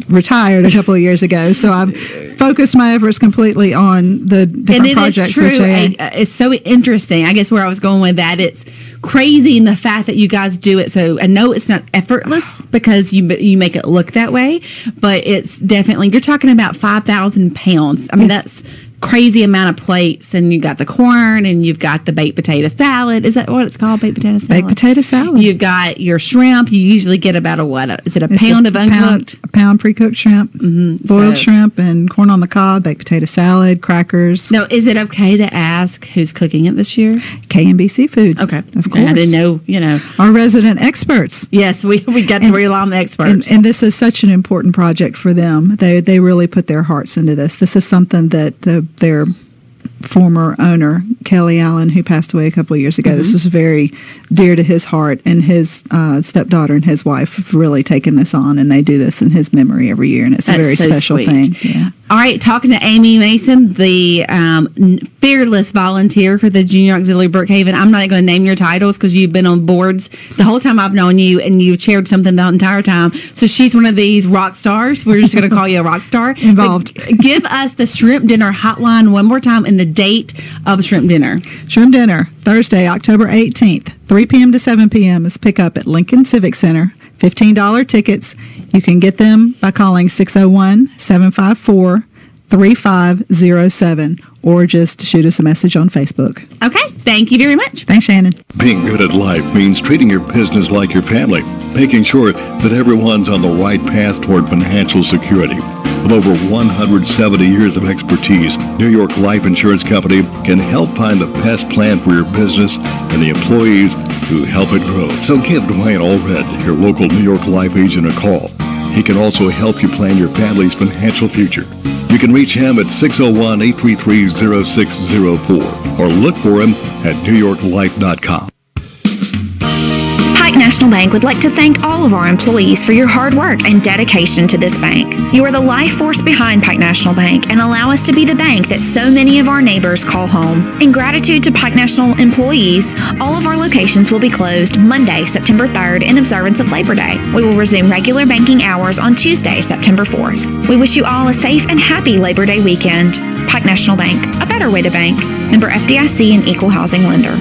retired a couple of years ago. So I've focused my efforts completely on the different projects. And it is true. It's so interesting. I guess where I was going with that, it's crazy in the fact that you guys do it. So I know it's not effortless because you make it look that way, but it's definitely, you're talking about 5,000 pounds. I mean, that's crazy amount of plates, and you got the corn, and you've got the baked potato salad. Is that what it's called? Baked potato salad? Baked potato salad. You've got your shrimp. You usually get about is it a pound of uncooked? A pound pre-cooked shrimp, boiled shrimp, and corn on the cob, baked potato salad, crackers. Now, is it okay to ask who's cooking it this year? K&B Seafood. Okay. Of course. I didn't know, Our resident experts. Yes, we got to rely on the experts. And this is such an important project for them. They really put their hearts into this. This is something that their former owner, Kelly Allen, who passed away a couple of years ago, this was very dear to his heart, and his stepdaughter and his wife have really taken this on, and they do this in his memory every year, and it's a very special thing. Yeah. All right, talking to Amy Mason, the fearless volunteer for the Junior Auxiliary Brookhaven. I'm not going to name your titles because you've been on boards the whole time I've known you, and you've chaired something the entire time. So she's one of these rock stars. We're just going to call you a rock star. Involved. But give us the shrimp dinner hotline one more time and the date of shrimp dinner. Shrimp dinner, Thursday, October 18th, 3 p.m. to 7 p.m. is pickup at Lincoln Civic Center. $15 tickets. You can get them by calling 601-754-3507 or just shoot us a message on Facebook. Okay, thank you very much. Thanks, Shannon. Being good at life means treating your business like your family, making sure that everyone's on the right path toward financial security. With over 170 years of expertise, New York Life Insurance Company can help find the best plan for your business and the employees who help it grow. So give Dwayne Allred, your local New York Life agent, a call. He can also help you plan your family's financial future. You can reach him at 601-833-0604 or look for him at newyorklife.com. Pike National Bank would like to thank all of our employees for your hard work and dedication to this bank. You are the life force behind Pike National Bank and allow us to be the bank that so many of our neighbors call home. In gratitude to Pike National employees, all of our locations will be closed Monday, September 3rd in observance of Labor Day. We will resume regular banking hours on Tuesday, September 4th. We wish you all a safe and happy Labor Day weekend. Pike National Bank, a better way to bank. Member FDIC and Equal Housing Lender.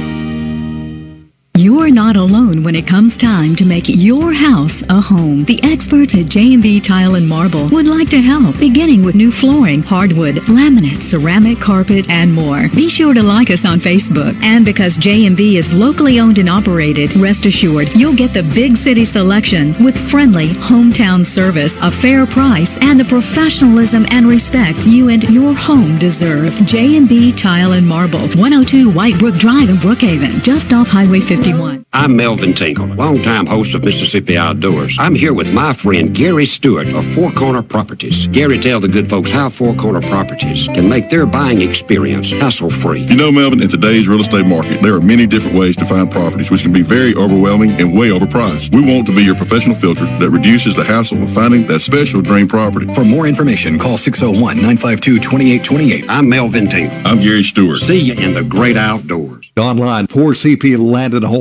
You're not alone when it comes time to make your house a home. The experts at J&B Tile and Marble would like to help, beginning with new flooring, hardwood, laminate, ceramic, carpet, and more. Be sure to like us on Facebook. And because J&B is locally owned and operated, rest assured you'll get the big city selection with friendly hometown service, a fair price, and the professionalism and respect you and your home deserve. J&B Tile and Marble, 102 White Brook Drive in Brookhaven, just off Highway 51. I'm Melvin Tinkle, longtime host of Mississippi Outdoors. I'm here with my friend Gary Stewart of Four Corner Properties. Gary, tell the good folks how Four Corner Properties can make their buying experience hassle-free. You know, Melvin, in today's real estate market, there are many different ways to find properties, which can be very overwhelming and way overpriced. We want to be your professional filter that reduces the hassle of finding that special dream property. For more information, call 601-952-2828. I'm Melvin Tinkle. I'm Gary Stewart. See you in the great outdoors. Online, 4cplandedhomes.com.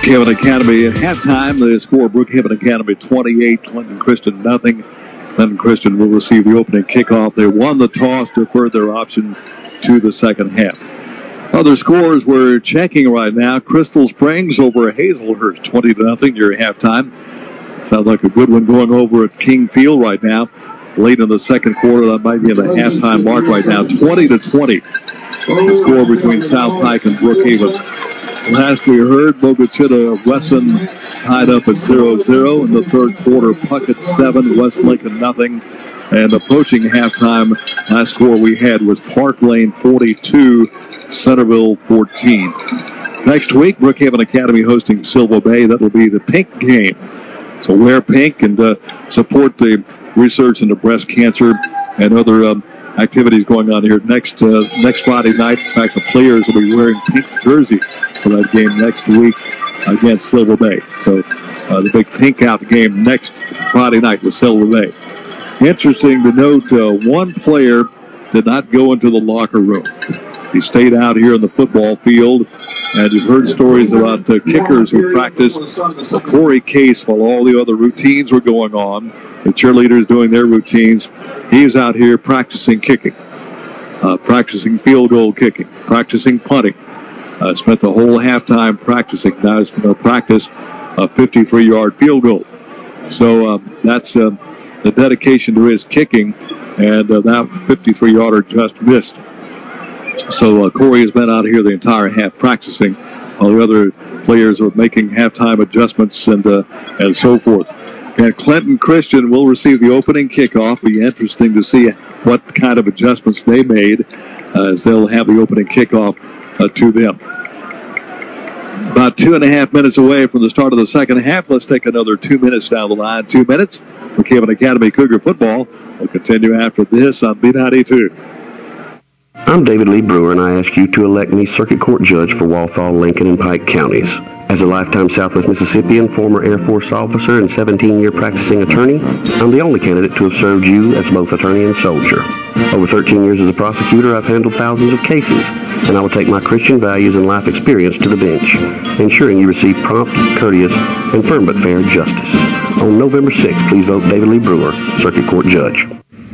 Brookhaven Academy at halftime. The score, Brookhaven Academy 28, Clinton Christian nothing. Clinton Christian will receive the opening kickoff. They won the toss, deferred their option to the second half. Other scores we're checking right now. Crystal Springs over Hazelhurst 20-0 near halftime. Sounds like a good one going over at King Field right now. Late in the second quarter, that might be in the halftime mark right now. 20-20. The score between South Pike and Brookhaven. Last we heard, Bogachita Wesson tied up at 0-0 in the third quarter. Puckett 7, West Lincoln nothing. And approaching halftime, last score we had was Park Lane 42, Centerville 14. Next week, Brookhaven Academy hosting Silver Bay. That will be the pink game. So wear pink and support the research into breast cancer and other activities going on here next Friday night. In fact, the players will be wearing pink jersey for that game next week against Silver Bay. So the big pink out game next Friday night with Silver Bay. Interesting to note, one player did not go into the locker room. He stayed out here in the football field, and you've heard stories about the kickers who practiced. Corey Case, while all the other routines were going on, the cheerleaders doing their routines, he was out here practicing kicking, practicing field goal kicking, practicing punting. Spent the whole halftime practicing. Now he's going to practice a 53-yard field goal. So that's the dedication to his kicking, and that 53-yarder just missed. So Corey has been out here the entire half practicing, while the other players are making halftime adjustments and so forth. And Clinton Christian will receive the opening kickoff. Be interesting to see what kind of adjustments they made as they'll have the opening kickoff to them. It's about 2.5 minutes away from the start of the second half. Let's take another 2 minutes down the line. 2 minutes. Brookhaven Academy Cougar football will continue after this on B92. I'm David Lee Brewer, and I ask you to elect me Circuit Court Judge for Walthall, Lincoln, and Pike counties. As a lifetime Southwest Mississippian, former Air Force officer, and 17-year practicing attorney, I'm the only candidate to have served you as both attorney and soldier. Over 13 years as a prosecutor, I've handled thousands of cases, and I will take my Christian values and life experience to the bench, ensuring you receive prompt, courteous, and firm but fair justice. On November 6th, please vote David Lee Brewer, Circuit Court Judge.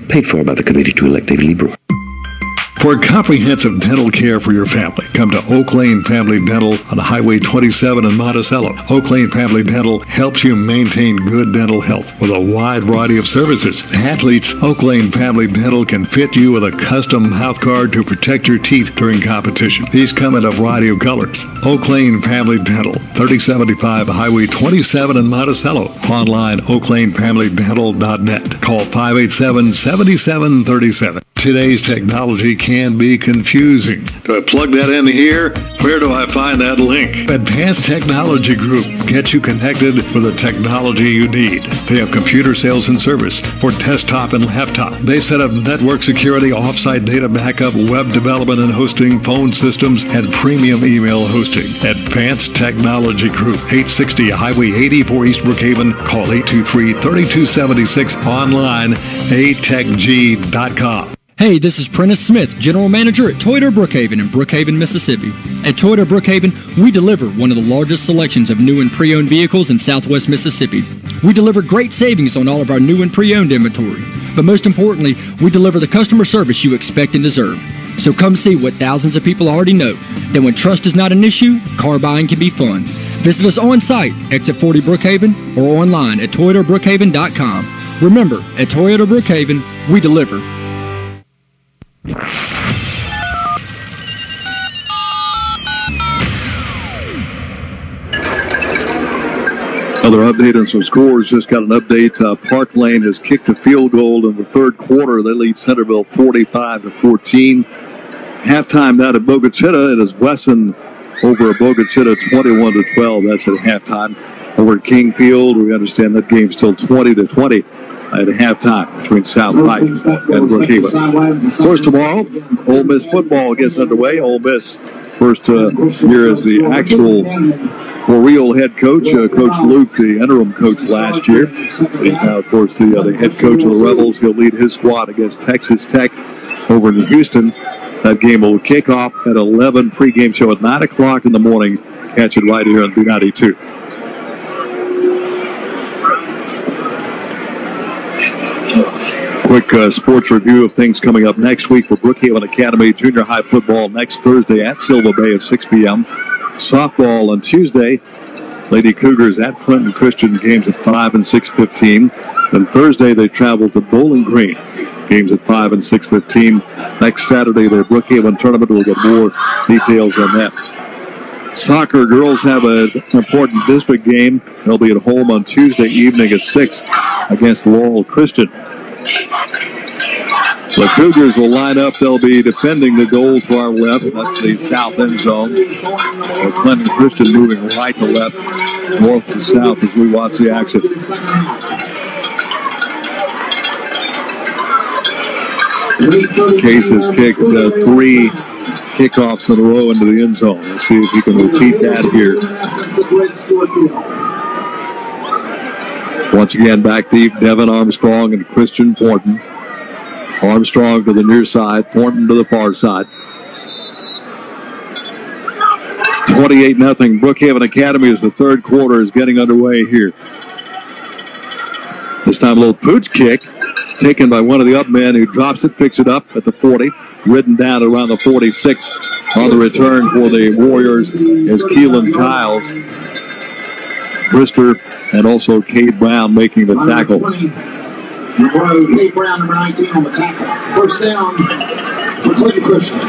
Paid for by the committee to elect David Lee Brewer. For comprehensive dental care for your family, come to Oak Lane Family Dental on Highway 27 in Monticello. Oak Lane Family Dental helps you maintain good dental health with a wide variety of services. Athletes, Oak Lane Family Dental can fit you with a custom mouth guard to protect your teeth during competition. These come in a variety of colors. Oak Lane Family Dental, 3075 Highway 27 in Monticello. Online, oaklanefamilydental.net. Call 587-7737. Today's technology can be confusing. Do I plug that in here? Where do I find that link? Advanced Technology Group gets you connected with the technology you need. They have computer sales and service for desktop and laptop. They set up network security, offsite data backup, web development and hosting, phone systems, and premium email hosting. Advanced Technology Group, 860 Highway 84 East Brookhaven. Call 823-3276. Online, atechg.com. Hey, this is Prentice Smith, General Manager at Toyota Brookhaven in Brookhaven, Mississippi. At Toyota Brookhaven, we deliver one of the largest selections of new and pre-owned vehicles in Southwest Mississippi. We deliver great savings on all of our new and pre-owned inventory. But most importantly, we deliver the customer service you expect and deserve. So come see what thousands of people already know, that when trust is not an issue, car buying can be fun. Visit us on site, exit 40 Brookhaven, or online at ToyotaBrookhaven.com. Remember, at Toyota Brookhaven, we deliver. Another update on some scores. Just got an update. Park Lane has kicked a field goal in the third quarter. They lead Centerville 45-14. Halftime now to Bogachita. It is Wesson over Bogachita 21-12. That's at halftime. Over at King Field, we understand that game's still 20-20 at halftime between South Pike and Brookhaven. Of course, tomorrow, Ole Miss football gets underway. Ole Miss first year as the actual for real head coach. Coach Luke, the interim coach last year. And now, of course, the head coach of the Rebels. He'll lead his squad against Texas Tech over in Houston. That game will kick off at 11. Pregame show at 9 o'clock in the morning. Catch it right here on B92. Quick sports review of things coming up next week for Brookhaven Academy junior high football next Thursday at Silva Bay at 6 p.m. Softball on Tuesday. Lady Cougars at Clinton Christian, games at 5 and 6:15. Then Thursday they travel to Bowling Green, games at 5 and 6:15. Next Saturday their Brookhaven tournament. We'll get more details on that. Soccer girls have an important district game. They'll be at home on Tuesday evening at 6 against Laurel Christian. The Cougars will line up. They'll be defending the goal to our left. That's the south end zone. Clinton Christian moving right to left, north to south as we watch the action. Case has kicked 3 kickoffs in a row into the end zone. Let's see if he can repeat that here. Once again, back deep, Devin Armstrong and Christian Thornton. Armstrong to the near side, Thornton to the far side. 28-0 Brookhaven Academy as the third quarter is getting underway here. This time a little pooch kick taken by one of the up men who drops it, picks it up at the 40, ridden down around the 46. On the return for the Warriors is Keelan Giles, Brister, and also Cade Brown making the tackle. Cade Brown, number 19 on the tackle. First down for Clinton Christian.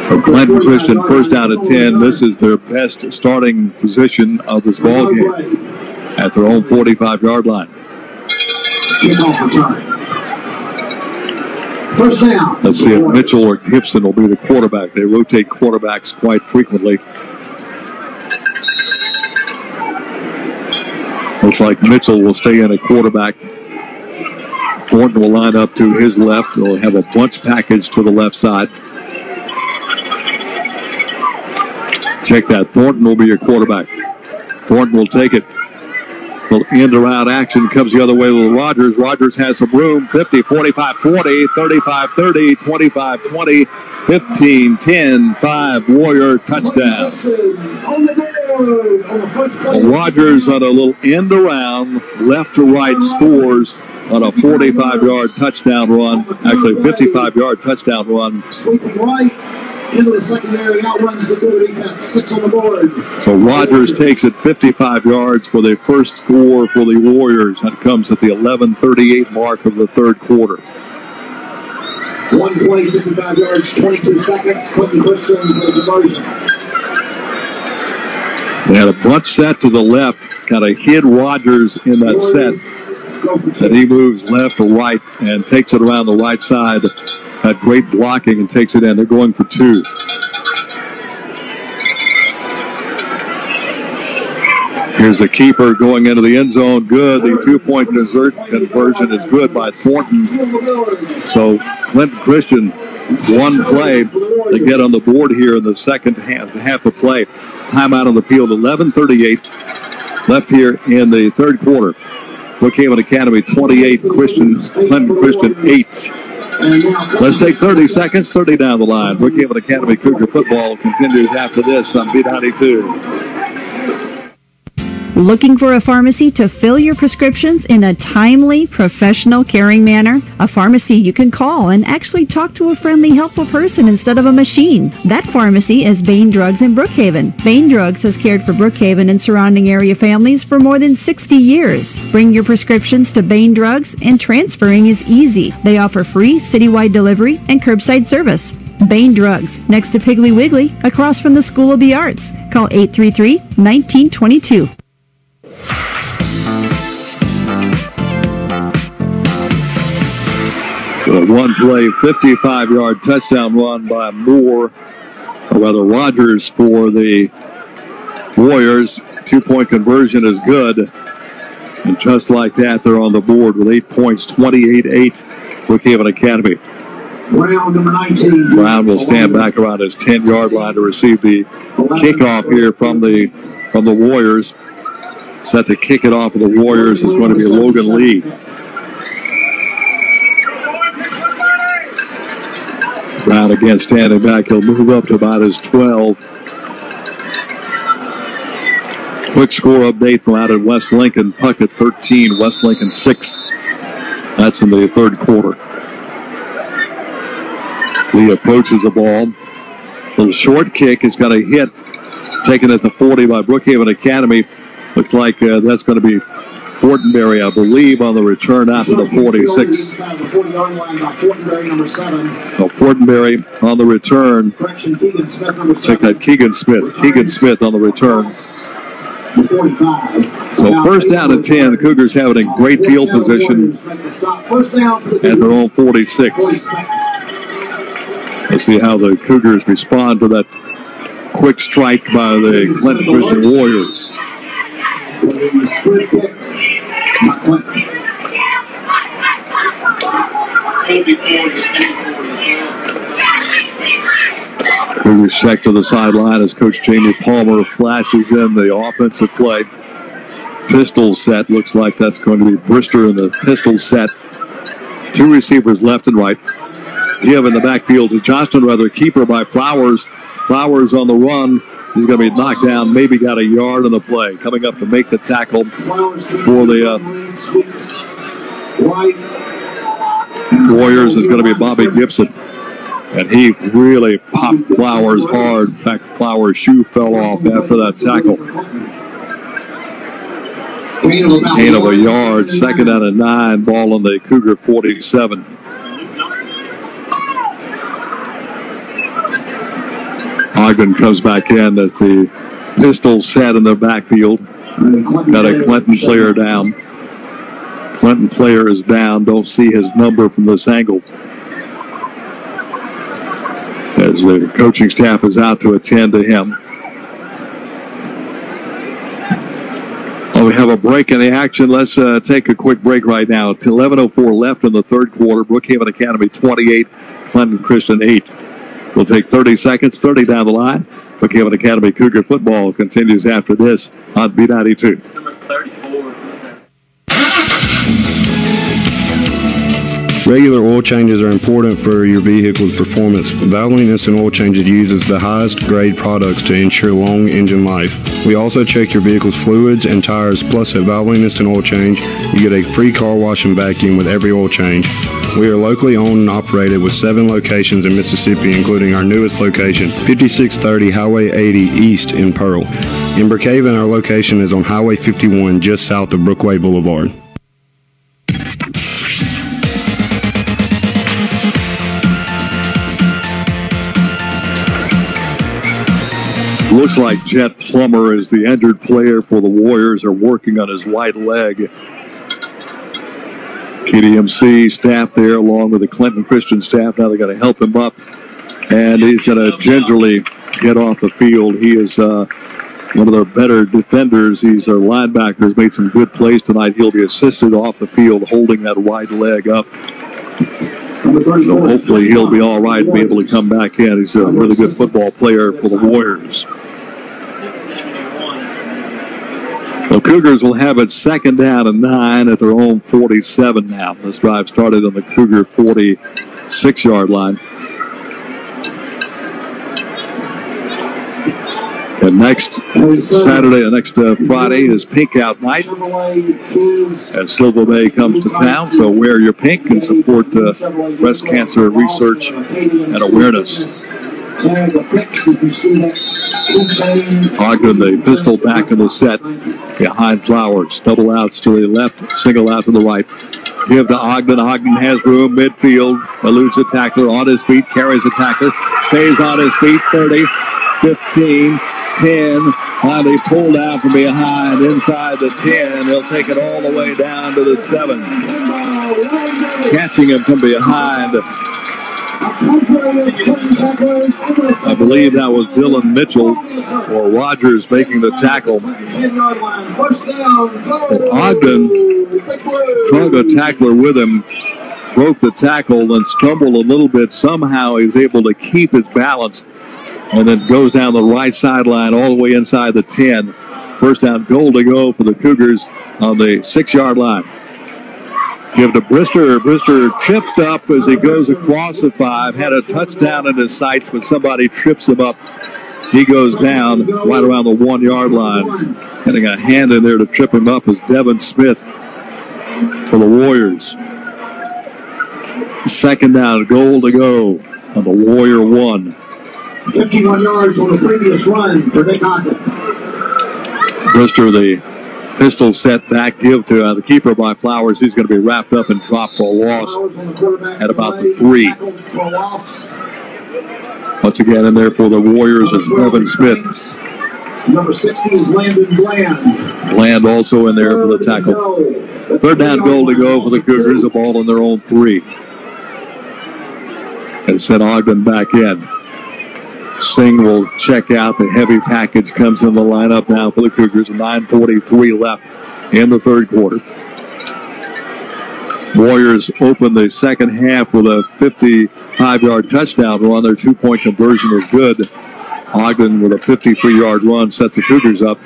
For Clinton Christian, first down at 10. This is their best starting position of this ball game at their own 45-yard line. Kickoff return. First down. Let's see if Mitchell or Gibson will be the quarterback. They rotate quarterbacks quite frequently. Looks like Mitchell will stay in a quarterback. Thornton will line up to his left. They'll have a bunch package to the left side. Check that. Thornton will be your quarterback. Thornton will take it. Little end-around action comes the other way with Rogers. Rogers has some room. 50, 45, 40, 35, 30, 25, 20, 15, 10, 5. Warrior touchdown. Rogers on a little end-around, left to right scores on a 45-yard touchdown run. Actually, 55-yard touchdown run. Sweeping right into the secondary, outruns the third defense. 6 on the board. So Rogers takes it 55 yards for the first score for the Warriors. That comes at the 11:38 mark of the third quarter. 1 play, 55 yards, 22 seconds. Clinton Christian for the conversion. They had a bunch set to the left, kind of hid Rogers in that set. That he moves left to right and takes it around the right side had great blocking and takes it in. They're going for 2. Here's the keeper going into the end zone. Good. The 2-point conversion is good by Thornton. So Clinton Christian, one play to get on the board here in the second half of play. Timeout on the field, 11:38 left here in the third quarter. Brookhaven Academy 28, Clinton Christian 8. Let's take 30 seconds, 30 down the line. Brookhaven Academy Cougar football continues after this on B92. Looking for a pharmacy to fill your prescriptions in a timely, professional, caring manner? A pharmacy you can call and actually talk to a friendly, helpful person instead of a machine. That pharmacy is Bain Drugs in Brookhaven. Bain Drugs has cared for Brookhaven and surrounding area families for more than 60 years. Bring your prescriptions to Bain Drugs and transferring is easy. They offer free citywide delivery and curbside service. Bain Drugs, next to Piggly Wiggly, across from the School of the Arts. Call 833-1922. A one-play, 55-yard touchdown run by Moore, or rather Rogers, for the Warriors. 2-point conversion is good. And just like that, they're on the board with 8 points, 28-8, Brookhaven Academy. Brown, number 19. Brown will stand back around his 10-yard line to receive the kickoff here from the Warriors. Set to kick it off of the Warriors is going to be Logan Lee. Brown again standing back. He'll move up to about his 12. Quick score update from out at West Lincoln. Puckett 13, West Lincoln 6. That's in the third quarter. Lee approaches the ball. Little short kick is going to hit. Taken at the 40 by Brookhaven Academy. Looks like that's going to be Fortenberry, I believe, on the return out to the 46. So Fortenberry on the return. Check that, Keegan Smith. Keegan Smith on the return. So first down and 10. The Cougars have it in great field position at their own 46. Let's see how the Cougars respond to that quick strike by the Clinton Christian Warriors. Cougars check to the sideline as Coach Jamie Palmer flashes in the offensive play. Pistol set. Looks like that's going to be Brister in the pistol set. 2 receivers left and right. Give in the backfield to Johnston, rather keeper by Flowers. Flowers on the run. He's going to be knocked down, maybe got a yard on the play. Coming up to make the tackle for the Warriors is going to be Bobby Gibson. And he really popped Flowers hard. In fact, Flowers' shoe fell off after that tackle. Gain of a yard, 2nd down and 9, ball on the Cougar 47. Ogden comes back in as the pistol set in the backfield. Got a Clinton player down. Clinton player is down. Don't see his number from this angle. As the coaching staff is out to attend to him. Well, we have a break in the action. Let's take a quick break right now. 11:04 left in the third quarter. Brookhaven Academy 28, Clinton Christian 8. We'll take 30 seconds, 30 down the line. Brookhaven Academy Cougar football continues after this on B92. Regular oil changes are important for your vehicle's performance. Valvoline Instant Oil Changes uses the highest grade products to ensure long engine life. We also check your vehicle's fluids and tires, plus at Valvoline Instant Oil Change, you get a free car wash and vacuum with every oil change. We are locally owned and operated with 7 locations in Mississippi, including our newest location, 5630 Highway 80 East in Pearl. In Brookhaven, our location is on Highway 51, just south of Brookway Boulevard. Looks like Jet Plummer is the injured player for the Warriors. Are working on his right leg. KDMC staff there along with the Clinton Christian staff. Now they're going to help him up, and he's going to gingerly get off the field. He is one of their better defenders. He's their linebacker. Has made some good plays tonight. He'll be assisted off the field holding that right leg up. So hopefully he'll be all right and be able to come back in. He's a really good football player for the Warriors. The Cougars will have it 2nd down and 9 at their own 47 now. This drive started on the Cougar 46-yard line. And next Saturday, next Friday is Pink Out Night as Silver Bay comes to town. So wear your pink and support breast cancer research and awareness. Ogden, the pistol back in the set behind Flowers. Double outs to the left, single out to the right. Give to Ogden. Ogden has room midfield. Eludes the tackler on his feet, carries the tackler, stays on his feet. 30, 15, 10. Finally pulled out from behind inside the 10. He'll take it all the way down to the 7. Catching him from behind. I believe that was Dylan Mitchell or Rogers making the tackle. Ogden drug a tackler with him, broke the tackle, then stumbled a little bit. Somehow he was able to keep his balance and then goes down the right sideline all the way inside the 10. First down, goal to go for the Cougars on the 6-yard line. Give to Brister. Brister tripped up as he goes across the 5. Had a touchdown in his sights, but somebody trips him up. He goes down right around the 1-yard line. Getting a hand in there to trip him up is Devin Smith for the Warriors. 2nd down, goal to go on the Warrior 1. 51 yards on the previous run for Nick Ogden. Brister, the pistol set back, give to the keeper by Flowers. He's going to be wrapped up and dropped for a loss at about the 3. Once again in there for the Warriors is Devin Smith. Number 60 is Landon Bland. Bland also in there for the tackle. 3rd down, goal to go for the Cougars. The ball on their own 3. And sent Ogden back in. Singh will check out. The heavy package comes in the lineup now for the Cougars. 9:43 left in the 3rd quarter. Warriors open the second half with a 55-yard touchdown run. Their 2-point conversion was good. Ogden with a 53-yard run sets the Cougars up.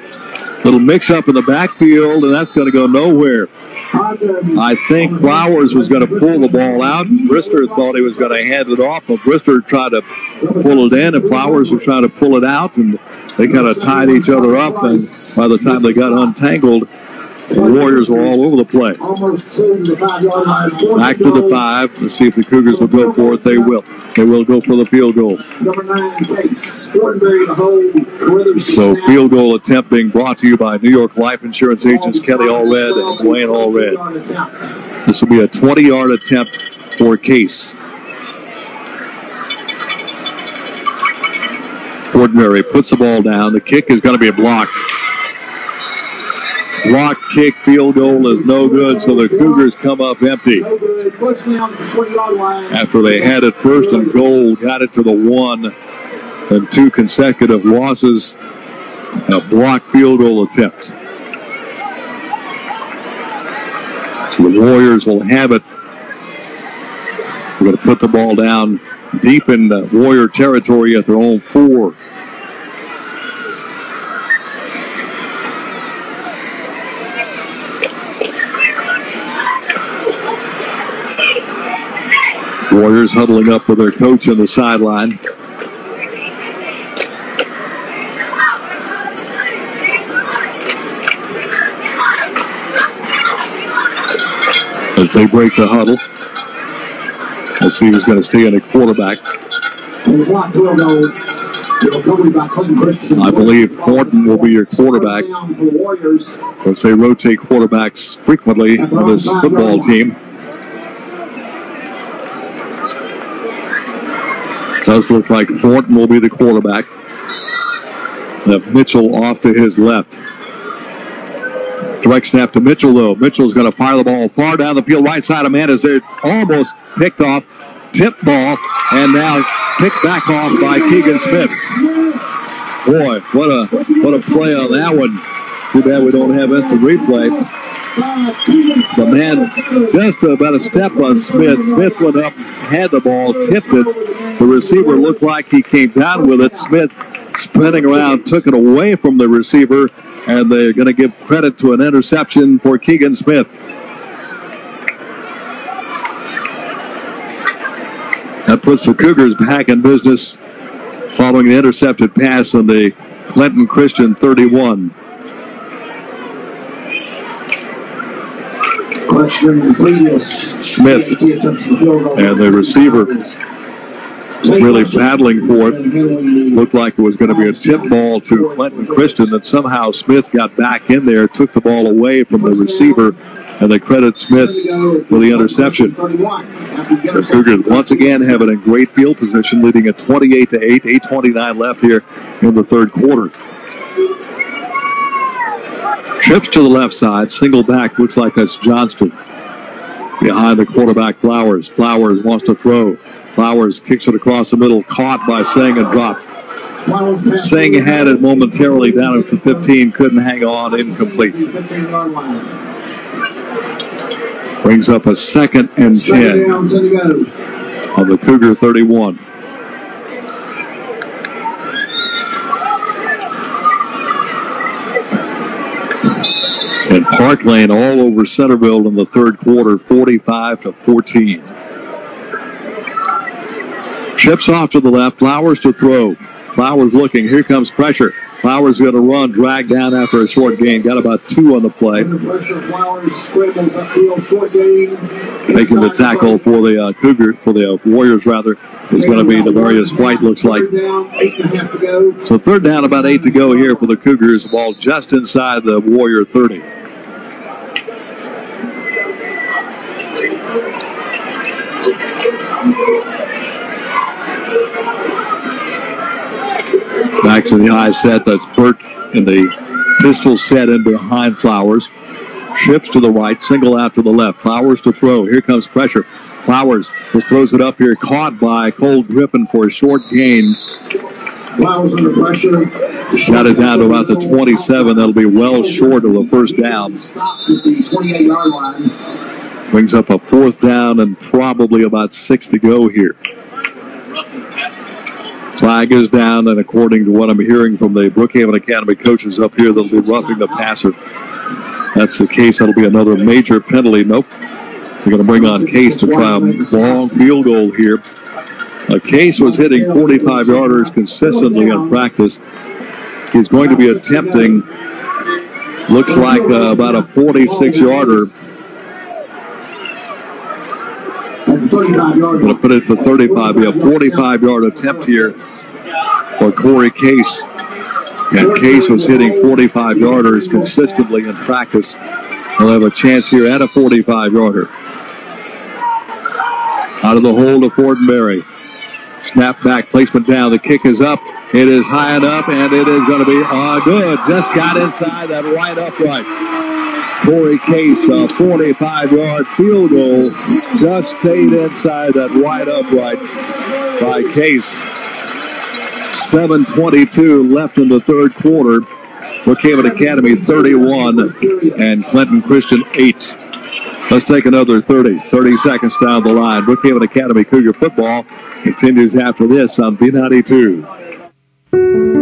Little mix-up in the backfield, and that's going to go nowhere. I think Flowers was going to pull the ball out. Brister thought he was going to hand it off, but Brister tried to pull it in, and Flowers was trying to pull it out, and they kind of tied each other up, and by the time they got untangled, the Warriors were all over the play. Back to the 5. Let's see if the Cougars will go for it. They will. They will go for the field goal. So field goal attempt being brought to you by New York Life Insurance agents Kelly Allred and Dwayne Allred. This will be a 20-yard attempt for Case. Fortenberry puts the ball down. The kick is going to be blocked. Block kick, field goal is no good, so the Cougars come up empty. After they had it 1st and goal, got it to the 1, and 2 consecutive losses, and a block field goal attempt. So the Warriors will have it. We're going to put the ball down deep in the Warrior territory at their own 4. Warriors huddling up with their coach on the sideline. As they break the huddle, let's see who's going to stay in at quarterback. I believe Thornton will be your quarterback. As they rotate quarterbacks frequently on this football team. Does look like Thornton will be the quarterback. Mitchell off to his left. Direct snap to Mitchell, though. Mitchell's going to fire the ball far down the field, right side of man, as they're almost picked off. Tip ball, and now picked back off by Keegan Smith. Boy, what a play on that one. Too bad we don't have instant replay. The man just about a step on Smith. Smith went up, had the ball, tipped it. The receiver looked like he came down with it. Smith spinning around, took it away from the receiver, and they're going to give credit to an interception for Keegan Smith. That puts the Cougars back in business following the intercepted pass on the Clinton Christian 31. Smith and the receiver really battling for it. Looked like it was going to be a tip ball to Clinton Christian, that somehow Smith got back in there, took the ball away from the receiver, and they credit Smith for the interception. The Cougars once again have it in great field position, leading at 28-8, 8:29 left here in the third quarter. Trips to the left side, single back, looks like that's Johnston. Behind the quarterback, Flowers. Flowers wants to throw. Flowers kicks it across the middle, caught by Singh and dropped. Singh had it momentarily down at the 15, couldn't hang on, incomplete. Brings up a 2nd and 10 on the Cougar 31. And Park Lane all over Centerville in the third quarter, 45-14. Chips off to the left, Flowers to throw. Flowers looking, here comes pressure. Flowers going to run, drag down after a short gain. Got about 2 on the play. Making the tackle for the Cougar, for the Warriors rather, is going to be Demarius White, looks like. So third down, about 8 to go here for the Cougars. The ball just inside the Warrior 30. Back to the high set. That's Burt in the pistol set in behind Flowers. Shifts to the right, single out to the left. Flowers to throw. Here comes pressure. Flowers just throws it up here, caught by Cole Griffin for a short gain. Flowers under pressure. Got it down to about the 27. That'll be well short of the first down. Stopped at the 28-yard line. Brings up a 4th down and probably about 6 to go here. Flag is down, and according to what I'm hearing from the Brookhaven Academy coaches up here, they'll be roughing the passer. That's the case. That'll be another major penalty. Nope. They're going to bring on Case to try a long field goal here. Case was hitting 45-yarders consistently in practice. He's going to be attempting, looks like about a 46-yarder. I'm going to put it to 35. Be a 45-yard attempt here for Corey Case. And Case was hitting 45-yarders consistently in practice. He'll have a chance here at a 45-yarder. Out of the hole to Fortenberry. Snap back, placement down. The kick is up. It is high enough, and it is going to be good. Just got inside that right upright. Corey Case, a 45-yard field goal, just stayed inside that right upright by Case. 7:22 left in the third quarter. Brookhaven Academy 31 and Clinton Christian 8. Let's take another 30 seconds down the line. Brookhaven Academy Cougar football continues after this on B92.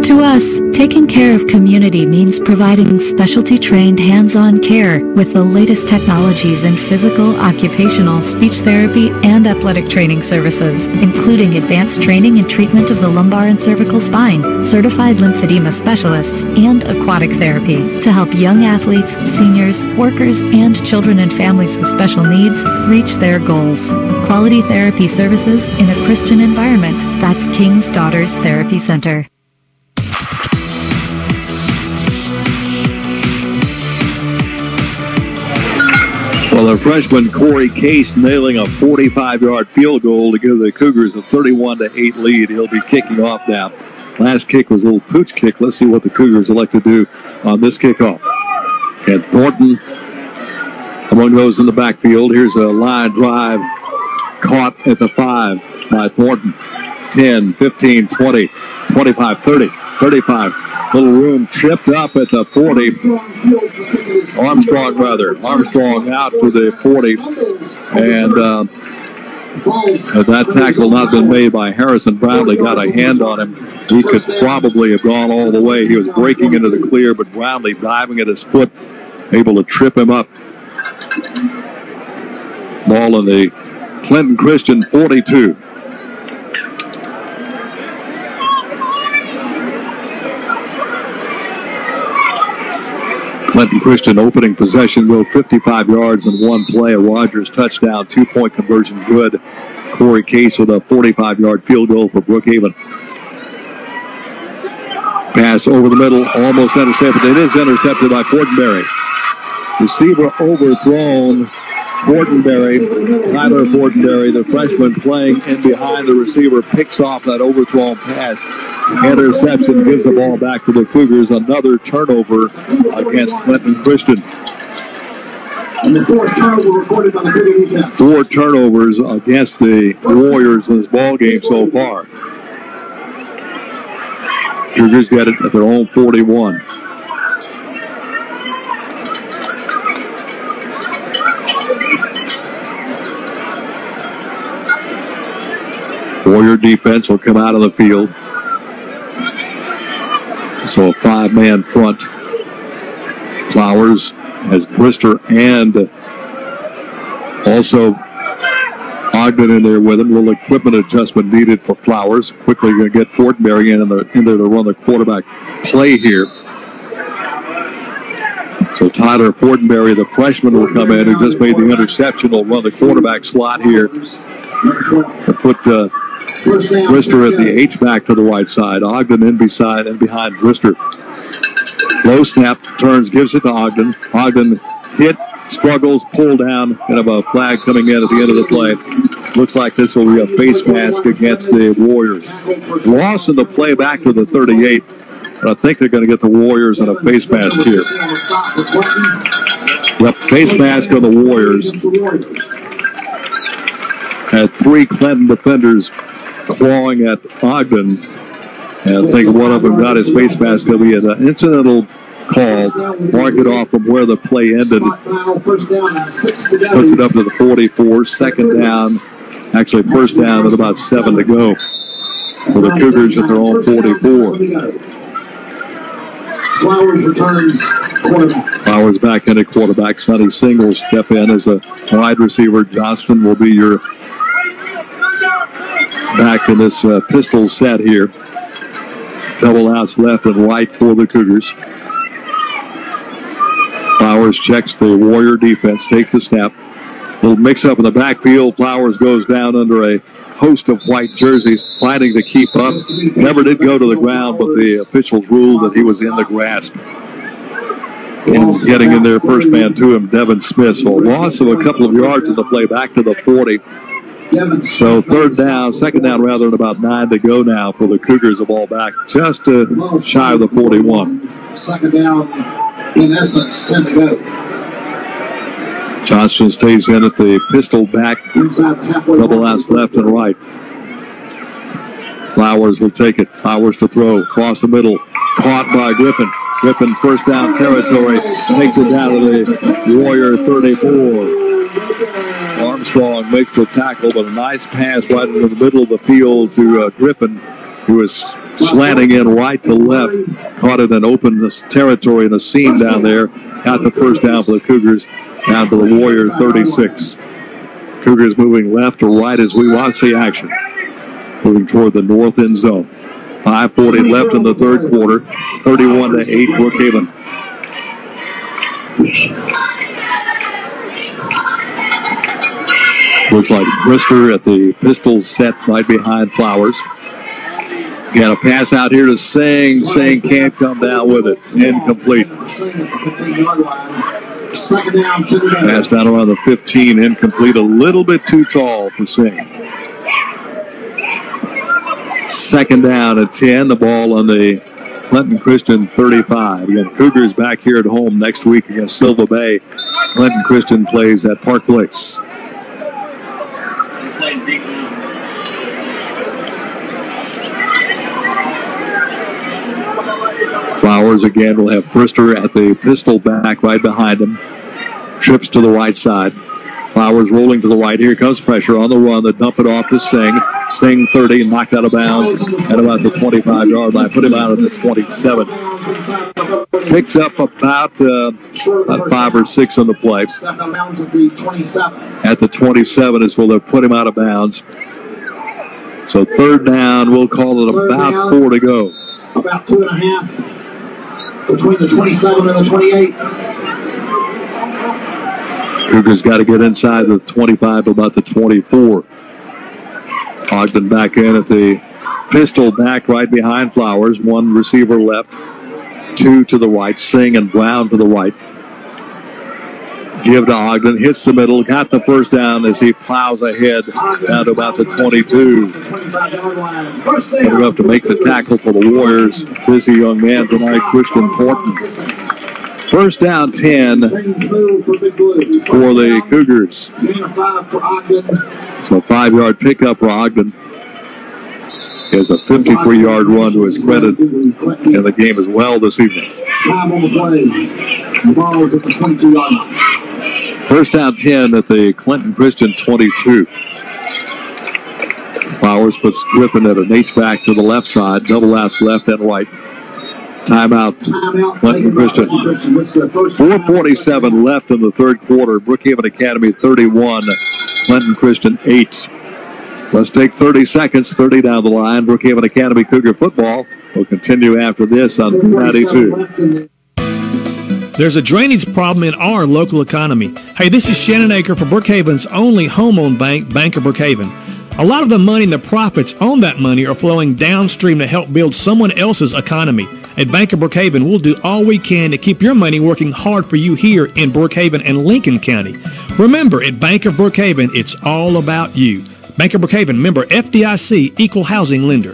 To us, taking care of community means providing specialty-trained hands-on care with the latest technologies in physical, occupational, speech therapy, and athletic training services, including advanced training and treatment of the lumbar and cervical spine, certified lymphedema specialists, and aquatic therapy to help young athletes, seniors, workers, and children and families with special needs reach their goals. Quality therapy services in a Christian environment. That's King's Daughters Therapy Center. Well, the freshman Corey Case nailing a 45-yard field goal to give the Cougars a 31-8 lead. He'll be kicking off now. Last kick was a little pooch kick. Let's see what the Cougars elect to do on this kickoff. And Thornton among those in the backfield. Here's a line drive caught at the 5 by Thornton. 10, 15, 20, 25, 30, 35. Little room tripped up at the 40. Armstrong out to the 40. And that tackle not been made by Harrison Brownlee. Got a hand on him. He could probably have gone all the way. He was breaking into the clear, but Brownlee diving at his foot, able to trip him up. Ball in the Clinton Christian 42. Clinton Christian opening possession go 55 yards in one play. A Rogers touchdown, 2-point conversion good. Corey Case with a 45-yard field goal for Brookhaven. Pass over the middle, almost intercepted. It is intercepted by Fortenberry. Receiver overthrown. Tyler Fortenberry, the freshman playing in behind the receiver, picks off that overthrown pass. Interception gives the ball back to the Cougars. Another turnover against Clinton Christian. And the fourth turnover recorded by the Cougar defense. 4 turnovers against the Warriors in this ball game so far. Cougars get it at their own 41. Warrior defense will come out of the field. So a 5-man front. Flowers has Brister and also Ogden in there with him. A little equipment adjustment needed for Flowers. Quickly going to get Fortenberry in there to run the quarterback play here. So Tyler Fortenberry, the freshman, will come in, who just made the interception, will run the quarterback slot here to put Brister at the H-back to the right side. Ogden in beside and behind Brister. Low snap, turns, gives it to Ogden. Ogden hit, struggles, pulled down, and have a flag coming in at the end of the play. Looks like this will be a face mask against the Warriors. Loss in the play back to the 38. But I think they're going to get the Warriors in a face mask here. Yep, face mask on the Warriors. Had 3 Clinton defenders clawing at Ogden. And I think one of them got his face mask. It'll be an incidental call. Mark it off from where the play ended. Puts it up to the 44. Second down. Actually, first down with about 7 to go. For the Cougars at their own 44. Flowers returns quarterback. Flowers back in at quarterback. Sonny Singles step in as a wide receiver. Johnston will be your back in this pistol set here. Double outs left and right for the Cougars. Flowers checks the Warrior defense, takes the snap. Little mix-up in the backfield. Flowers goes down under a host of white jerseys, fighting to keep up. Never did go to the ground, but the officials ruled that he was in the grasp. And getting in there, first man to him, Devin Smith. So a loss of a couple of yards in the play back to the 40. So second down rather, and about 9 to go now for the Cougars. The ball back just shy of the 41. Second down, in essence, 10 to go. Johnston stays in at the pistol back. Double outs left and right. Flowers will take it. Flowers to throw. Across the middle. Caught by Griffin. Griffin first down territory. Takes it down to the Warrior 34. Armstrong makes the tackle, but a nice pass right into the middle of the field to Griffin, who is slanting in right to left. Caught it and opened this territory in a seam down there. Got the first down for the Cougars. Down to the Warrior 36. Cougars moving left to right as we watch the action. Moving toward the north end zone. 5:40 left in the third quarter. 31-8 Brookhaven. Looks like Brister at the pistol set right behind Flowers. Got a pass out here to Singh. Singh can't come down with it. Incomplete. Second down, 10 to go. Pass down around the 15, incomplete. A little bit too tall for Singh. Second down at 10. The ball on the Clinton Christian 35. Again, Cougars back here at home next week against Silva Bay. Clinton Christian plays at Park Place. Flowers again will have Brister at the pistol back right behind him. Trips to the right side. Flowers rolling to the right. Here comes pressure on the run. They dump it off to Singh. Singh 30, knocked out of bounds at about the 25-yard line. Put him out at the 27. Picks up about 5 or 6 on the play. At the 27 is where they'll put him out of bounds. So third down, we'll call it about 4 to go. About 2.5 between the 27 and the 28. Cougars got to get inside the 25 to about the 24. Ogden back in at the pistol back right behind Flowers. One receiver left. 2 to the right. Singh and Brown to the right. Give to Ogden. Hits the middle. Got the first down as he plows ahead down to about the 22. Coming up to make the tackle for the Warriors. Busy young man tonight, Christian Thornton. First down 10 for the Cougars. So 5-yard pickup for Ogden. He has a 53-yard run to his credit in the game as well this evening. 5 on the play. The ball is at the 22-yard line. First down 10 at the Clinton Christian 22. Flowers puts Griffin at an H-back to the left side. Double outs left and right. Timeout, Clinton Christian. 4:47 left in the third quarter. Brookhaven Academy 31, Clinton Christian 8. Let's take 30 seconds, 30 down the line. Brookhaven Academy Cougar football will continue after this on 92. There's a drainage problem in our local economy. Hey, this is Shannon Aker for Brookhaven's only home-owned bank, Bank of Brookhaven. A lot of the money and the profits on that money are flowing downstream to help build someone else's economy. At Bank of Brookhaven, we'll do all we can to keep your money working hard for you here in Brookhaven and Lincoln County. Remember, at Bank of Brookhaven, it's all about you. Bank of Brookhaven, member FDIC, equal housing lender.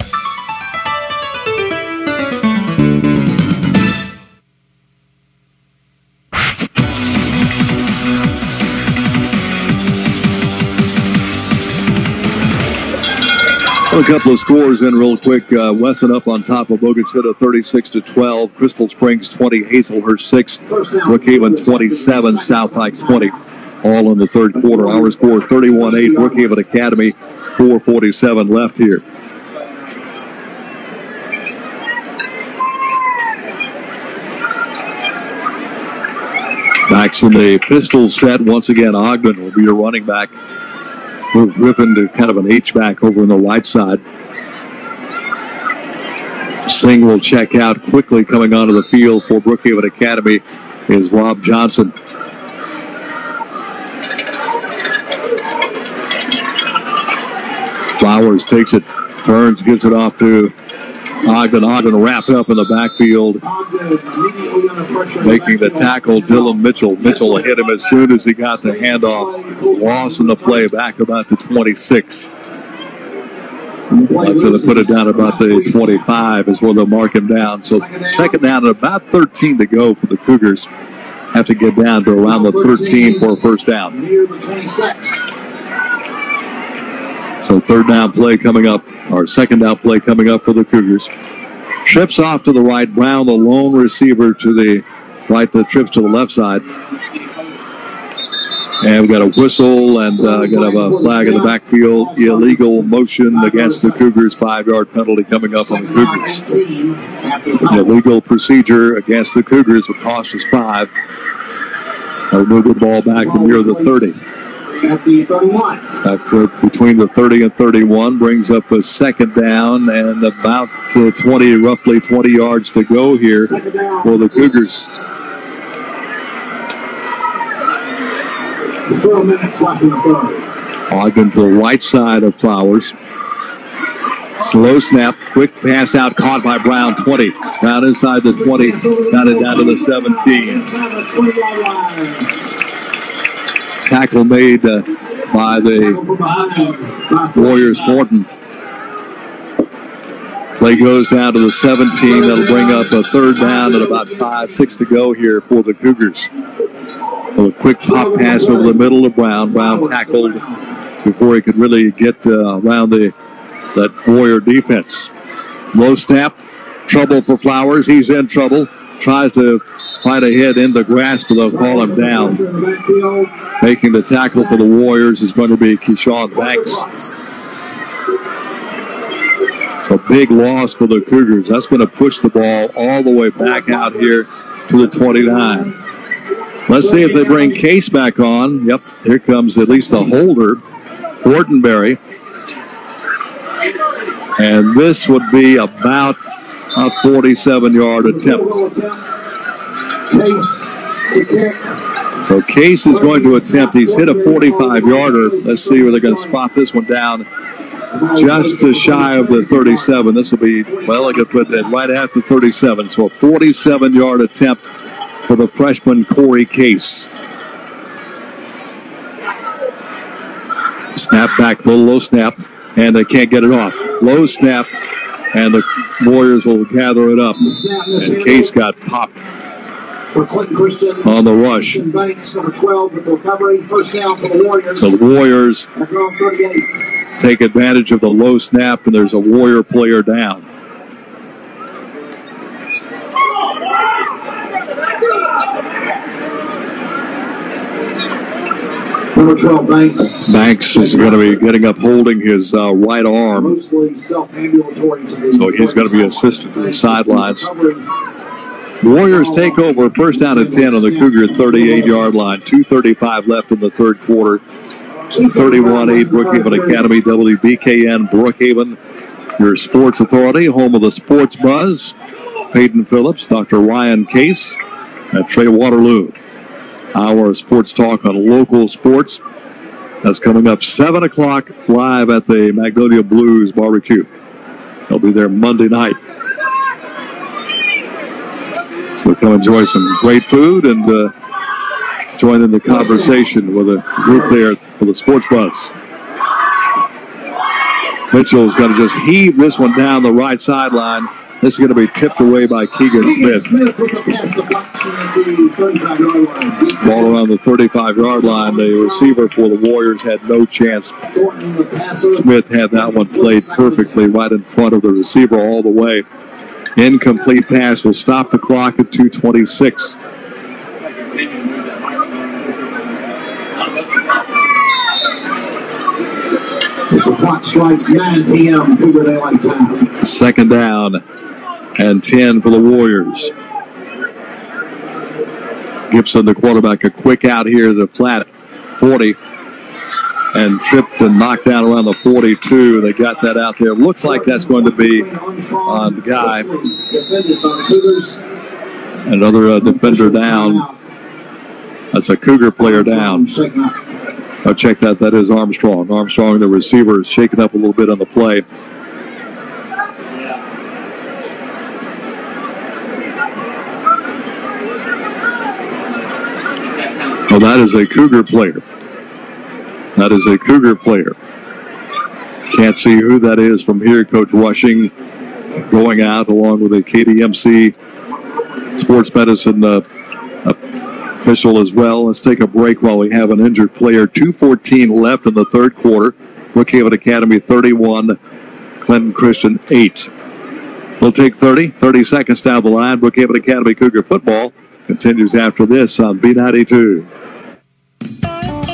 A couple of scores in real quick. Wesson up on top of Bogan City 36-12. Crystal Springs 20, Hazelhurst 6, Brookhaven 27, South Pike 20. All in the third quarter. Our score 31-8. Brookhaven Academy 4:47 left here. Backs in the pistol set once again. Ogden will be your running back. Move Griffin to kind of an H-back over on the right side. Singh will check out quickly. Coming onto the field for Brookhaven Academy is Rob Johnson. Flowers takes it, turns, gives it off to Ogden. Ogden wrapped up in the backfield, making the tackle, Dylan Mitchell. Mitchell hit him as soon as he got the handoff. Loss in the play back about the 26. So they put it down about the 25 is where they'll mark him down. So second down and about 13 to go for the Cougars. Have to get down to around the 13 for a first down. Near the 26. So third down play coming up, or second down play coming up for the Cougars. Trips off to the right. Brown, the lone receiver to the right, that trips to the left side. And we've got a whistle and got a flag in the backfield. Illegal motion against the Cougars. 5-yard penalty coming up on the Cougars. Illegal procedure against the Cougars would cost us 5. They'll move the ball back to near the 30. At the 31. Between the 30 and 31 brings up a second down and about 20, roughly 20 yards to go here for the Cougars. 4 minutes left in the third. Ogden to the right side of Flowers. Slow snap, quick pass out, caught by Brown, 20. Down inside the 20, got it down to the 17. Tackle made by the Warriors, Thornton. Play goes down to the 17. That'll bring up a third down at about 5-6 to go here for the Cougars. A quick pop pass over the middle of Brown. Brown tackled before he could really get around that Warrior defense. Low snap. Trouble for Flowers. He's in trouble. Tries to fight ahead in the grasp, but they'll call him down. Making the tackle for the Warriors is going to be Keyshawn Banks. It's a big loss for the Cougars. That's going to push the ball all the way back out here to the 29. Let's see if they bring Case back on. Yep, here comes at least a holder, Fortenberry. And this would be about a 47-yard attempt. So Case is going to attempt. He's hit a 45-yarder. Let's see where they're going to spot this one down. Just shy of the 37. This will be, well, I could put that right at the 37. So a 47-yard attempt for the freshman Corey Case. Snap back, little low snap, and they can't get it off. Low snap, and the Warriors will gather it up. And Case got popped for Clinton Christian on the rush. Banks, number 12, with the recovery. First down for the Warriors. The Warriors take advantage of the low snap, and there's a Warrior player down. Number 12, Banks. Banks is going to be getting up holding his right arm. Mostly self-ambulatory. So he's going to be assisted to the sidelines. Warriors take over. First down and 10 on the Cougar 38-yard line. 2:35 left in the third quarter. 31-8 Brookhaven Academy, WBKN Brookhaven, your sports authority, home of the Sports Buzz. Peyton Phillips, Dr. Ryan Case, and Trey Waterloo. Our sports talk on local sports. That's coming up 7 o'clock live at the Magnolia Blues Barbecue. They'll be there Monday night. So come enjoy some great food and join in the conversation with a group there for the Sports Buzz. Mitchell's going to just heave this one down the right sideline. This is going to be tipped away by Keegan Smith. Ball around the 35-yard line. The receiver for the Warriors had no chance. Smith had that one played perfectly right in front of the receiver all the way. Incomplete pass will stop the clock at 2:26. As the clock strikes 9 p.m. Cougar Daylight Time. Second down and 10 for the Warriors. Gibson, the quarterback, a quick out here, the flat 40, and tripped and knocked down around the 42. They got that out there. Looks like that's going to be on the guy. Another defender down. That's a Cougar player down. Oh, check that. That is Armstrong. Armstrong, the receiver, is shaken up a little bit on the play. Oh, that is a Cougar player. That is a Cougar player. Can't see who that is from here. Coach Rushing going out along with a KDMC sports medicine official as well. Let's take a break while we have an injured player. 2:14 left in the third quarter. Brookhaven Academy 31, Clinton Christian 8. We'll take 30 seconds down the line. Brookhaven Academy Cougar football continues after this on B92.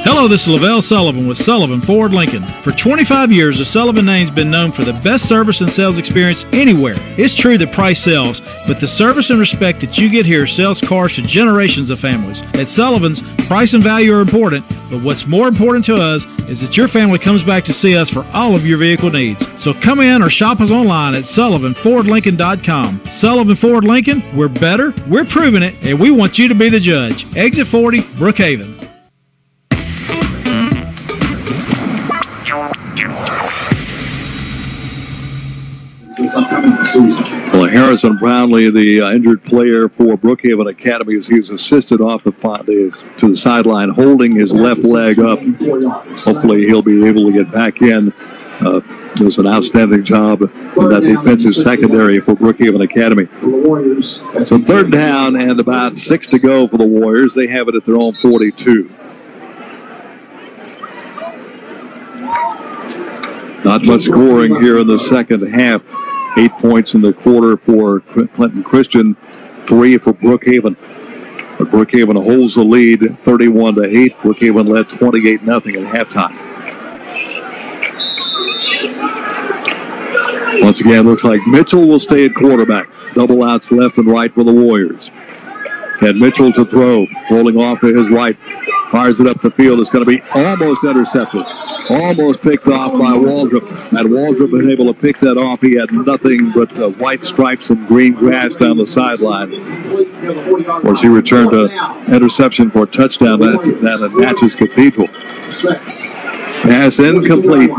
Hello, this is Lavelle Sullivan with Sullivan Ford Lincoln. For 25 years, the Sullivan name's been known for the best service and sales experience anywhere. It's true that price sells, but the service and respect that you get here sells cars to generations of families. At Sullivan's, price and value are important, but what's more important to us is that your family comes back to see us for all of your vehicle needs. So come in or shop us online at SullivanFordLincoln.com. Sullivan Ford Lincoln, we're better, we're proving it, and we want you to be the judge. Exit 40, Brookhaven. This upcoming season. Well, Harrison Brownlee, the injured player for Brookhaven Academy, as he's assisted off to the sideline, holding his left leg up. Hopefully he'll be able to get back in. does an outstanding job in that defensive secondary for Brookhaven Academy. So third down and about 6 to go for the Warriors. They have it at their own 42. Not much scoring here in the second half. 8 points in the quarter for Clinton Christian, 3 for Brookhaven. But Brookhaven holds the lead 31-8. Brookhaven led 28-0 at halftime. Once again, looks like Mitchell will stay at quarterback. Double outs left and right for the Warriors. Had Mitchell to throw, rolling off to his right. Fires it up the field. It's going to be almost intercepted. Almost picked off by Waldrop. Had Waldrop been able to pick that off, he had nothing but white stripes and green grass down the sideline. Of course, he returned to interception for a touchdown at Natchez Cathedral. Pass incomplete.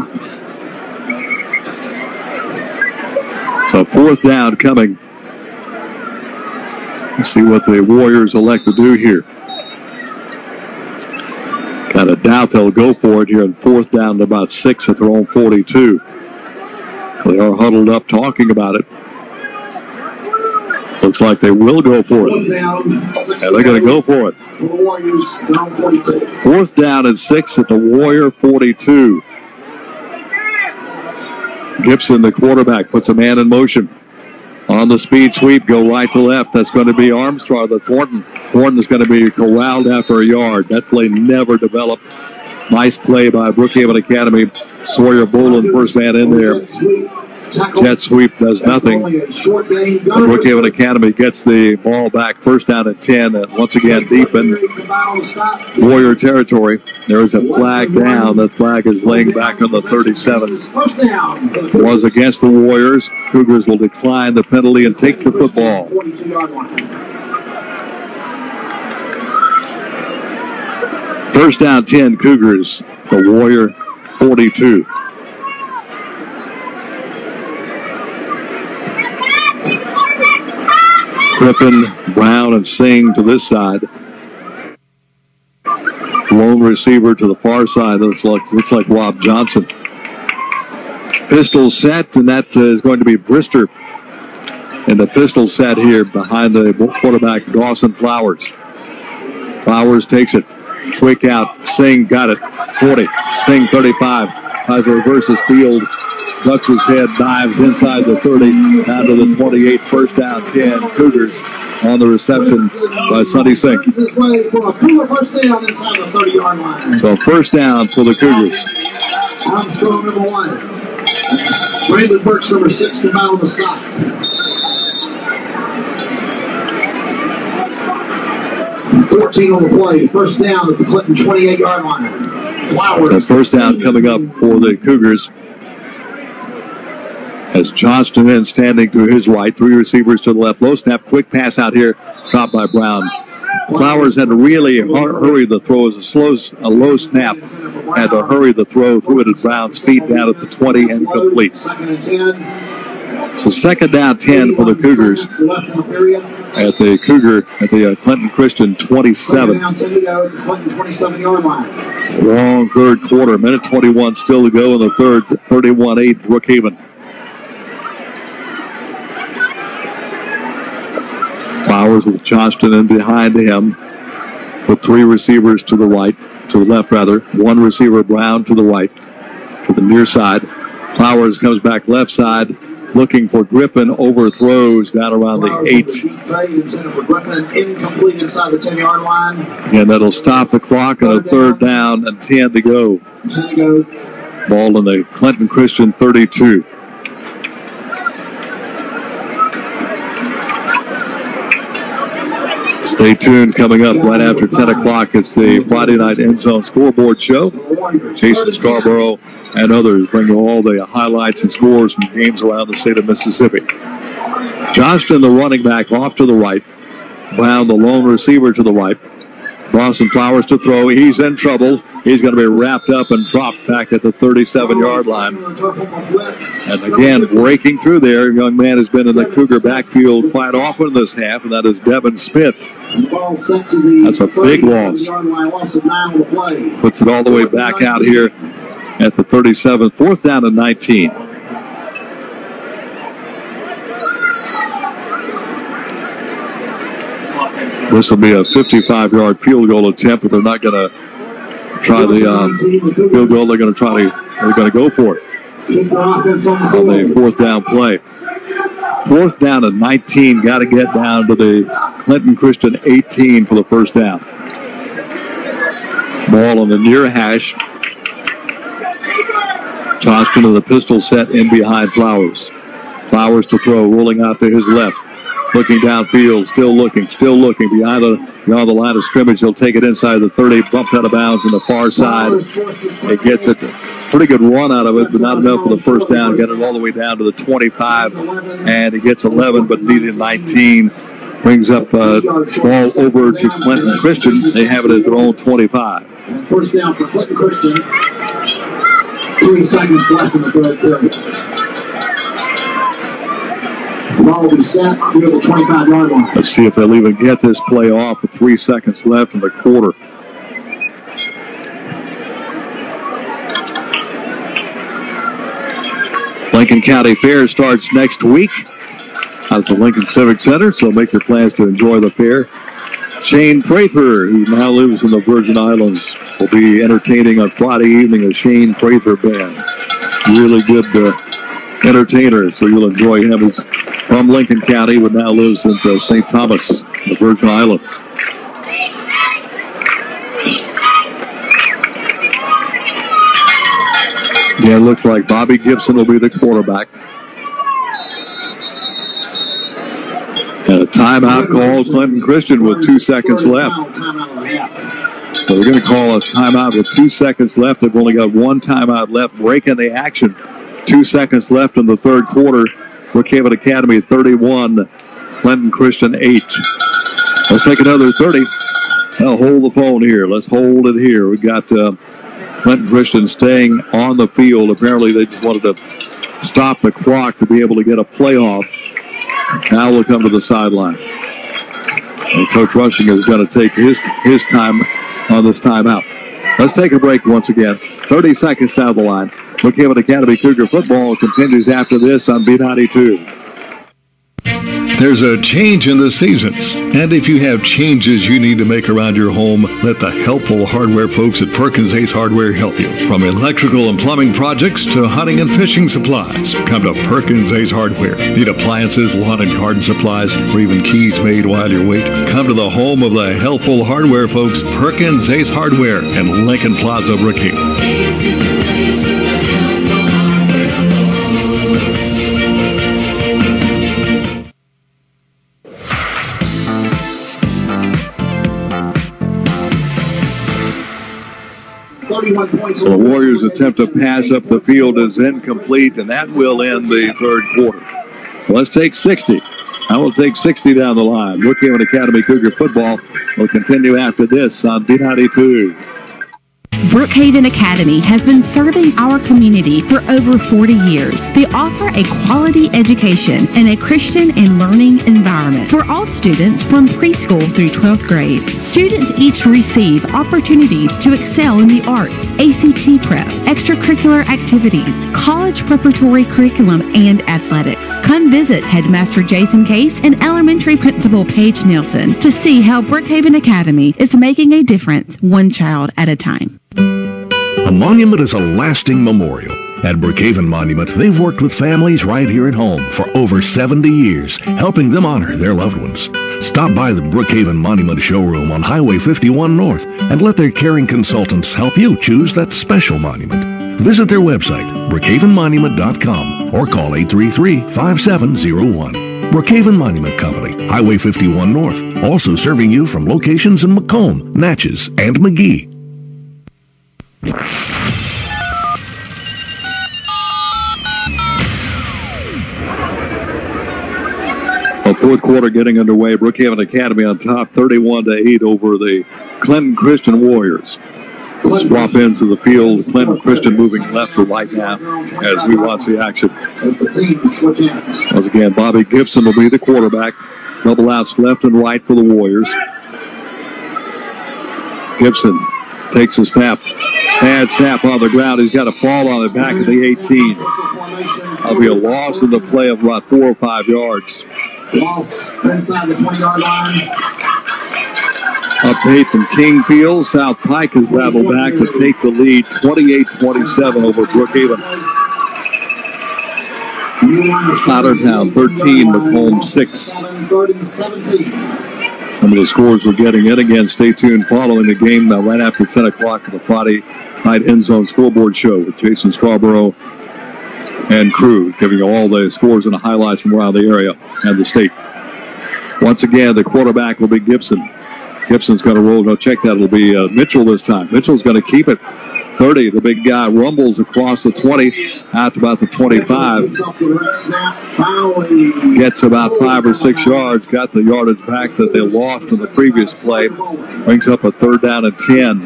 So fourth down coming. Let's see what the Warriors elect to do here. Got a doubt they'll go for it here in fourth down to about 6 at their own 42. They are huddled up talking about it. Looks like they will go for it. And they're going to go for it. Fourth down and 6 at the Warrior 42. Gibson, the quarterback, puts a man in motion. On the speed sweep, go right to left. That's going to be Armstrong, the Thornton. Thornton's going to be corralled after a yard. That play never developed. Nice play by Brookhaven Academy. Sawyer Boland, first man in there. Jet sweep does nothing. Brookhaven Academy gets the ball back. First down at 10. And once again, deep in Warrior territory. There is a flag down. That flag is laying back on the 37. It was against the Warriors. Cougars will decline the penalty and take the football. First down 10, Cougars. The Warrior 42. Griffin, Brown, and Singh to this side. Lone receiver to the far side. Looks like Rob Johnson. Pistol set, and that is going to be Brister. And the pistol set here behind the quarterback, Dawson Flowers. Flowers takes it. Quick out. Singh got it. 40. Singh 35. Tries to reverse his field. Ducks his head, dives inside the 30, down to the 28, first down 10. Cougars on the reception by Sonny Singh. So first down for the Cougars. Armstrong, number 1. Brandon Burks, number 6, come out on the stop. $14 on the play. First down at the Clinton 28-yard line. Flowers. So first down coming up for the Cougars. As Johnston in standing to his right, 3 receivers to the left. Low snap, quick pass out here, dropped by Brown. Flowers had to really hurry the throw. It was a low snap. Had to hurry the throw, threw it at Brown's feet down at the 20, incomplete. So second down 10 for the Cougars at the Clinton Christian 27. Long third quarter, minute 21 still to go in the third, 31-8 Brookhaven. Flowers with Johnston in behind him with 3 receivers to the right, to the left rather. 1 receiver, Brown, to the right, to the near side. Flowers comes back left side, looking for Griffin, overthrows down around the 8. Incomplete inside the 10-yard line. And that'll stop the clock on a third down and 10 to go. Ball in the Clinton Christian 32. Stay tuned. Coming up right after 10 o'clock, it's the Friday Night End Zone Scoreboard Show. Jason Scarborough and others bring you all the highlights and scores from games around the state of Mississippi. Johnston, the running back, off to the right. Brown, the lone receiver, to the right. Dawson Flowers to throw. He's in trouble. He's going to be wrapped up and dropped back at the 37-yard line. And again, breaking through there, a young man has been in the Cougar backfield quite often this half, and that is Devin Smith. That's a big loss. Puts it all the way back out here at the 37. 4th down and 19. This will be a 55-yard field goal attempt, but they're not going to try the field goal. They're going to go for it on the 4th down play. 4th down and 19. Got to get down to the Clinton Christian 18 for the first down. Ball on the near hash. Tossed into the pistol set in behind Flowers. Flowers to throw, rolling out to his left. Looking downfield, still looking beyond the line of scrimmage. He'll take it inside the 30, bumped out of bounds on the far side. He gets it, pretty good run out of it, but not enough for the first down. Got it all the way down to the 25, and he gets 11, but needed 19. Brings up ball over to Clinton Christian. They have it at their own 25. First down for Clinton Christian. 3 seconds left in the third period. The ball will be set near the 25-yard line. Let's see if they'll even get this play off with 3 seconds left in the quarter. Lincoln County Fair starts next week out at the Lincoln Civic Center, so make your plans to enjoy the fair. Shane Prather, who now lives in the Virgin Islands, will be entertaining on Friday evening a Shane Prather band. Really good entertainer, so you'll enjoy him. He's from Lincoln County, but now lives in St. Thomas, the Virgin Islands. Yeah, it looks like Bobby Gibson will be the quarterback. And a timeout called Clinton Christian with 2 seconds left. So we're going to call a timeout with 2 seconds left. They've only got one timeout left, breaking the action. 2 seconds left in the third quarter. Brookhaven Academy 31, Clinton Christian 8. Let's take another 30. I'll hold the phone here. Let's hold it here. We got Clinton Christian staying on the field. Apparently they just wanted to stop the clock to be able to get a playoff. Now we'll come to the sideline. And Coach Rushing is going to take his time on this timeout. Let's take a break once again. 30 seconds down the line. Brookhaven Academy Cougar football continues after this on B92. There's a change in the seasons, and if you have changes you need to make around your home, let the helpful hardware folks at Perkins Ace Hardware help you. From electrical and plumbing projects to hunting and fishing supplies, come to Perkins Ace Hardware. Need appliances, lawn and garden supplies, or even keys made while you wait? Come to the home of the helpful hardware folks, Perkins Ace Hardware in Lincoln Plaza, Brookhaven. The Warriors' attempt to pass up the field is incomplete, and that will end the third quarter. So let's take 60. I will take 60 down the line. Brookhaven Academy Cougar football will continue after this on B92. Brookhaven Academy has been serving our community for over 40 years. They offer a quality education and a Christian and learning environment for all students from preschool through 12th grade. Students each receive opportunities to excel in the arts, ACT prep, extracurricular activities, college preparatory curriculum, and athletics. Come visit Headmaster Jason Case and Elementary Principal Paige Nielsen to see how Brookhaven Academy is making a difference one child at a time. A monument is a lasting memorial. At Brookhaven Monument, they've worked with families right here at home for over 70 years, helping them honor their loved ones. Stop by the Brookhaven Monument showroom on Highway 51 North and let their caring consultants help you choose that special monument. Visit their website, brookhavenmonument.com, or call 833-5701. Brookhaven Monument Company, Highway 51 North, also serving you from locations in Macomb, Natchez, and McGee. The fourth quarter getting underway. Brookhaven Academy on top, 31-8 over the Clinton Christian Warriors. We'll swap into the field. Clinton Christian moving left to right now as we watch the action. Once again, Bobby Gibson will be the quarterback. Double outs left and right for the Warriors. Gibson Takes a snap. Bad snap on the ground. He's got a fall on the back of the 18. That'll be a loss in the play of about 4 or 5 yards. Loss inside the 20-yard line. Update from Kingfield. South Pike has battled back to take the lead 28-27 over Brookhaven. Slaughtertown 13, Macomb 6. Some of the scores we're getting in again. Stay tuned following the game right after 10 o'clock for the Friday night end zone scoreboard show with Jason Scarborough and crew, giving you all the scores and the highlights from around the area and the state. Once again, the quarterback will be Gibson. Gibson's going to roll. No, check that. It'll be Mitchell this time. Mitchell's going to keep it. 30. The big guy rumbles across the 20, out to about the 25. Gets about 5 or 6 yards. Got the yardage back that they lost in the previous play. Brings up a 3rd down and 10.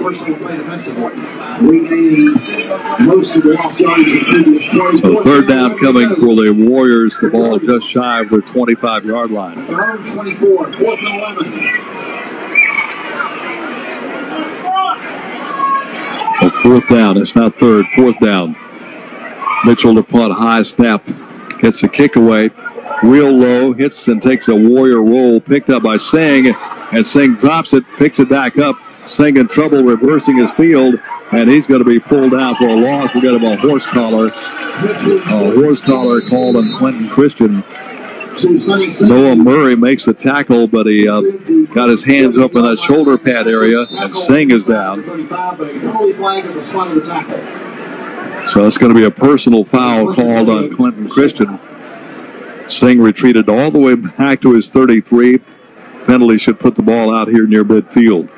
So 3rd down coming for the Warriors. The ball just shy of their 25-yard line. 24, 4th and 11. So 4th down. It's not 3rd. 4th down. Mitchell to punt. High snap. Gets the kick away. Real low. Hits and takes a Warrior roll. Picked up by Singh. And Singh drops it. Picks it back up. Singh in trouble reversing his field. And he's going to be pulled out for a loss. We'll get him a horse collar. A horse collar called on Clinton Christian. Noah Murray makes the tackle, but he got his hands up in that shoulder pad area, and Singh is down. So it's going to be a personal foul called on Clinton Christian. Singh retreated all the way back to his 33. Penalty should put the ball out here near midfield.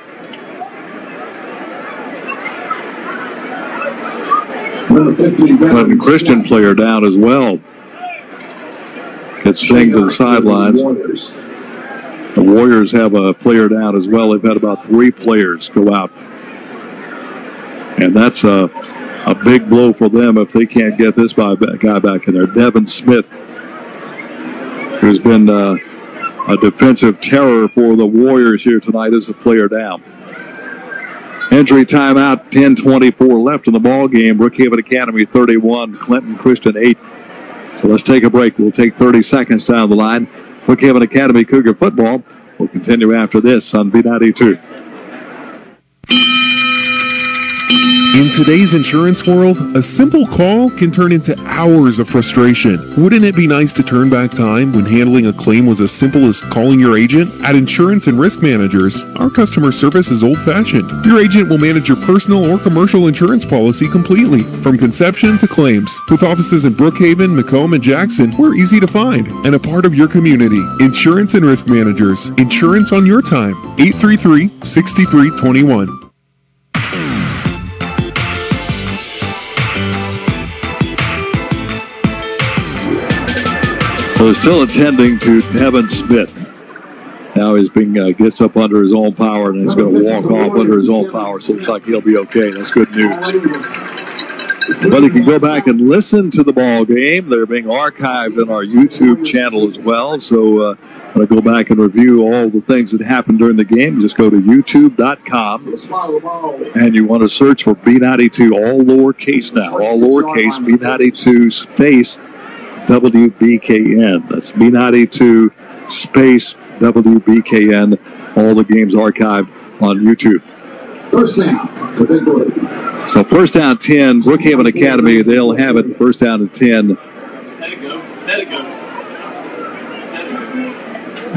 Clinton Christian player down as well. Gets Singh to the sidelines. The Warriors have a player down as well. They've had about 3 players go out. And that's a big blow for them if they can't get this guy back in there. Devin Smith, who's been a defensive terror for the Warriors here tonight, is a player down. Injury timeout, 10:24 left in the ball game. Brookhaven Academy 31, Clinton Christian 8. So let's take a break. We'll take 30 seconds down the line. Brookhaven Academy Cougar football will continue after this on B92. In today's insurance world, a simple call can turn into hours of frustration. Wouldn't it be nice to turn back time when handling a claim was as simple as calling your agent? At Insurance and Risk Managers, our customer service is old-fashioned. Your agent will manage your personal or commercial insurance policy completely, from conception to claims. With offices in Brookhaven, Macomb, and Jackson, we're easy to find and a part of your community. Insurance and Risk Managers. Insurance on your time. 833-6321. So still attending to Devin Smith. Now he's gets up under his own power and he's going to walk off under his own power. So it looks like he'll be okay. That's good news. But you can go back and listen to the ball game. They're being archived on our YouTube channel as well. So to go back and review all the things that happened during the game, just go to youtube.com and you want to search for B92, all lowercase now, all lowercase, B92 space WBKN. That's B92 space WBKN. All the games archived on YouTube. First down for Big Blue. So first down 10, Brookhaven Academy, they'll have it first down and 10.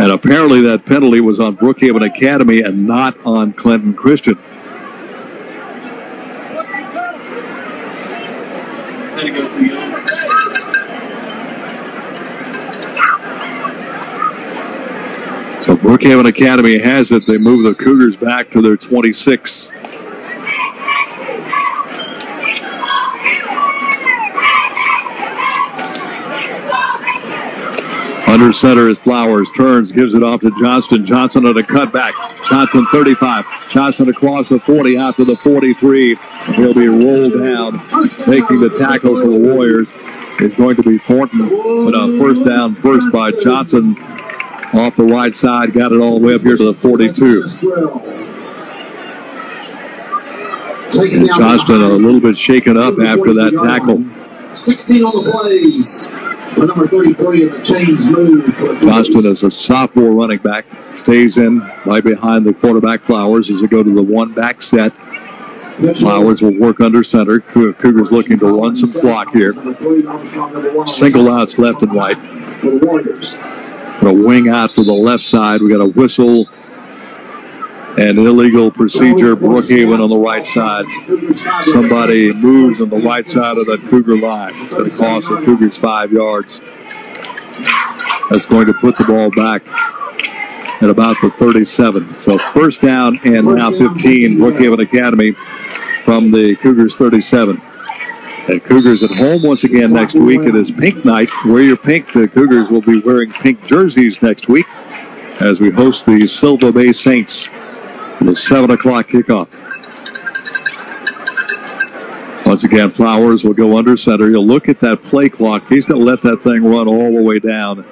And apparently that penalty was on Brookhaven Academy and not on Clinton Christian. So Brookhaven Academy has it. They move the Cougars back to their 26. Under center is Flowers. Turns, gives it off to Johnston. Johnson on a cutback. Johnson 35. Johnson across the 40 out to the 43. He'll be rolled down. Making the tackle for the Warriors is going to be Thornton. But a first down first by Johnson. Off the right side, got it all the way up here to the 42. Taken down. Johnston a little bit shaken up after that tackle. 16 on the play for number 33 in the chains move. Johnston is a sophomore running back. Stays in right behind the quarterback Flowers as they go to the one-back set. Flowers will work under center. Cougars looking to run some clock here. Single outs left and right. Got a wing out to the left side. We got a whistle and illegal procedure. Brookhaven on the right side. Somebody moves on the right side of that Cougar line. It's going to cost the Cougars 5 yards. That's going to put the ball back at about the 37. So first down and now 15, Brookhaven Academy from the Cougars 37. And Cougars at home once again next week. It is pink night. Wear your pink. The Cougars will be wearing pink jerseys next week as we host the Silva Bay Saints. The 7 o'clock kickoff. Once again, Flowers will go under center. He'll look at that play clock. He's going to let that thing run all the way down.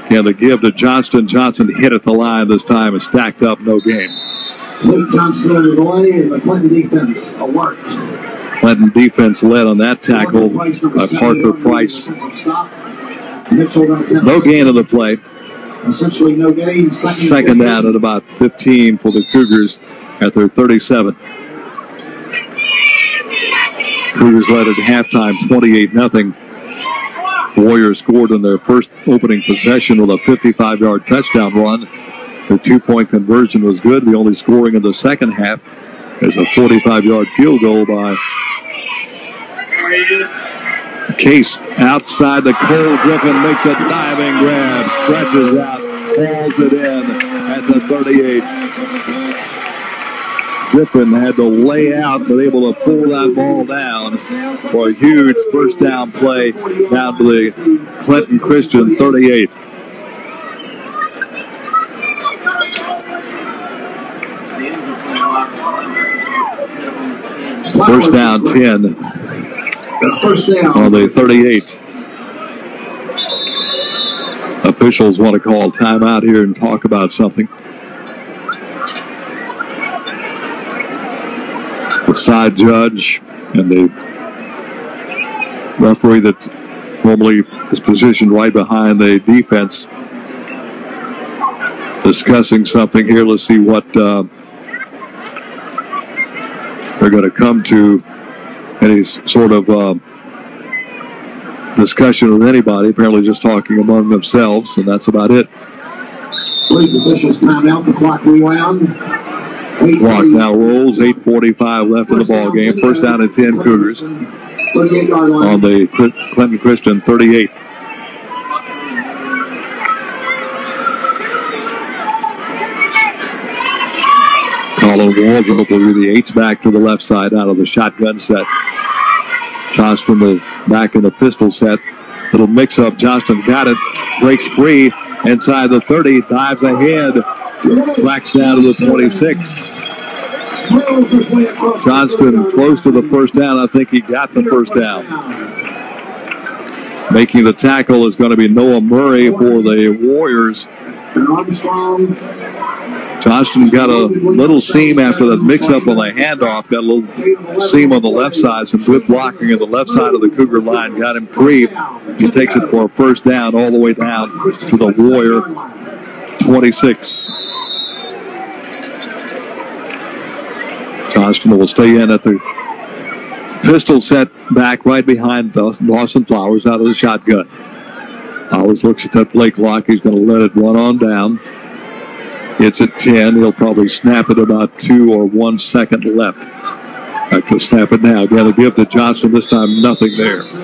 Again, the give to Johnston. Johnson hit at the line this time and stacked up, no gain. Luke Johnston on the delay and the Clinton defense alert. Clinton defense led on that tackle by Parker Price. No gain of the play. Essentially no gain. Second down at about 15 for the Cougars at their 37. Cougars led at halftime 28-0. Warriors scored in their first opening possession with a 55-yard touchdown run. The two-point conversion was good. The only scoring in the second half is a 45-yard field goal by Case. Outside the Cole Griffin makes a diving grab, stretches out, hauls it in at the 38. Griffin had to lay out, but able to pull that ball down for a huge first down play down to the Clinton Christian 38. First down 10 on the 38. Officials want to call timeout here and talk about something. The side judge and the referee that normally is positioned right behind the defense discussing something here. Let's see what they're going to come to. Any sort of discussion with anybody. Apparently just talking among themselves, and that's about it. Police officials timeout. The clock rewound. Clock now rolls. 8:45 left in the ball game. First down and 10 Cougars on the Clinton Christian 38. Colin Waldrop will do the eights back to the left side out of the shotgun set. Johnston back in the pistol set. Little mix-up. Johnston got it. Breaks free inside the 30. Dives ahead. Cracks down to the 26. Johnston close to the first down. I think he got the first down. Making the tackle is going to be Noah Murray for the Warriors. Johnston got a little seam after that mix-up on the handoff. Got a little seam on the left side. Some good blocking on the left side of the Cougar line. Got him free. He takes it for a first down all the way down to the Warrior 26. Johnston will stay in at the pistol set back right behind Dawson Flowers out of the shotgun. Flowers looks at that play clock. He's going to let it run on down. It's at 10. He'll probably snap it about 2 or 1 second left. He'll snap it now. Got to give to Johnson. This time, nothing there. As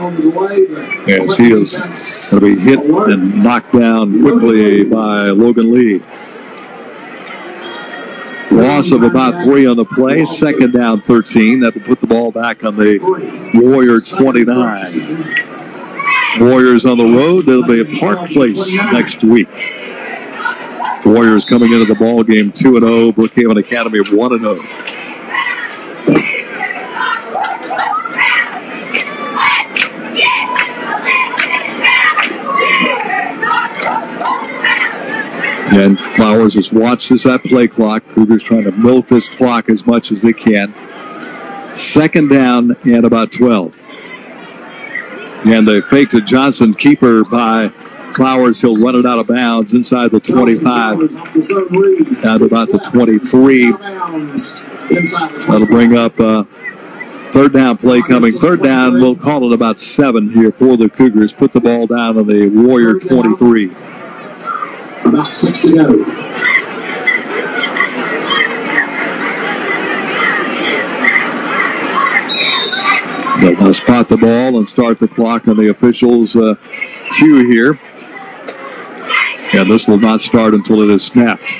he is going to be hit and knocked down quickly by Logan Lee. Loss of about 3 on the play. Second down 13. That will put the ball back on the Warrior 29. Warriors on the road. They'll be at Park Place next week. Warriors coming into the ball game 2-0. Brookhaven Academy of 1-0. And Flowers just watches that play clock. Cougars trying to milk this clock as much as they can. Second down and about 12. And they fake to Johnson, keeper by Flowers. He'll run it out of bounds inside the 25, at about the 23. That'll bring up third down play coming. Third down, we'll call it about 7 here for the Cougars. Put the ball down on the Warrior 23. About 6 to go. They'll spot the ball and start the clock on the officials' cue here. And this will not start until it is snapped.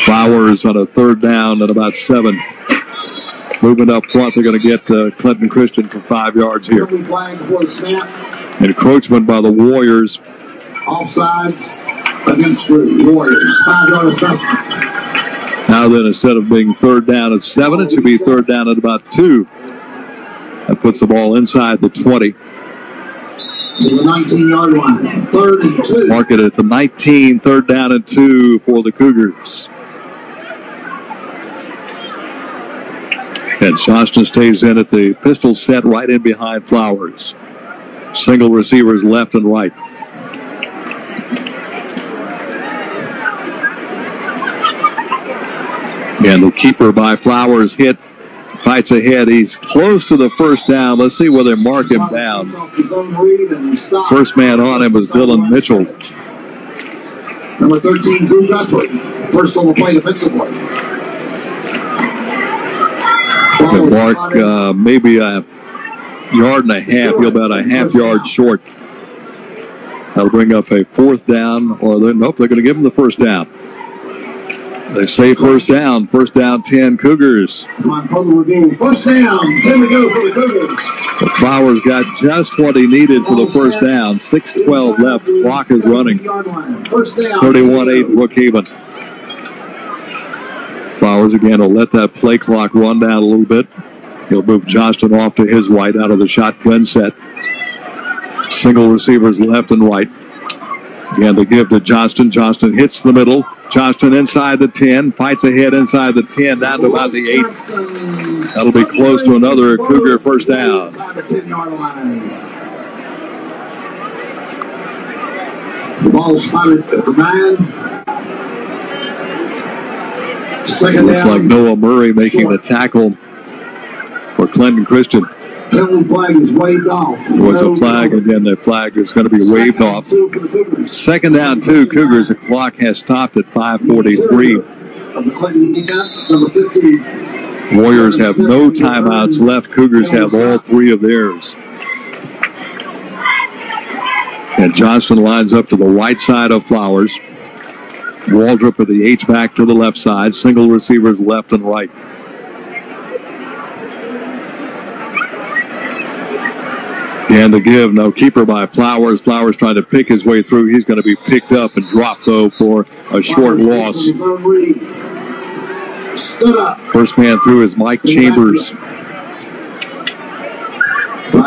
Flowers on a third down at about 7. Moving up front, they're going to get Clinton Christian for 5 yards here. Encroachment by the Warriors. Offsides against the Warriors. 5-yard assessment. Now then, instead of being third down at 7, it should be third down at about 2. That puts the ball inside the 20. To the 19-yard line. 3rd and 2. Mark it at the 19, third down and 2 for the Cougars. And Johnston stays in at the pistol set right in behind Flowers. Single receivers left and right. And the keeper by Flowers hit, fights ahead. He's close to the first down. Let's see where they mark him down. First man on him was Dylan Mitchell. Number 13, Drew Guthrie. First on the play defensively. He'll mark maybe a yard and a half. He'll about a half yard short. That'll bring up a fourth down. Or nope, they're going to give him the first down. They say first down. First down, 10 Cougars. First down, 10 to go for the Cougars. The Flowers got just what he needed for the first down. 6:12 left. Clock is running. 31-8 Brookhaven. Flowers again will let that play clock run down a little bit. He'll move Johnston off to his right out of the shotgun set. Single receivers left and right. Again, they give to Johnston. Johnston hits the middle. Johnston inside the 10, fights ahead inside the 10, down to about the 8. That'll be close to another Cougar first down. The ball spotted at the 9. Second Looks down. like Noah Murray making the tackle for Clinton Christian. Penalty flag is waved off. There was a flag, again, that flag is going to be waved off. Second down, 2 Cougars. The clock has stopped at 5:43. Of the Clinton defense, number 50. Warriors have no timeouts left. Cougars have all 3 of theirs. And Johnston lines up to the right side of Flowers. Waldrop at the H-back to the left side. Single receivers left and right. And the give, no keeper by Flowers. Flowers trying to pick his way through. He's going to be picked up and dropped, though, for a short loss. Stood up. First man through is Mike Chambers.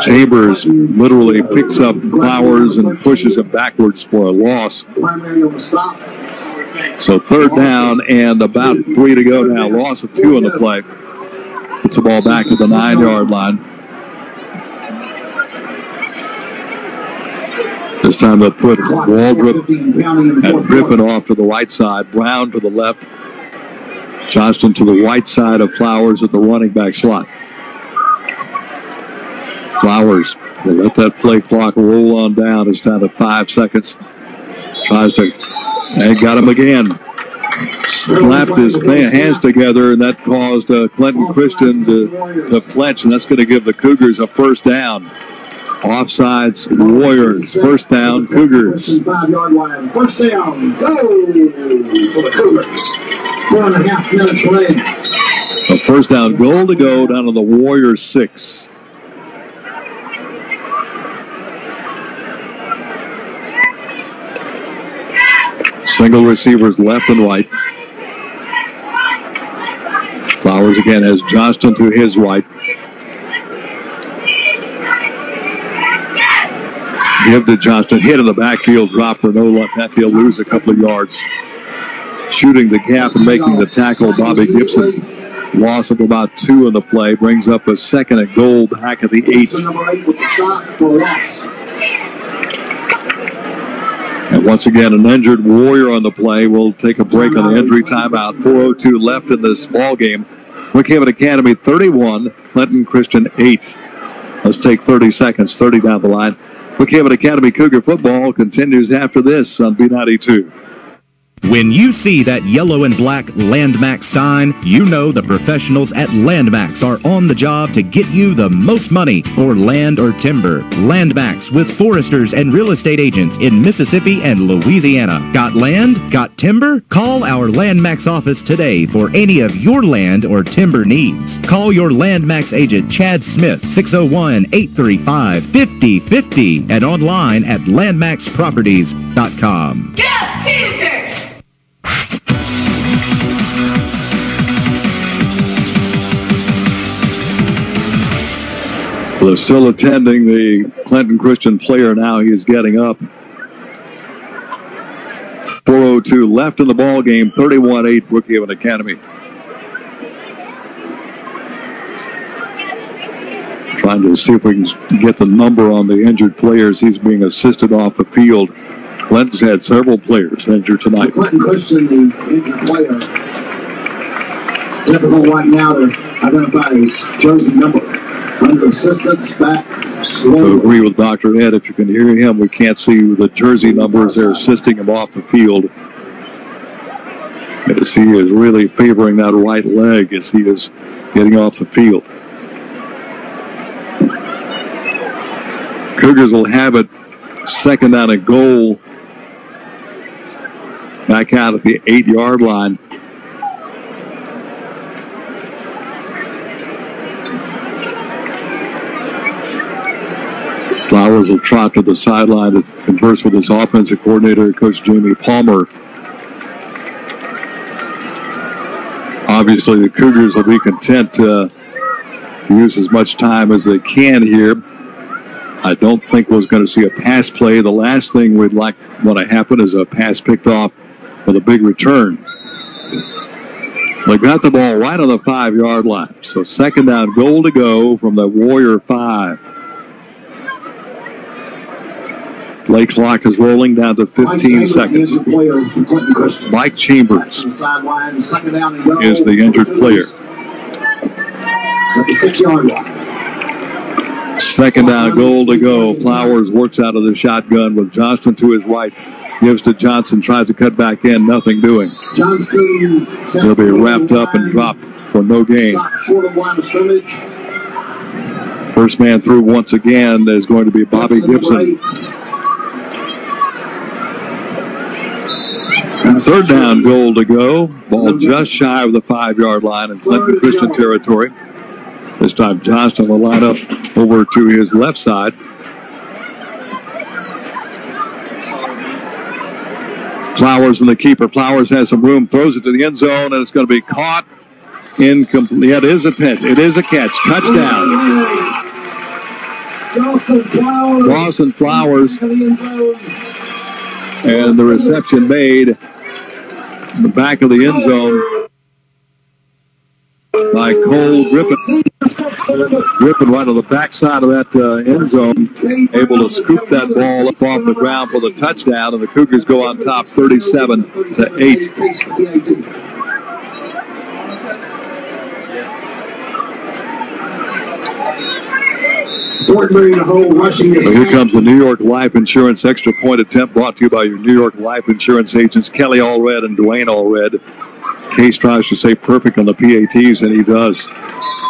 Chambers literally picks up Flowers and pushes him backwards for a loss. So third down and about 3 to go now. Loss of 2 on the play. Puts the ball back at the 9-yard line. This time they'll put Waldrop and Griffin off to the right side. Brown to the left. Johnston to the right side of Flowers at the running back slot. Flowers will let that play clock roll on down. It's down to 5 seconds. Tries to, and got him again. Slapped his hands together, and that caused Clinton Christian to flinch, and that's going to give the Cougars a first down. Offsides, Warriors. First down, Cougars. 5-yard line. First down, go for the Cougars. 4.5 minutes remaining. A first down, goal to go down to the Warriors 6. Single receivers left and right. Flowers again has Johnston to his right. Give to Johnston. Hit in the backfield. Drop for no luck. That he'll lose a couple of yards. Shooting the gap and making the tackle, Bobby Gibson. Loss of about 2 in the play brings up a second and goal back at the 8. Number 8 with the stop for a loss. And once again, an injured Warrior on the play. We'll take a break on the injury timeout. 4:02 left in this ball game. Brookhaven Academy 31, Clinton Christian 8. Let's take 30 seconds, 30 down the line. Brookhaven Academy Cougar football continues after this on B92. When you see that yellow and black Landmax sign, you know the professionals at Landmax are on the job to get you the most money for land or timber. Landmax with foresters and real estate agents in Mississippi and Louisiana. Got land? Got timber? Call our Landmax office today for any of your land or timber needs. Call your Landmax agent Chad Smith, 601-835-5050 and online at landmaxproperties.com. Go Cougars! They're still attending the Clinton Christian player now. He's getting up. 4:02 left in the ball game. 31-8 Brookhaven Academy. Trying to see if we can get the number on the injured players. He's being assisted off the field. Clinton's had several players injured tonight. Clinton Christian, the injured player, difficult right now to identify his jersey number. Under assistance, back slowly. To agree with Dr. Ed, if you can hear him, we can't see the jersey numbers. They're assisting him off the field. As he is really favoring that right leg as he is getting off the field. Cougars will have it second down and goal. Back out at the 8-yard line. Flowers will trot to the sideline to converse with his offensive coordinator, Coach Jamie Palmer. Obviously, the Cougars will be content to use as much time as they can here. I don't think we're going to see a pass play. The last thing we'd like want to happen is a pass picked off with a big return. They got the ball right on the 5-yard line. So second down, goal to go from the Warrior 5. Play clock is rolling down to 15 seconds. Mike Chambers is the injured player. At the 6-yard line. Second down, goal to go. Flowers works out of the shotgun with Johnston to his right. Gives to Johnson, tries to cut back in, nothing doing. Johnston will be wrapped up and dropped for no gain. Short of line of scrimmage. First man through once again is going to be Bobby Gibson. Third down, goal to go. Ball just shy of the 5-yard line in Clinton Christian territory. This time Johnston will line up over to his left side. Flowers and the keeper. Flowers has some room, throws it to the end zone, and it's going to be caught. Incomplete. Yeah, it is a catch. It is a catch. Touchdown. Dawson Flowers. And the reception made in the back of the end zone by Cole Griffin. Griffin right on the backside of that end zone, able to scoop that ball up off the ground for the touchdown, and the Cougars go on top 37-8. So here comes the New York Life Insurance extra point attempt, brought to you by your New York Life Insurance agents, Kelly Allred and Dwayne Allred. Case tries to say perfect on the PATs, and he does.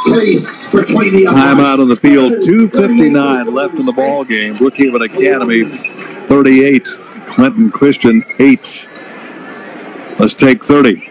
Timeout on the field, 2:59 left in the ball game. Brookhaven Academy 38, Clinton Christian 8. Let's take 30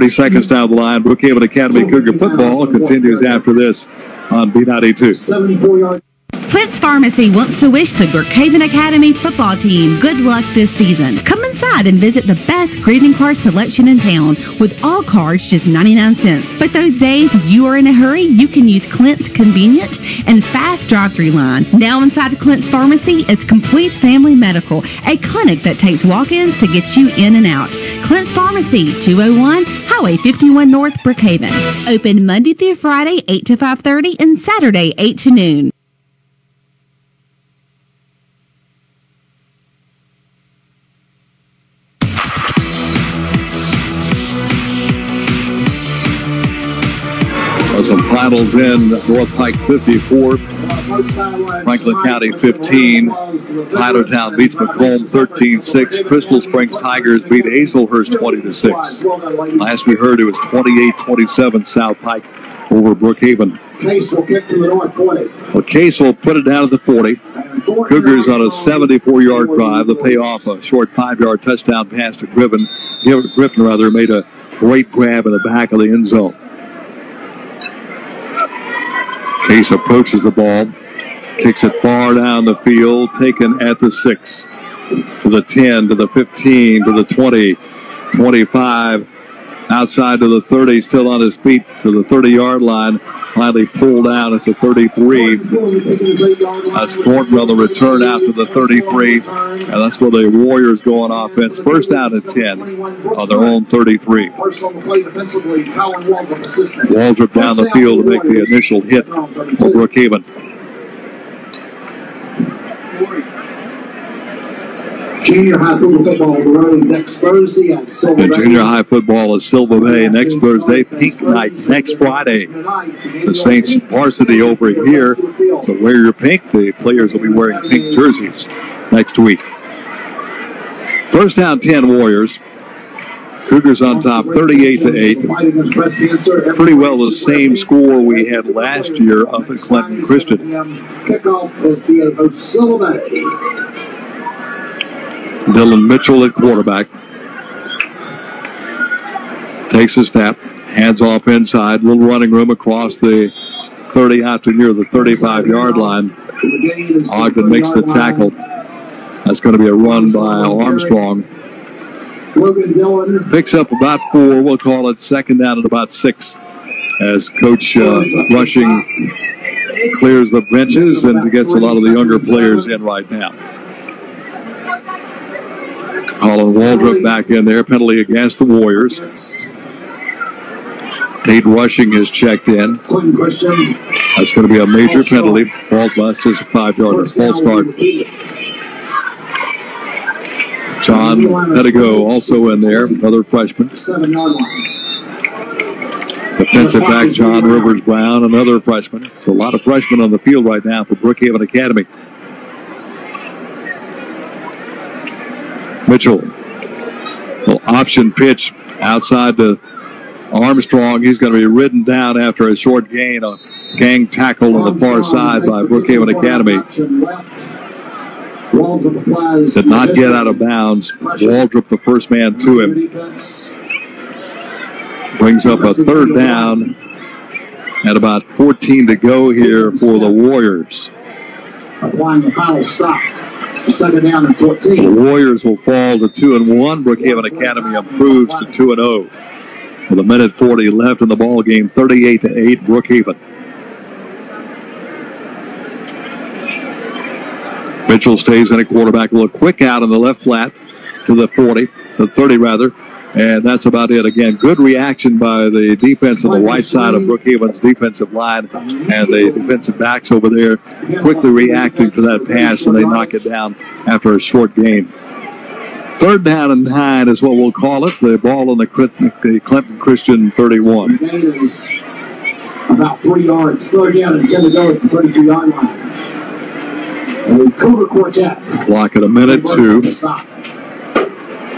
seconds down the line. Brookhaven Academy Cougar football continues after this on B92. 74-yard. Clint's Pharmacy wants to wish the Brookhaven Academy football team good luck this season. Come inside and visit the best greeting card selection in town, with all cards just 99 cents. But those days you are in a hurry, you can use Clint's convenient and fast drive-thru line. Now inside Clint's Pharmacy is Complete Family Medical, a clinic that takes walk-ins to get you in and out. Clint's Pharmacy, 201 Highway 51 North, Brookhaven. Open Monday through Friday, 8 to 5:30, and Saturday, 8 to noon. Some finals in North Pike 54, Franklin County 15, Tylertown beats Macomb 13-6, Crystal Springs Tigers beat Hazelhurst 20-6. Last we heard it was 28-27 South Pike over Brookhaven. Case will kick to the north 40. Well, Case will put it down at the 40. Cougars on a 74-yard drive. The payoff, a short 5-yard touchdown pass to Griffin made a great grab in the back of the end zone. Case approaches the ball, kicks it far down the field, taken at the 6, to the 10, to the 15, to the 20, 25, outside to the 30, still on his feet to the 30-yard line, finally pulled down at the 33. That's Thornton on the return out to the 33, and that's where the Warriors go on offense. First down at 10 on their own 33. Waldrop down the field to make the initial hit for Brookhaven. Junior high football on the road next Thursday at Silver Bay. Junior high football is Silver Bay next Thursday. Pink night next Friday. The Saints varsity over here. So wear your pink. The players will be wearing pink jerseys next week. First down 10 Warriors. Cougars on top 38-8. Pretty well the same score we had last year up at Clinton Christian. Kickoff is being Silver Bay. Dylan Mitchell at quarterback. Takes a step, hands off inside, little running room across the 30 out to near the 35-yard line. Ogden makes the tackle. That's going to be a run by Armstrong. Picks up about 4. We'll call it second down at about 6 as Coach Rushing clears the benches and gets a lot of the younger players in right now. Colin Waldrop back in there. Penalty against the Warriors. Tate Rushing has checked in. That's going to be a major penalty. Ball's last is a 5-yarder. False start. John Pedigo also in there. Another freshman. Defensive back John Rivers Brown, another freshman. So a lot of freshmen on the field right now for Brookhaven Academy. Mitchell, little option pitch outside to Armstrong. He's going to be ridden down after a short gain, a gang tackle on the far side by Brookhaven Academy. Did not get out of bounds. Waldrop, the first man to him. Brings up a third down at about 14 to go here for the Warriors. Applying the final stop. Second down and 14. The Warriors will fall to 2-1. Brookhaven Academy improves to 2-0. With a minute 40 left in the ball game, 38-8 Brookhaven. Mitchell stays in a quarterback, a little quick out in the left flat to the 40, the 30 rather. And that's about it. Again, good reaction by the defense on the right side of Brookhaven's defensive line and the defensive backs over there quickly reacting to that pass, and they knock it down after a short gain. Third down and 9 is what we'll call it. The ball on the Clinton Christian 31. About 3 yards. Third down and 10 to go at the 32-yard line. And Cougar quartet. Clock at a minute 2.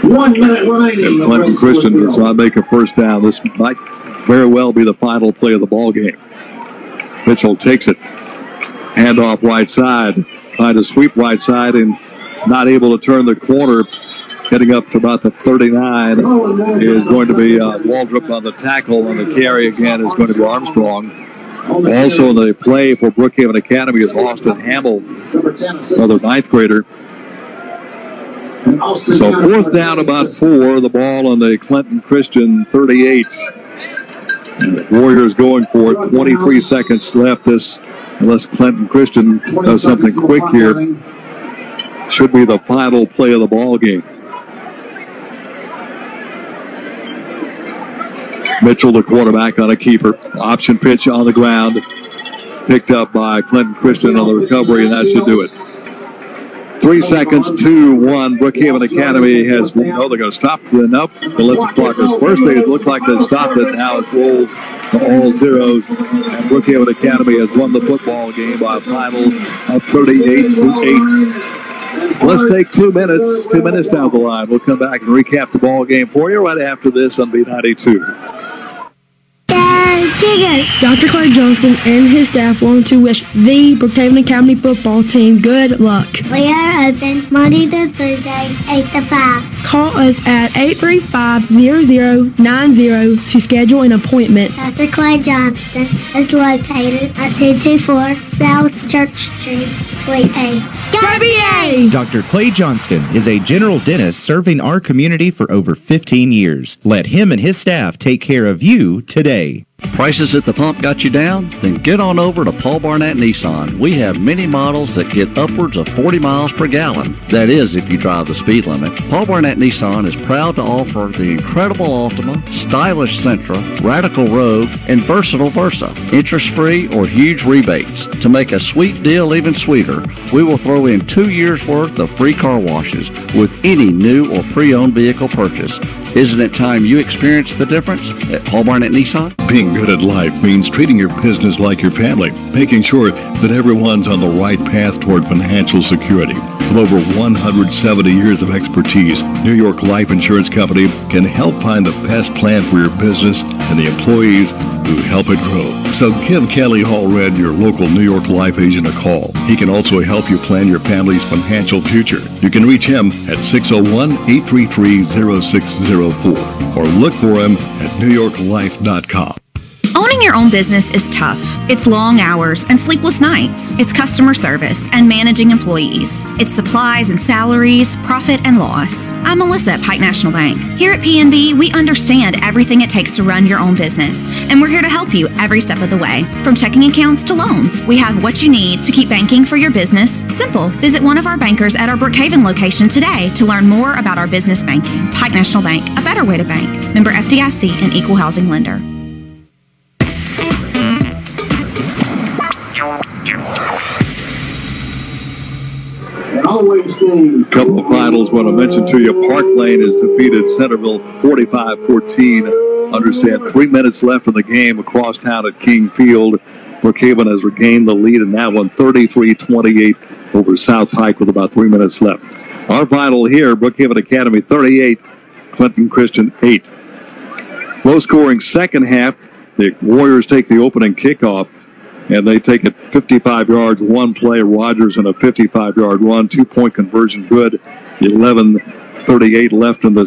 1 minute remaining. If Clinton Christian does not make a first down, this might very well be the final play of the ball game. Mitchell takes it. Handoff right side. Trying to sweep right side and not able to turn the corner. Heading up to about the 39 is going to be Waldrop on the tackle. On the carry again is going to be Armstrong. Also in the play for Brookhaven Academy is Austin Hamill, another 9th grader. So fourth down about 4, the ball on the Clinton Christian 38. And the Warriors going for it. 23 seconds left. This, unless Clinton Christian does something quick here, should be the final play of the ball game. Mitchell, the quarterback, on a keeper. Option pitch on the ground. Picked up by Clinton Christian on the recovery, and that should do it. 3 seconds, 2-1. Brookhaven Academy has, they're going to stop. Nope, they'll let the clock go. First, it looked like they stopped it. Now it rolls to all zeros. And Brookhaven Academy has won the football game by a final of 38-8. Let's take 2 minutes. 2 minutes down the line. We'll come back and recap the ball game for you right after this on B92. Dr. Clay Johnson and his staff want to wish the Brookhaven Academy football team good luck. We are open Monday to Thursday, 8 to 5. Call us at 835-0090 to schedule an appointment. Dr. Clay Johnson is located at 224 South Church Street, Suite A. Go BA! Dr. Clay Johnston is a general dentist serving our community for over 15 years. Let him and his staff take care of you today. Prices at the pump got you down? Then get on over to Paul Barnett Nissan. We have many models that get upwards of 40 miles per gallon. That is, if you drive the speed limit. Paul Barnett Nissan is proud to offer the incredible Altima, stylish Sentra, radical Rogue, and versatile Versa. Interest-free or huge rebates. To make a sweet deal even sweeter, we will throw in 2 years' worth of free car washes with any new or pre-owned vehicle purchase. Isn't it time you experience the difference at Paul Barnett Nissan? Being good at life means treating your business like your family, making sure that everyone's on the right path toward financial security. With over 170 years of expertise, New York Life Insurance Company can help find the best plan for your business and the employees who help it grow. So give Kelly Hallred, your local New York Life agent, a call. He can also help you plan your family's financial future. You can reach him at 601-833-0604 or look for him at newyorklife.com. Owning your own business is tough. It's long hours and sleepless nights. It's customer service and managing employees. It's supplies and salaries, profit and loss. I'm Melissa at Pike National Bank. Here at PNB, we understand everything it takes to run your own business, and we're here to help you every step of the way. From checking accounts to loans, we have what you need to keep banking for your business simple. Visit one of our bankers at our Brookhaven location today to learn more about our business banking. Pike National Bank, a better way to bank. Member FDIC and equal housing lender. A couple of finals. What I mentioned to you, Park Lane has defeated Centerville 45-14. Understand 3 minutes left in the game across town at King Field. Brookhaven has regained the lead in that one, 33-28 over South Pike with about 3 minutes left. Our final here, Brookhaven Academy 38, Clinton Christian 8. Low-scoring second half. The Warriors take the opening kickoff, and they take it 55 yards, one play. Rogers in a 55-yard run, 2-point conversion good. 11:38 left in the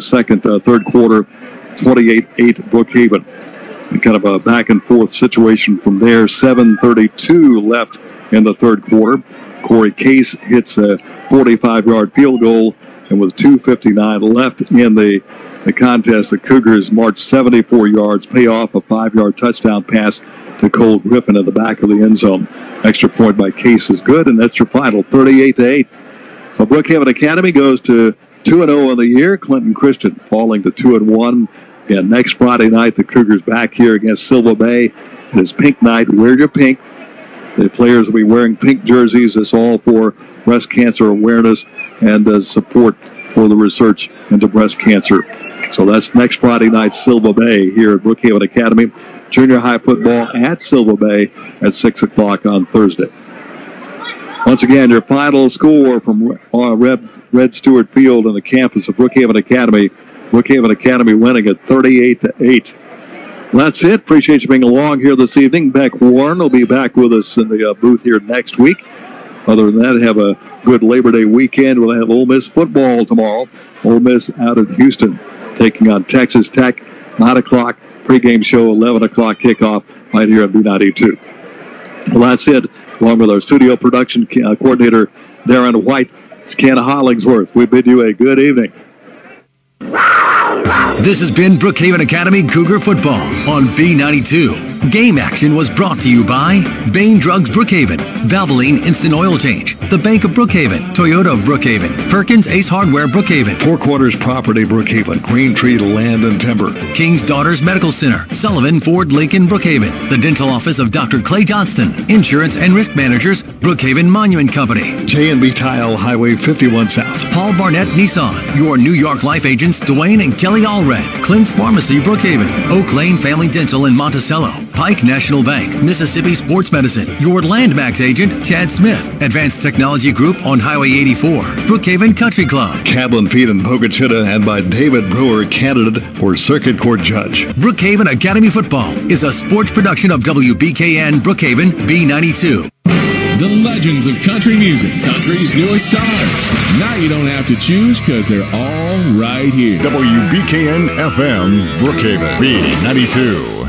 third quarter, 28-8 Brookhaven. And kind of a back-and-forth situation from there. 7:32 left in the third quarter. Corey Case hits a 45-yard field goal, and with 2:59 left in the contest, the Cougars march 74 yards, pay off a 5-yard touchdown pass to Cole Griffin at the back of the end zone. Extra point by Case is good, and that's your final, 38-8. So Brookhaven Academy goes to 2-0 in the year. Clinton Christian falling to 2-1. And next Friday night, the Cougars back here against Silver Bay. It is pink night. Wear your pink. The players will be wearing pink jerseys. It's all for breast cancer awareness and support for the research into breast cancer. So that's next Friday night, Silver Bay here at Brookhaven Academy. Junior high football at Silver Bay at 6 o'clock on Thursday. Once again, your final score from Red Stewart Field on the campus of Brookhaven Academy. Brookhaven Academy winning at 38-8. Well, that's it. Appreciate you being along here this evening. Beck Warren will be back with us in the booth here next week. Other than that, have a good Labor Day weekend. We'll have Ole Miss football tomorrow. Ole Miss out at Houston taking on Texas Tech. 9 o'clock pregame show, 11 o'clock kickoff right here at B92. Well, that's it. Along with our studio production coordinator, Darren White, it's Ken Hollingsworth. We bid you a good evening. This has been Brookhaven Academy Cougar Football on B92. Game action was brought to you by Bain Drugs Brookhaven, Valvoline Instant Oil Change, The Bank of Brookhaven, Toyota of Brookhaven, Perkins Ace Hardware Brookhaven, Four Quarters Property Brookhaven, Green Tree Land and Timber, King's Daughters Medical Center, Sullivan Ford Lincoln Brookhaven, the dental office of Dr. Clay Johnston, Insurance and Risk Managers, Brookhaven Monument Company, J&B Tile, Highway 51 South, Paul Barnett Nissan, your New York Life agents Dwayne and Kelly Allred, Clint's Pharmacy Brookhaven, Oak Lane Family Dental in Monticello, Pike National Bank, Mississippi Sports Medicine, your Landmax agent Chad Smith, Advanced Technology Group on Highway 84, Brookhaven Country Club, Cablin Feed in Pocatello, and by David Brewer, candidate for Circuit Court Judge. Brookhaven Academy Football is a sports production of WBKN Brookhaven B92. The legends of country music, country's newest stars. Now you don't have to choose because they're all right here. WBKN FM Brookhaven B92.